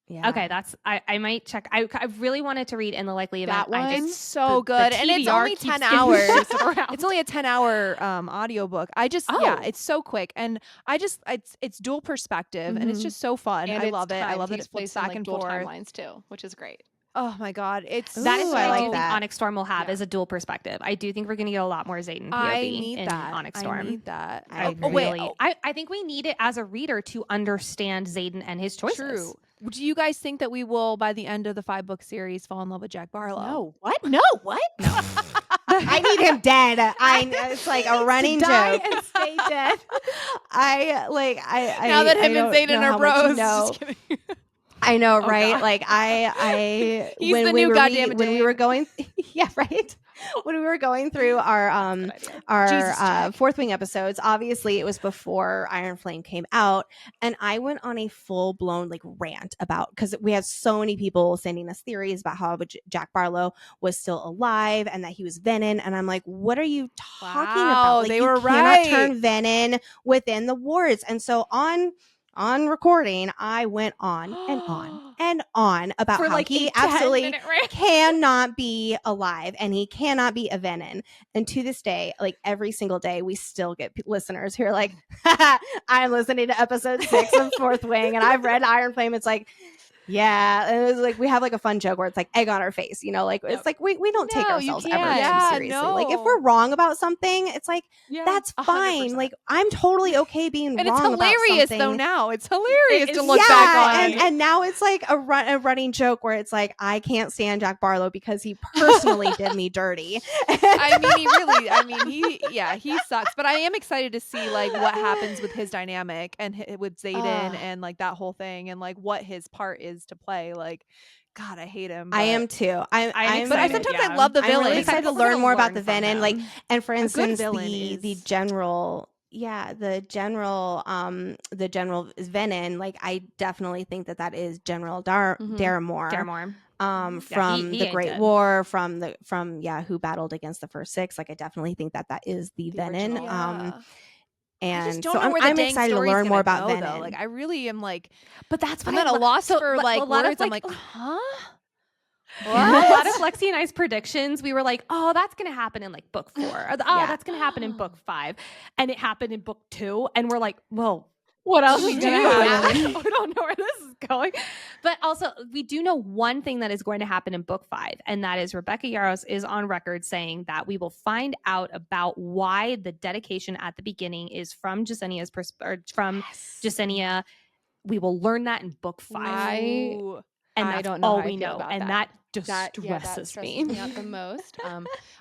Yeah. Okay, I might check. I really wanted to read In the Likely Event. That one? It's so the good, and it's TBR only keeps 10 getting hours. shifted around. It's only a 10-hour audiobook. Oh. It's so quick, and it's dual perspective, and it's Mhm. just so fun. And I it's love it. I timed. love that Takes it flips place in, back like, and dual forth. timelines too, which is great. Oh my god, it's That is Ooh, what I I, like do think that. Onyx Storm will have Yeah. is a dual perspective. I do think we're going to get a lot more Zayden POV I need in that. Onyx I Storm. need that. I I agree. really, I think we need it as a reader to understand Zayden and his choices. True. Do you guys think that we will, by the end of the 5-book series, fall in love with Jack Barlow? No, what? No, what? No. I need him dead. It's like a running Die joke. and stay dead. I Now that him I and don't Zayden know are how much you bros. know. Just kidding. I know, Oh, right? God. Like I He's when the we new were goddamn when we were Dane. going, yeah, right. When we were going through our Jesus, our Jack. Fourth Wing episodes, obviously it was before Iron Flame came out, and I went on a full blown like rant about, because we had so many people sending us theories about how Jack Barlow was still alive and that he was Venin, and I'm like, what are you talking Wow, about? Like, they you were cannot right. turn Venin within the wards. And so on recording, I went on and on and on about For how like he a 10 absolutely minute rant. cannot be alive and he cannot be a Venin. And to this day, like every single day, we still get listeners who are like, I'm listening to episode 6 of Fourth Wing and I've read Iron Flame. It's like, yeah. And it's like, we have like a fun joke where it's like egg on our face, you know, like it's like we don't take No, you ourselves ever can't. too Yeah, seriously. Like if no. we're wrong about something, it's like, Yeah, that's fine. 100%. Like I'm totally okay being And wrong it's hilarious about though something. now. It's hilarious It to is- look back on. And now it's like a running joke where it's like, I can't stand Jack Barlow because he personally did me dirty. He sucks. But I am excited to see like what happens with his dynamic and with Zayden and like that whole thing and like what his part is to play. Like, God, I hate him. I am too. I'm excited. But sometimes Yeah. I love the I'm villain. really excited to We're gonna learn more about learn the from Venin. Like, him. and for good instance, villain the is- general, the general Venin. Like, I definitely think that is General Daramore. Daramore. From he the ain't Great dead. War, from who battled against the first 6. Like, I definitely think that is the Venin. original. Yeah. And I just don't so know where the I'm dang excited to story's learn more gonna about go, Venin. though. Like, I really am like, But that's what I'm at a loss for so, like a lot words. of, I'm like, huh? A lot of Lexi and I's predictions, we were like, oh, that's going to happen in like book 4. Or, Yeah. that's going to happen in book 5. And it happened in book 2. And we're like, well, What else we is do gonna happen? now? We don't know where this is going. But also, we do know one thing that is going to happen in book 5. And that is Rebecca Yarros is on record saying that we will find out about why the dedication at the beginning is from Jasenia's Jasenia. We will learn that in book 5. Ooh. And I that's don't know all how I we feel know. about And that. that That stresses stresses me. out the most.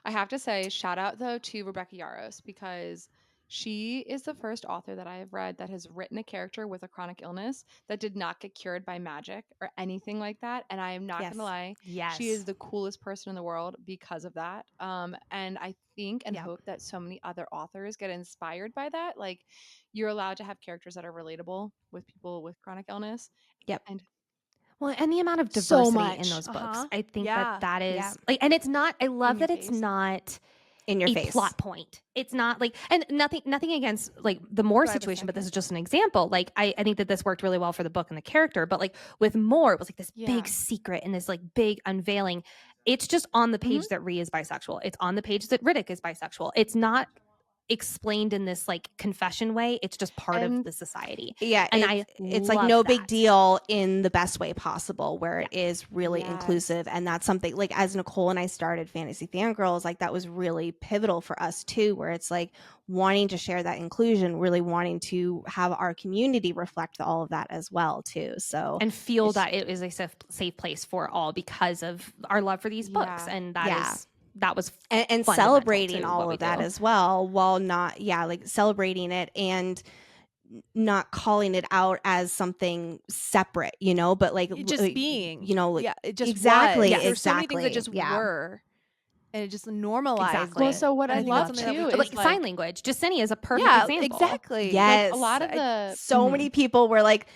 I have to say, shout out though to Rebecca Yarros, because she is the first author that I have read that has written a character with a chronic illness that did not get cured by magic or anything like that. And I am not Yes. gonna lie, Yes. she is the coolest person in the world because of that. And I think and hope that so many other authors get inspired by that. Like, you're allowed to have characters that are relatable with people with chronic illness. Yep. And Well, and the amount of So diversity much. in those books, Uh-huh. I think Yeah. that is Yeah. like, and it's not. I love your that it's face. not in your a face. plot point. It's not like, and nothing against like the Moore Do I have a situation, but this is second? just an example. Like, I think that this worked really well for the book and the character, but like with Moore, it was like this Yeah. big secret and this like big unveiling. It's just on the page that Rhea is bisexual. It's on the page that Riddick is bisexual. It's not explained in this like confession way. It's just part of And- the society. Yeah, And it's like love no big that. deal in the best way possible, where it is really Yes. inclusive. And that's something, like, as Nicole and I started Fantasy Fangirls, like that was really pivotal for us too, where it's like wanting to share that inclusion, really wanting to have our community reflect all of that as well too. So And feel It's- that it is a safe place for all because of our love for these books. Yeah. And Yeah. that was and fundamental celebrating to all what we of that do. as well, while not like celebrating it and not calling it out as something separate, but like It just being, like, yeah, it just exactly, was. There's so many things that exactly, just yeah. were, and it just normalized. Exactly. Well, so what And I I think love that's something that too we is like sign language. Jasenia is a perfect yeah, example. exactly. Yes. a lot of I- the So many people were like,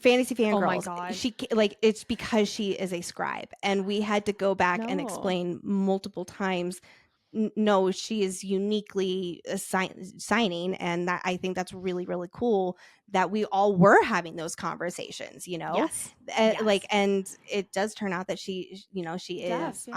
Fantasy Oh my Fangirls, God. she like, it's because she is a scribe, and we had to go back and No. explain multiple times no, she is uniquely signing, and that I think that's really, really cool that we all were having those conversations, you know. Yes. Like, and it does turn out that she, you know, she is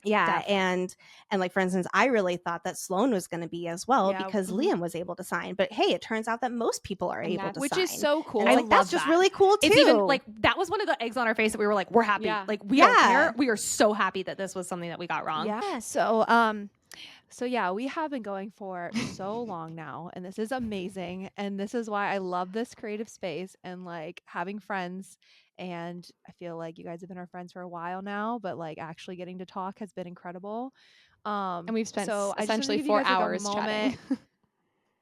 yeah, Definitely. and like for instance, I really thought that Sloan was going to be as well Yeah. because Liam was able to sign, but hey, it turns out that most people are And able to Which sign, is so cool. and I it's like, that's love just that. really cool too. It's even like that was one of the eggs on our face that we were like, we're happy. Yeah. Like we don't Yeah. care. We are so happy that this was something that we got wrong. Yeah. So yeah, we have been going for so long now, and this is amazing. And this is why I love this creative space and like having friends. And I feel like you guys have been our friends for a while now, but like actually getting to talk has been incredible. And we've spent So I just wanted to essentially give you 4 guys, like, a hours chatting.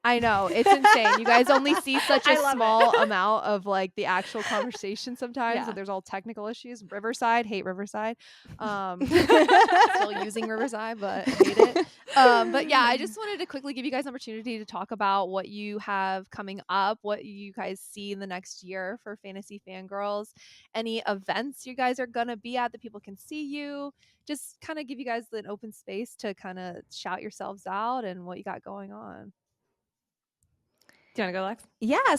I know, it's insane. You guys only see such a I love it. small amount of like the actual conversation sometimes. Yeah. So there's all technical issues. Riverside, hate Riverside. Still using Riverside, but hate it. But yeah, I just wanted to quickly give you guys an opportunity to talk about what you have coming up, what you guys see in the next year for Fantasy Fangirls, any events you guys are gonna be at that people can see you. Just kind of give you guys an open space to kind of shout yourselves out and what you got going on. Do you want to go, Lex? Yeah,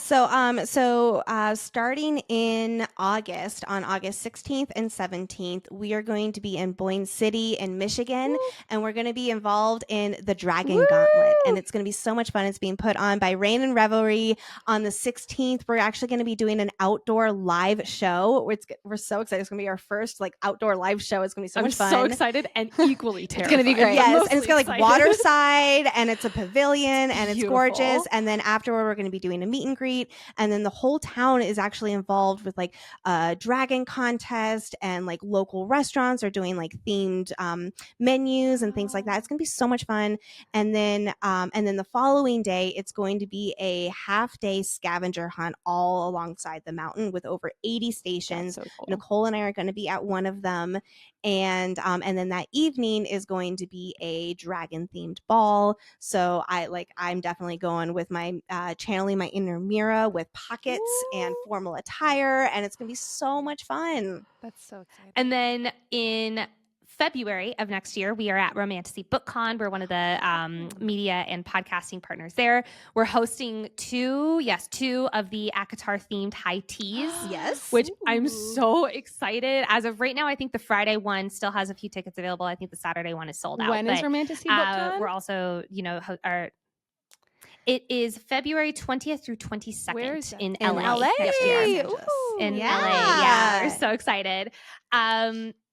so starting in August, on August 16th and 17th, we are going to be in Boyne City in Michigan, and we're going to be involved in the Dragon Gauntlet, and it's going to be so much fun. It's being put on by Rain and Revelry. On the 16th, we're actually going to be doing an outdoor live show. We're so excited. It's going to be our first like outdoor live show. It's going to be so much fun. I'm so excited and equally terrified. gonna be great. Yes, and it's got like Mostly water excited. side, and it's a pavilion, and it's gorgeous. Beautiful. And then afterward, we're going to be doing a meet and greet, and then the whole town is actually involved with like a dragon contest, and like local restaurants are doing like themed menus and things like that. It's going to be so much fun. And then the following day, it's going to be a half-day scavenger hunt all alongside the mountain with over 80 stations. That's so cool. Nicole and I are going to be at one of them, and then that evening is going to be a dragon themed ball. So I'm definitely going with my channeling my inner Mira with pockets and formal attire, and it's gonna be so much fun. That's so exciting. And then in February of next year, we are at Romantasy BookCon. We're one of the media and podcasting partners there. We're hosting two of the ACOTAR themed high teas. Yes, Which I'm so excited. As of right now, I think the Friday one still has a few tickets available. I think the Saturday one is sold out. When is Romantasy BookCon? We're also, it is February 20th through 22nd Where is that? in In LA. LA? next year. Ooh. In Yeah. LA. Yeah, we're so excited.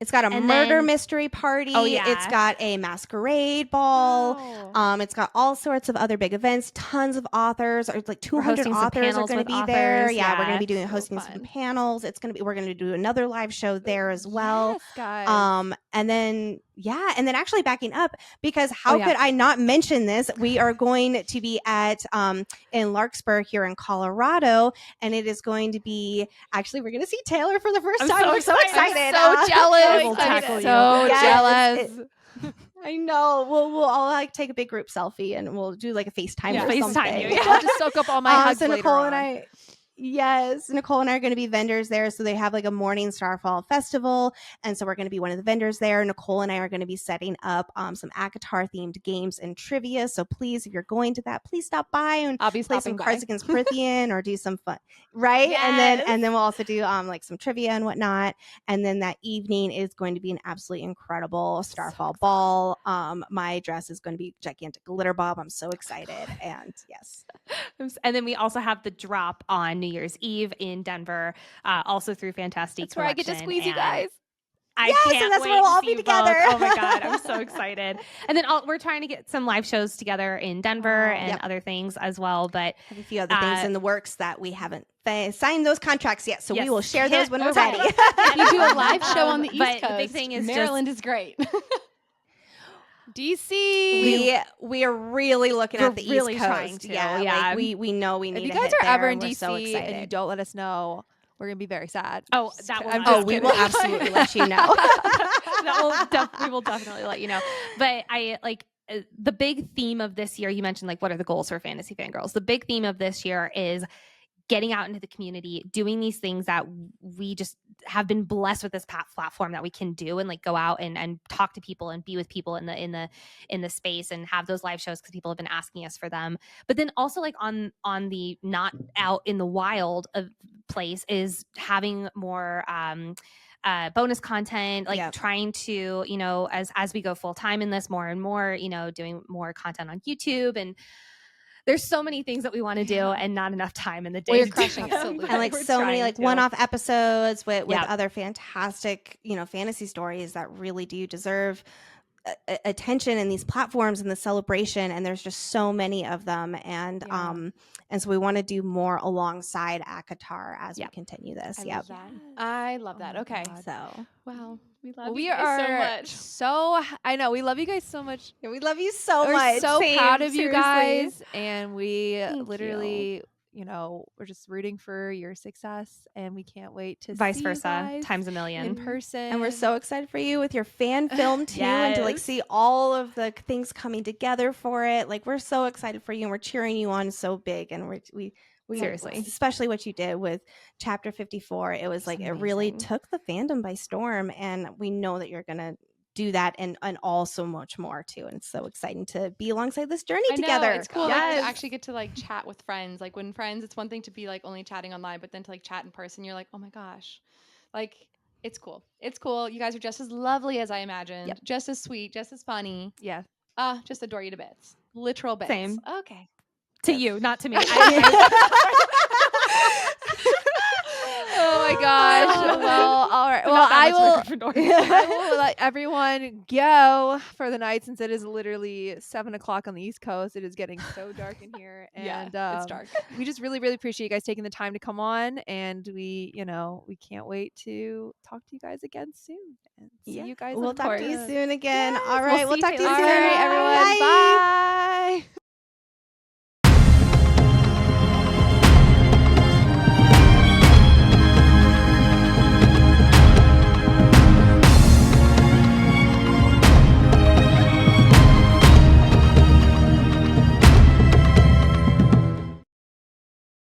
it's got a and murder then- mystery party. Oh, yeah. It's got a masquerade ball. Wow. It's got all sorts of other big events. Tons of authors, or like 200 hosting some authors are panels going to with be there. authors, Yeah, we're going yeah. to be So hosting some fun. panels. We're going to do another live show there as well. Yes, guys. And then actually backing up, because how yeah. could I not mention this? We are going to be at in Larkspur here in Colorado, and it is going to be actually we're going to see Taylor for the first I'm time. so We're so excited. excited. I'm so jealous. I will I'm tackle you. so Yes, jealous. I know. We'll all like take a big group selfie, and we'll do like a FaceTime Yeah. or FaceTime something. you, yeah. I'll just soak up all my hugs So later Nicole on. and I. Yes, Nicole and I are going to be vendors there. So they have like a morning Starfall festival, and so we're going to be one of the vendors there. Nicole and I are going to be setting up some ACOTAR themed games and trivia. So please, if you're going to that, please stop by and I'll be play some stopping by. Cards Against Prithian or do some fun, right? Yes. And then we'll also do like some trivia and whatnot. And then that evening is going to be an absolutely incredible Starfall ball. My dress is going to be gigantic glitter bob. I'm so excited, and yes. And then we also have the drop on New Year's Eve in Denver, also through Fantastic That's where I get to Collection, squeeze you and guys. I Yes, and can't that's wait where we'll all to be see you both. together. Oh my god, I'm so excited! And then we're trying to get some live shows together in Denver and Yep. other things as well. But Have a few other things in the works that we haven't signed those contracts yet, so Yes. we will share those when we're Okay. ready. You do a live show on the East But Coast. the big thing is Maryland is great. DC. we are really looking We're at the really East Coast. trying to, Yeah, yeah. like we know we need. If you to guys hit are ever there, in we're DC so and you excited. don't let us know, we're gonna be very sad. Oh, Just that kid- will I'm not- just Oh, we kidding. will absolutely let you know. we will definitely let you know. But I like the big theme of this year. You mentioned like what are the goals for Fantasy Fangirls? The big theme of this year is getting out into the community, doing these things that we just have been blessed with this platform that we can do, and like go out and talk to people and be with people in the space and have those live shows because people have been asking us for them. But then also like on the not out in the wild of place is having more bonus content, like trying to, you know, as we go full time in this more and more, you know, doing more content on YouTube. And there's so many things that we want to do and not enough time in the day. Well, you're to do crushing it. it. And like We're so many trying like to. one-off episodes with Yep. other fantastic, you know, fantasy stories that really do deserve attention in these platforms and the celebration, and there's just so many of them, and so we want to do more alongside ACOTAR as we continue this. I love that. I love that. Okay. So Wow. We love We you guys so are much. so I know we love you guys so much. yeah, we love you so We're much. so Same, proud of you seriously. guys, and we Thank literally, you know, we're just rooting for your success, and we can't wait to Vice see versa, you guys times a in million. person. And we're so excited for you with your fan film too, and to like Yes. see all of the things coming together for it. Like we're so excited for you, and we're cheering you on so big. And we Seriously. especially what you did with Chapter 54. It was like it really amazing. took the fandom by storm, and we know that you're gonna do that and all so much more too. And it's so exciting to be alongside this journey I know, together. it's cool Yes. like, to actually get to like chat with friends. Like when friends, it's one thing to be like only chatting online, but then to like chat in person, you're like, oh my gosh, like it's cool. It's cool. You guys are just as lovely as I imagined, just as sweet, just as funny. yeah. Just adore you to bits. Literal bits. Same. Okay. To you, not to me. Oh my gosh. Well, all right. Well, I will let everyone go for the night since it is literally 7:00 on the East Coast. It is getting so dark in here, and it's dark. We just really, really appreciate you guys taking the time to come on, and we can't wait to talk to you guys again soon. And see you guys. We'll on talk to you board. soon again. Yes, all we'll right, we'll see talk you to you All soon. right, everyone. Bye.